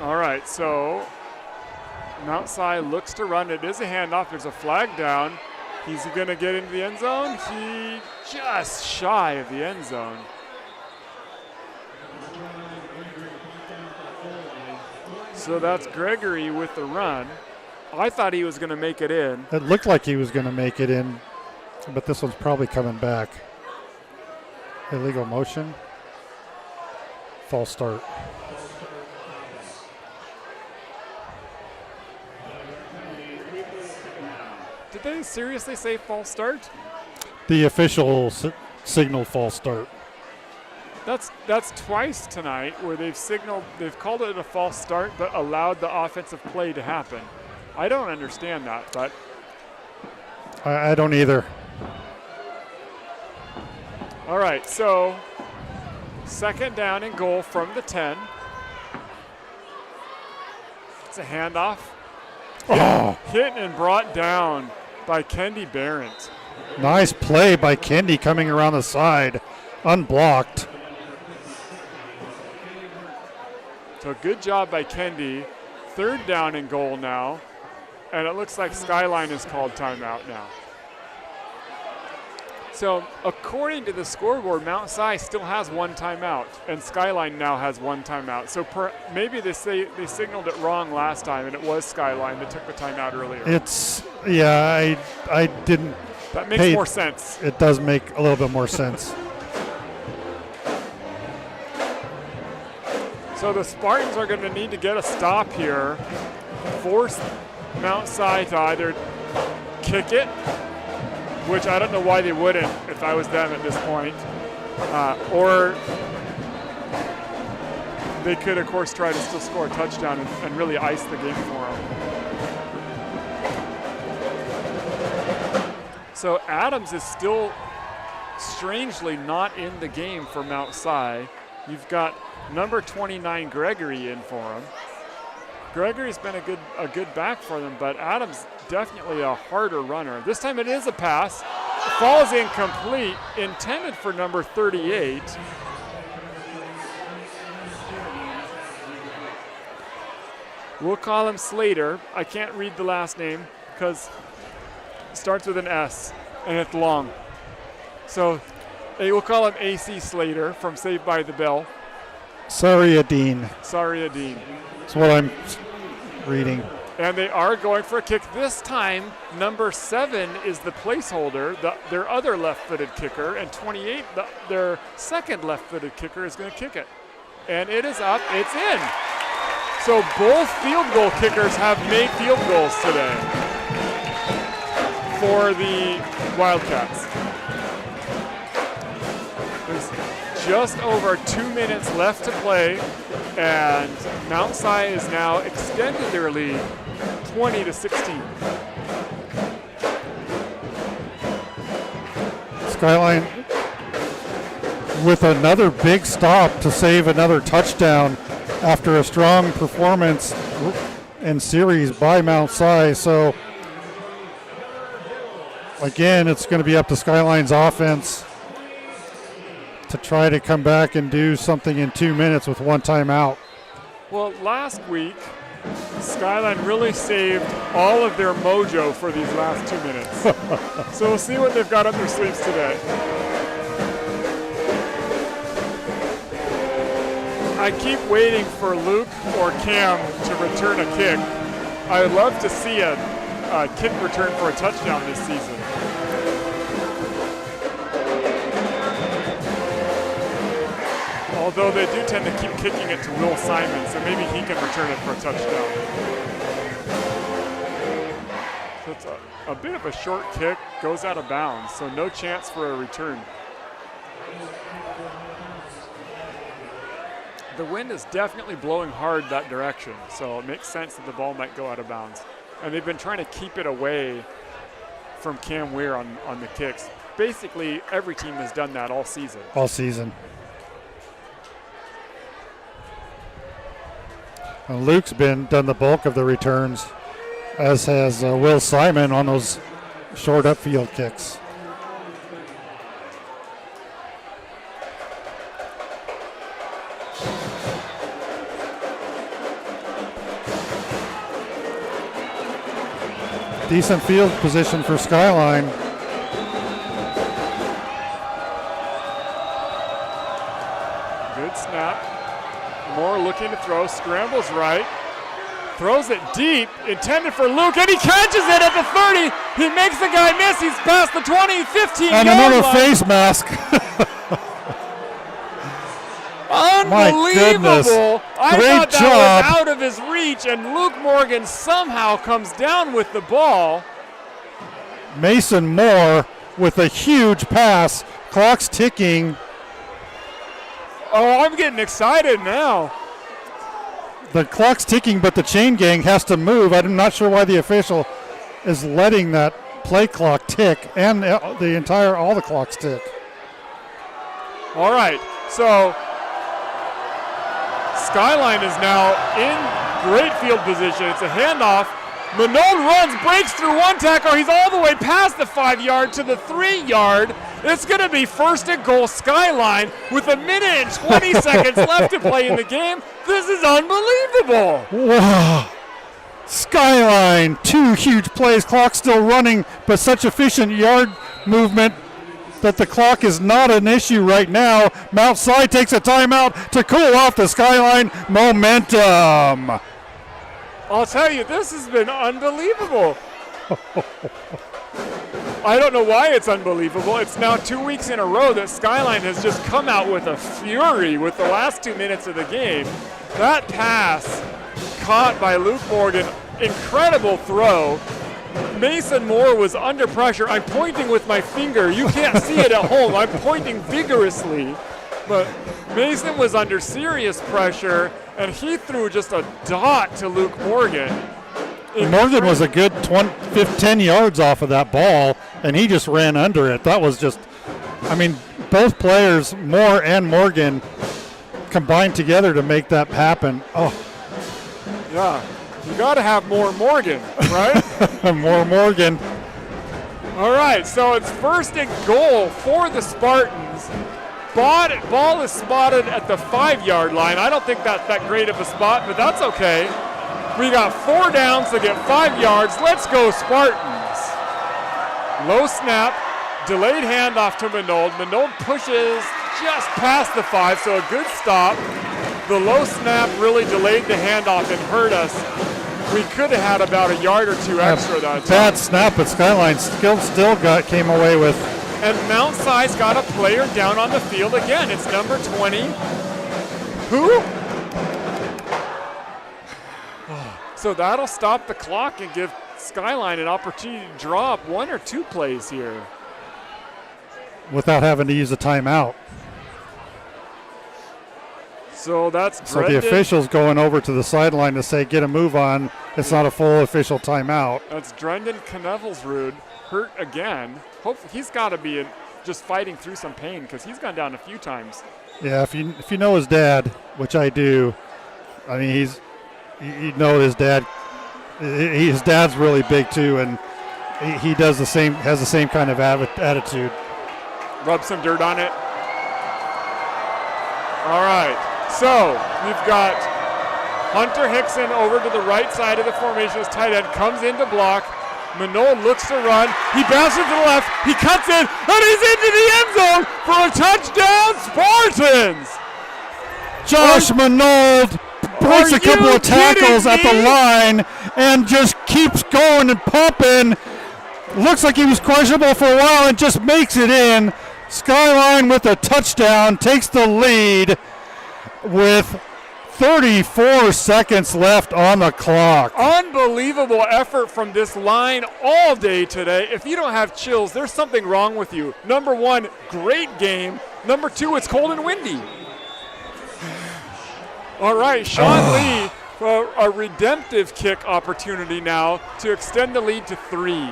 All right, so Mount Si looks to run. It is a handoff. There's a flag down. He's going to get into the end zone. He just shy of the end zone. So that's Gregory with the run. I thought he was going to make it in. It looked like he was going to make it in, but this one's probably coming back. Illegal motion. False start. Did they seriously say false start? The official signaled false start. That's twice tonight where they've called it a false start but allowed the offensive play to happen. I don't understand that, but I don't either. All right, so 2nd down and goal from the 10. It's a handoff. Hit and brought down by Kendi Barrett. Nice play by Kendi coming around the side, unblocked. So good job by Kendi. 3rd down and goal now. And it looks like Skyline has called timeout now. So according to the scoreboard, Mount Si still has 1 timeout, and Skyline now has 1 timeout. So maybe they signaled it wrong last time, and it was Skyline that took the timeout earlier. I didn't. That makes more sense. It does make a little bit more sense. So the Spartans are going to need to get a stop here, force Mount Si to either kick it, which I don't know why they wouldn't if I was them at this point, or they could, of course, try to still score a touchdown and really ice the game for them. So Adams is still strangely not in the game for Mount Si. You've got number 29 Gregory in for him. Gregory's been a good back for them, but Adams definitely a harder runner. This time it is a pass. Falls incomplete, intended for number 38. We'll call him Slater. I can't read the last name because it starts with an S and it's long. So we'll call him AC Slater from Saved by the Bell. Sorry, Adine. That's what I'm reading. And they are going for a kick. This time, number 7 is the placeholder, their other left-footed kicker, and 28, their second left-footed kicker, is going to kick it. And it is up. It's in. So both field goal kickers have made field goals today. for the Wildcats. There's just over 2 minutes left to play, and Mount Si is now extended their lead 20-16. Skyline with another big stop to save another touchdown after a strong performance and series by Mount Si. So again, it's going to be up to Skyline's offense to try to come back and do something in 2 minutes with one timeout. Well, last week, Skyline really saved all of their mojo for these last 2 minutes. So we'll see what they've got up their sleeves today. I keep waiting for Luke or Cam to return a kick. I would love to see a kick return for a touchdown this season. Although they do tend to keep kicking it to Will Simon, so maybe he can return it for a touchdown. So it's a bit of a short kick, goes out of bounds, so no chance for a return. The wind is definitely blowing hard that direction, so it makes sense that the ball might go out of bounds. And they've been trying to keep it away from Cam Weir on the kicks. Basically, every team has done that all season. All season. And Luke's done the bulk of the returns, as has Will Simon on those short upfield kicks. Decent field position for Skyline. Good snap. Moore looking to throw, scrambles right, throws it deep, intended for Luke, and he catches it at the 30. He makes the guy miss. He's past the 20, 15 and another face mask. Unbelievable. I Great thought that job. was out of his reach, and Luke Morgan somehow comes down with the ball. Mason Moore with a huge pass. Clock's ticking. Oh, I'm getting excited now. The clock's ticking, but the chain gang has to move. I'm not sure why the official is letting that play clock tick and all the clocks tick. All right, so Skyline is now in great field position. It's a handoff. Minogue runs, breaks through one tackle. He's all the way past the 5-yard to the 3-yard. It's going to be first and goal Skyline with 1 minute and 20 seconds left to play in the game. This is unbelievable. Wow. Skyline, 2 huge plays. Clock still running, but such efficient yard movement that the clock is not an issue right now. Mount Si takes a timeout to cool off the Skyline momentum. I'll tell you, this has been unbelievable. I don't know why it's unbelievable. It's now 2 weeks in a row that Skyline has just come out with a fury with the last 2 minutes of the game. That pass caught by Luke Morgan, incredible throw. Mason Moore was under pressure. I'm pointing with my finger. You can't see it at home. I'm pointing vigorously. But Mason was under serious pressure, and he threw just a dot to Luke Morgan. Morgan was a good 10 yards off of that ball, and he just ran under it. That was just, both players, Moore and Morgan, combined together to make that happen. Oh. Yeah, you got to have more Morgan, right? More Morgan. All right, so it's first and goal for the Spartans. Ball is spotted at the 5-yard line. I don't think that's that great of a spot, but that's okay. We got 4 downs to get 5 yards. Let's go Spartans. Low snap, delayed handoff to Minogue. Minogue pushes just past the 5, so a good stop. The low snap really delayed the handoff and hurt us. We could have had about a yard or 2 extra that time. Bad snap, but Skyline still came away with. And Mount Si's got a player down on the field again. It's number 20. Who? So that'll stop the clock and give Skyline an opportunity to draw up 1 or 2 plays here. Without having to use a timeout. So that's So the official's going over to the sideline to say, get a move on. It's not a full official timeout. That's Drendon Knevelsrud hurt again. Hopefully he's got to be just fighting through some pain because he's gone down a few times. Yeah, if you know his dad, which I do, I mean you know his dad. His dad's really big too, and he does the same. Has the same kind of attitude. Rub some dirt on it. All right. So we've got Hunter Hickson over to the right side of the formation as tight end, comes in to block. Manold looks to run. He bounces to the left. He cuts in, and he's into the end zone for a touchdown, Spartans! Josh Manold breaks a couple of tackles at the line and just keeps going and pumping. Looks like he was questionable for a while and just makes it in. Skyline with a touchdown, takes the lead with 34 seconds left on the clock. Unbelievable effort from this line all day today. If you don't have chills, there's something wrong with you. Number 1, great game. Number 2, it's cold and windy. All right, Sean Lee for a redemptive kick opportunity now to extend the lead to 3.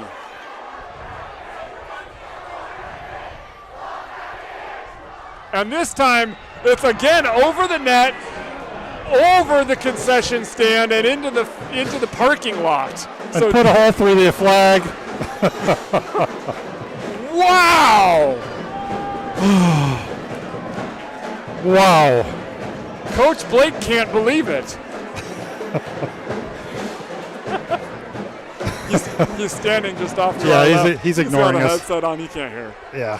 And this time, it's again over the net, over the concession stand, and into the parking lot. And put a hole through the flag. Wow! Wow. Coach Blake can't believe it. he's standing just off to our left. He's ignoring us. us. He's got a headset on, he can't hear. Yeah.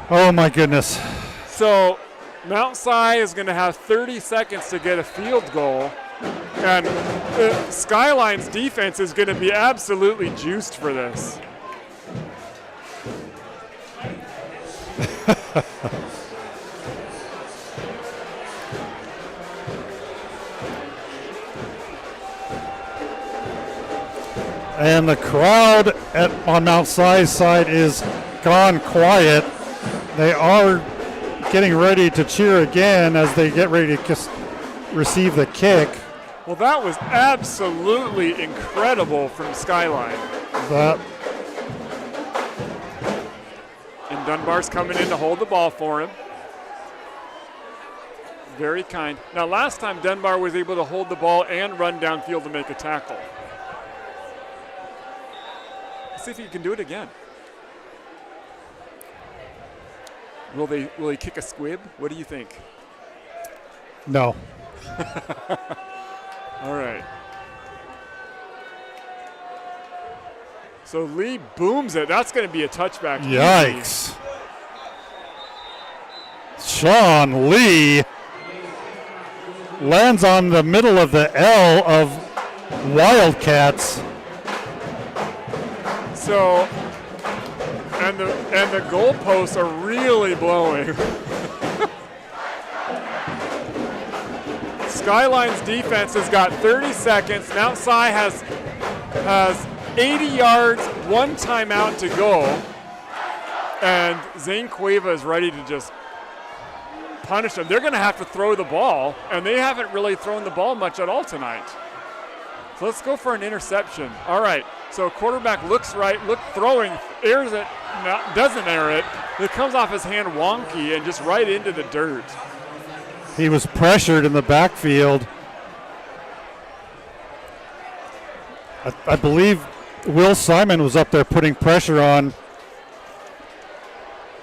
Oh my goodness. So Mount Si is going to have 30 seconds to get a field goal, and Skyline's defense is going to be absolutely juiced for this. And the crowd on Mount Si's side is gone quiet. They are getting ready to cheer again as they get ready to receive the kick. Well, that was absolutely incredible from Skyline. And Dunbar's coming in to hold the ball for him. Very kind. Now, last time Dunbar was able to hold the ball and run downfield to make a tackle. Let's see if he can do it again. Will he kick a squib? What do you think? No. All right. So Lee booms it. That's going to be a touchback. Yikes. Sean Lee lands on the middle of the L of Wildcats. So, and the goalposts are really blowing. Skyline's defense has got 30 seconds. Mount Si has 80 yards, 1 timeout to go. And Zane Cueva is ready to just punish them. They're going to have to throw the ball, and they haven't really thrown the ball much at all tonight. So let's go for an interception. All right, so quarterback looks right, throwing, airs it, doesn't air it. It comes off his hand wonky and just right into the dirt. He was pressured in the backfield. I believe Will Simon was up there putting pressure on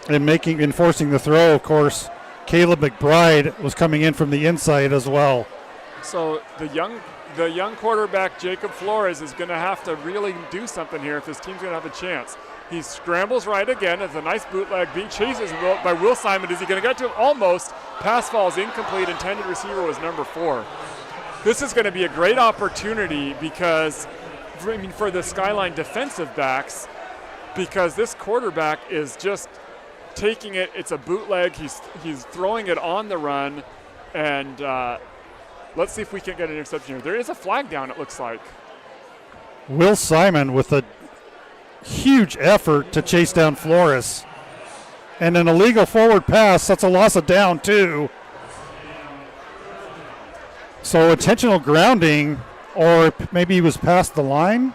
and enforcing the throw. Of course, Caleb McBride was coming in from the inside as well. So the young quarterback, Jacob Flores, is going to have to really do something here if his team's going to have a chance. He scrambles right again. It's a nice bootleg. Being chased by Will Simon. Is he going to get to him? Almost. Pass falls incomplete. Intended receiver was number 4. This is going to be a great opportunity because, for the Skyline defensive backs, because this quarterback is just taking it. It's a bootleg. He's throwing it on the run, and let's see if we can get an interception here. There is a flag down, it looks like. Will Simon with a huge effort to chase down Flores. And an illegal forward pass, that's a loss of down too. So intentional grounding, or maybe he was past the line?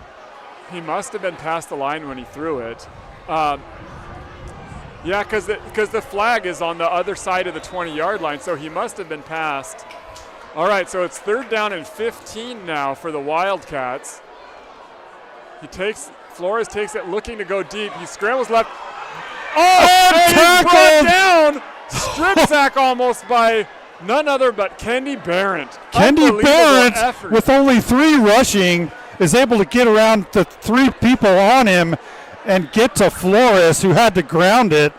He must have been past the line when he threw it. Yeah, because the flag is on the other side of the 20-yard line, so he must have been past. All right, so it's 3rd down and 15 now for the Wildcats. Flores takes it looking to go deep. He scrambles left. Oh, and he's brought down. Strip sack almost by none other but Kendi Barrett. Kendi Barrett, with only 3 rushing, is able to get around the 3 people on him and get to Flores, who had to ground it.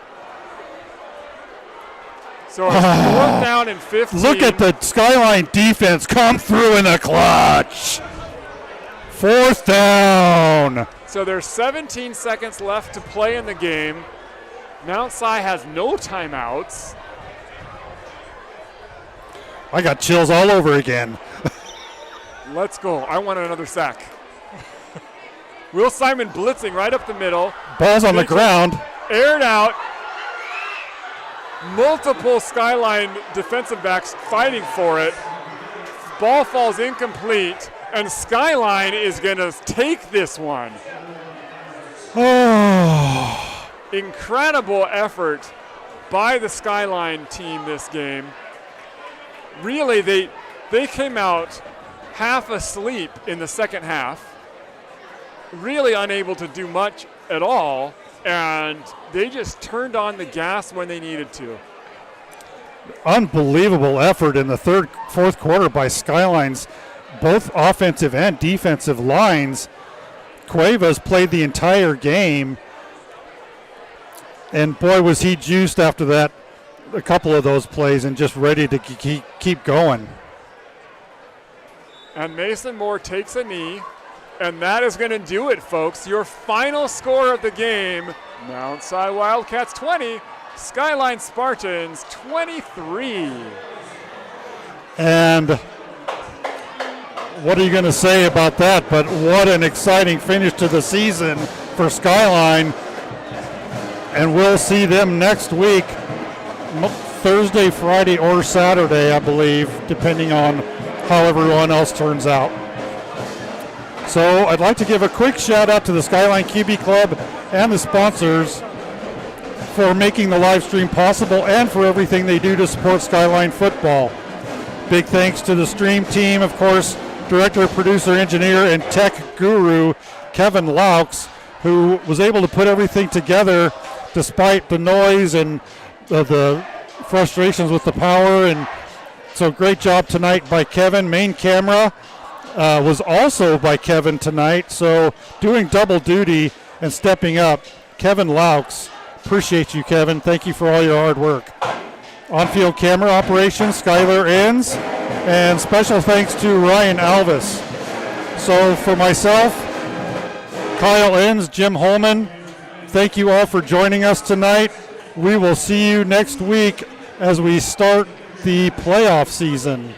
So it's 4th down and 15. Look at the Skyline defense come through in the clutch. 4th down. So there's 17 seconds left to play in the game. Mount Si has no timeouts. I got chills all over again. Let's go. I want another sack. Will Simon blitzing right up the middle. Ball's on the ground. Aired out. Multiple Skyline defensive backs fighting for it. Ball falls incomplete, and Skyline is going to take this one. Oh. Incredible effort by the Skyline team this game. Really, they came out half asleep in the second half, really unable to do much at all, and they just turned on the gas when they needed to. Unbelievable effort in the fourth quarter by Skyline's both offensive and defensive lines. Cuevas played the entire game, and boy, was he juiced after that, a couple of those plays, and just ready to keep going. And Mason Moore takes a knee, and that is going to do it, folks. Your final score of the game, Mount Si Wildcats 20, Skyline Spartans 23. And what are you going to say about that? But what an exciting finish to the season for Skyline. And we'll see them next week, Thursday, Friday, or Saturday, I believe, depending on how everyone else turns out. So I'd like to give a quick shout out to the Skyline QB Club and the sponsors for making the live stream possible and for everything they do to support Skyline football. Big thanks to the stream team, of course, director, producer, engineer, and tech guru, Kevin Laux, who was able to put everything together despite the noise and the frustrations with the power. And so great job tonight by Kevin. Main camera was also by Kevin tonight, so doing double duty and stepping up. Kevin Laux, appreciate you, Kevin. Thank you for all your hard work. On-field camera operations, Skylar Enns, and special thanks to Ryan Alvis. So for myself, Kyle Enns, Jim Holman, thank you all for joining us tonight. We will see you next week as we start the playoff season.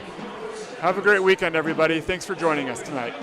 Have a great weekend, everybody. Thanks for joining us tonight.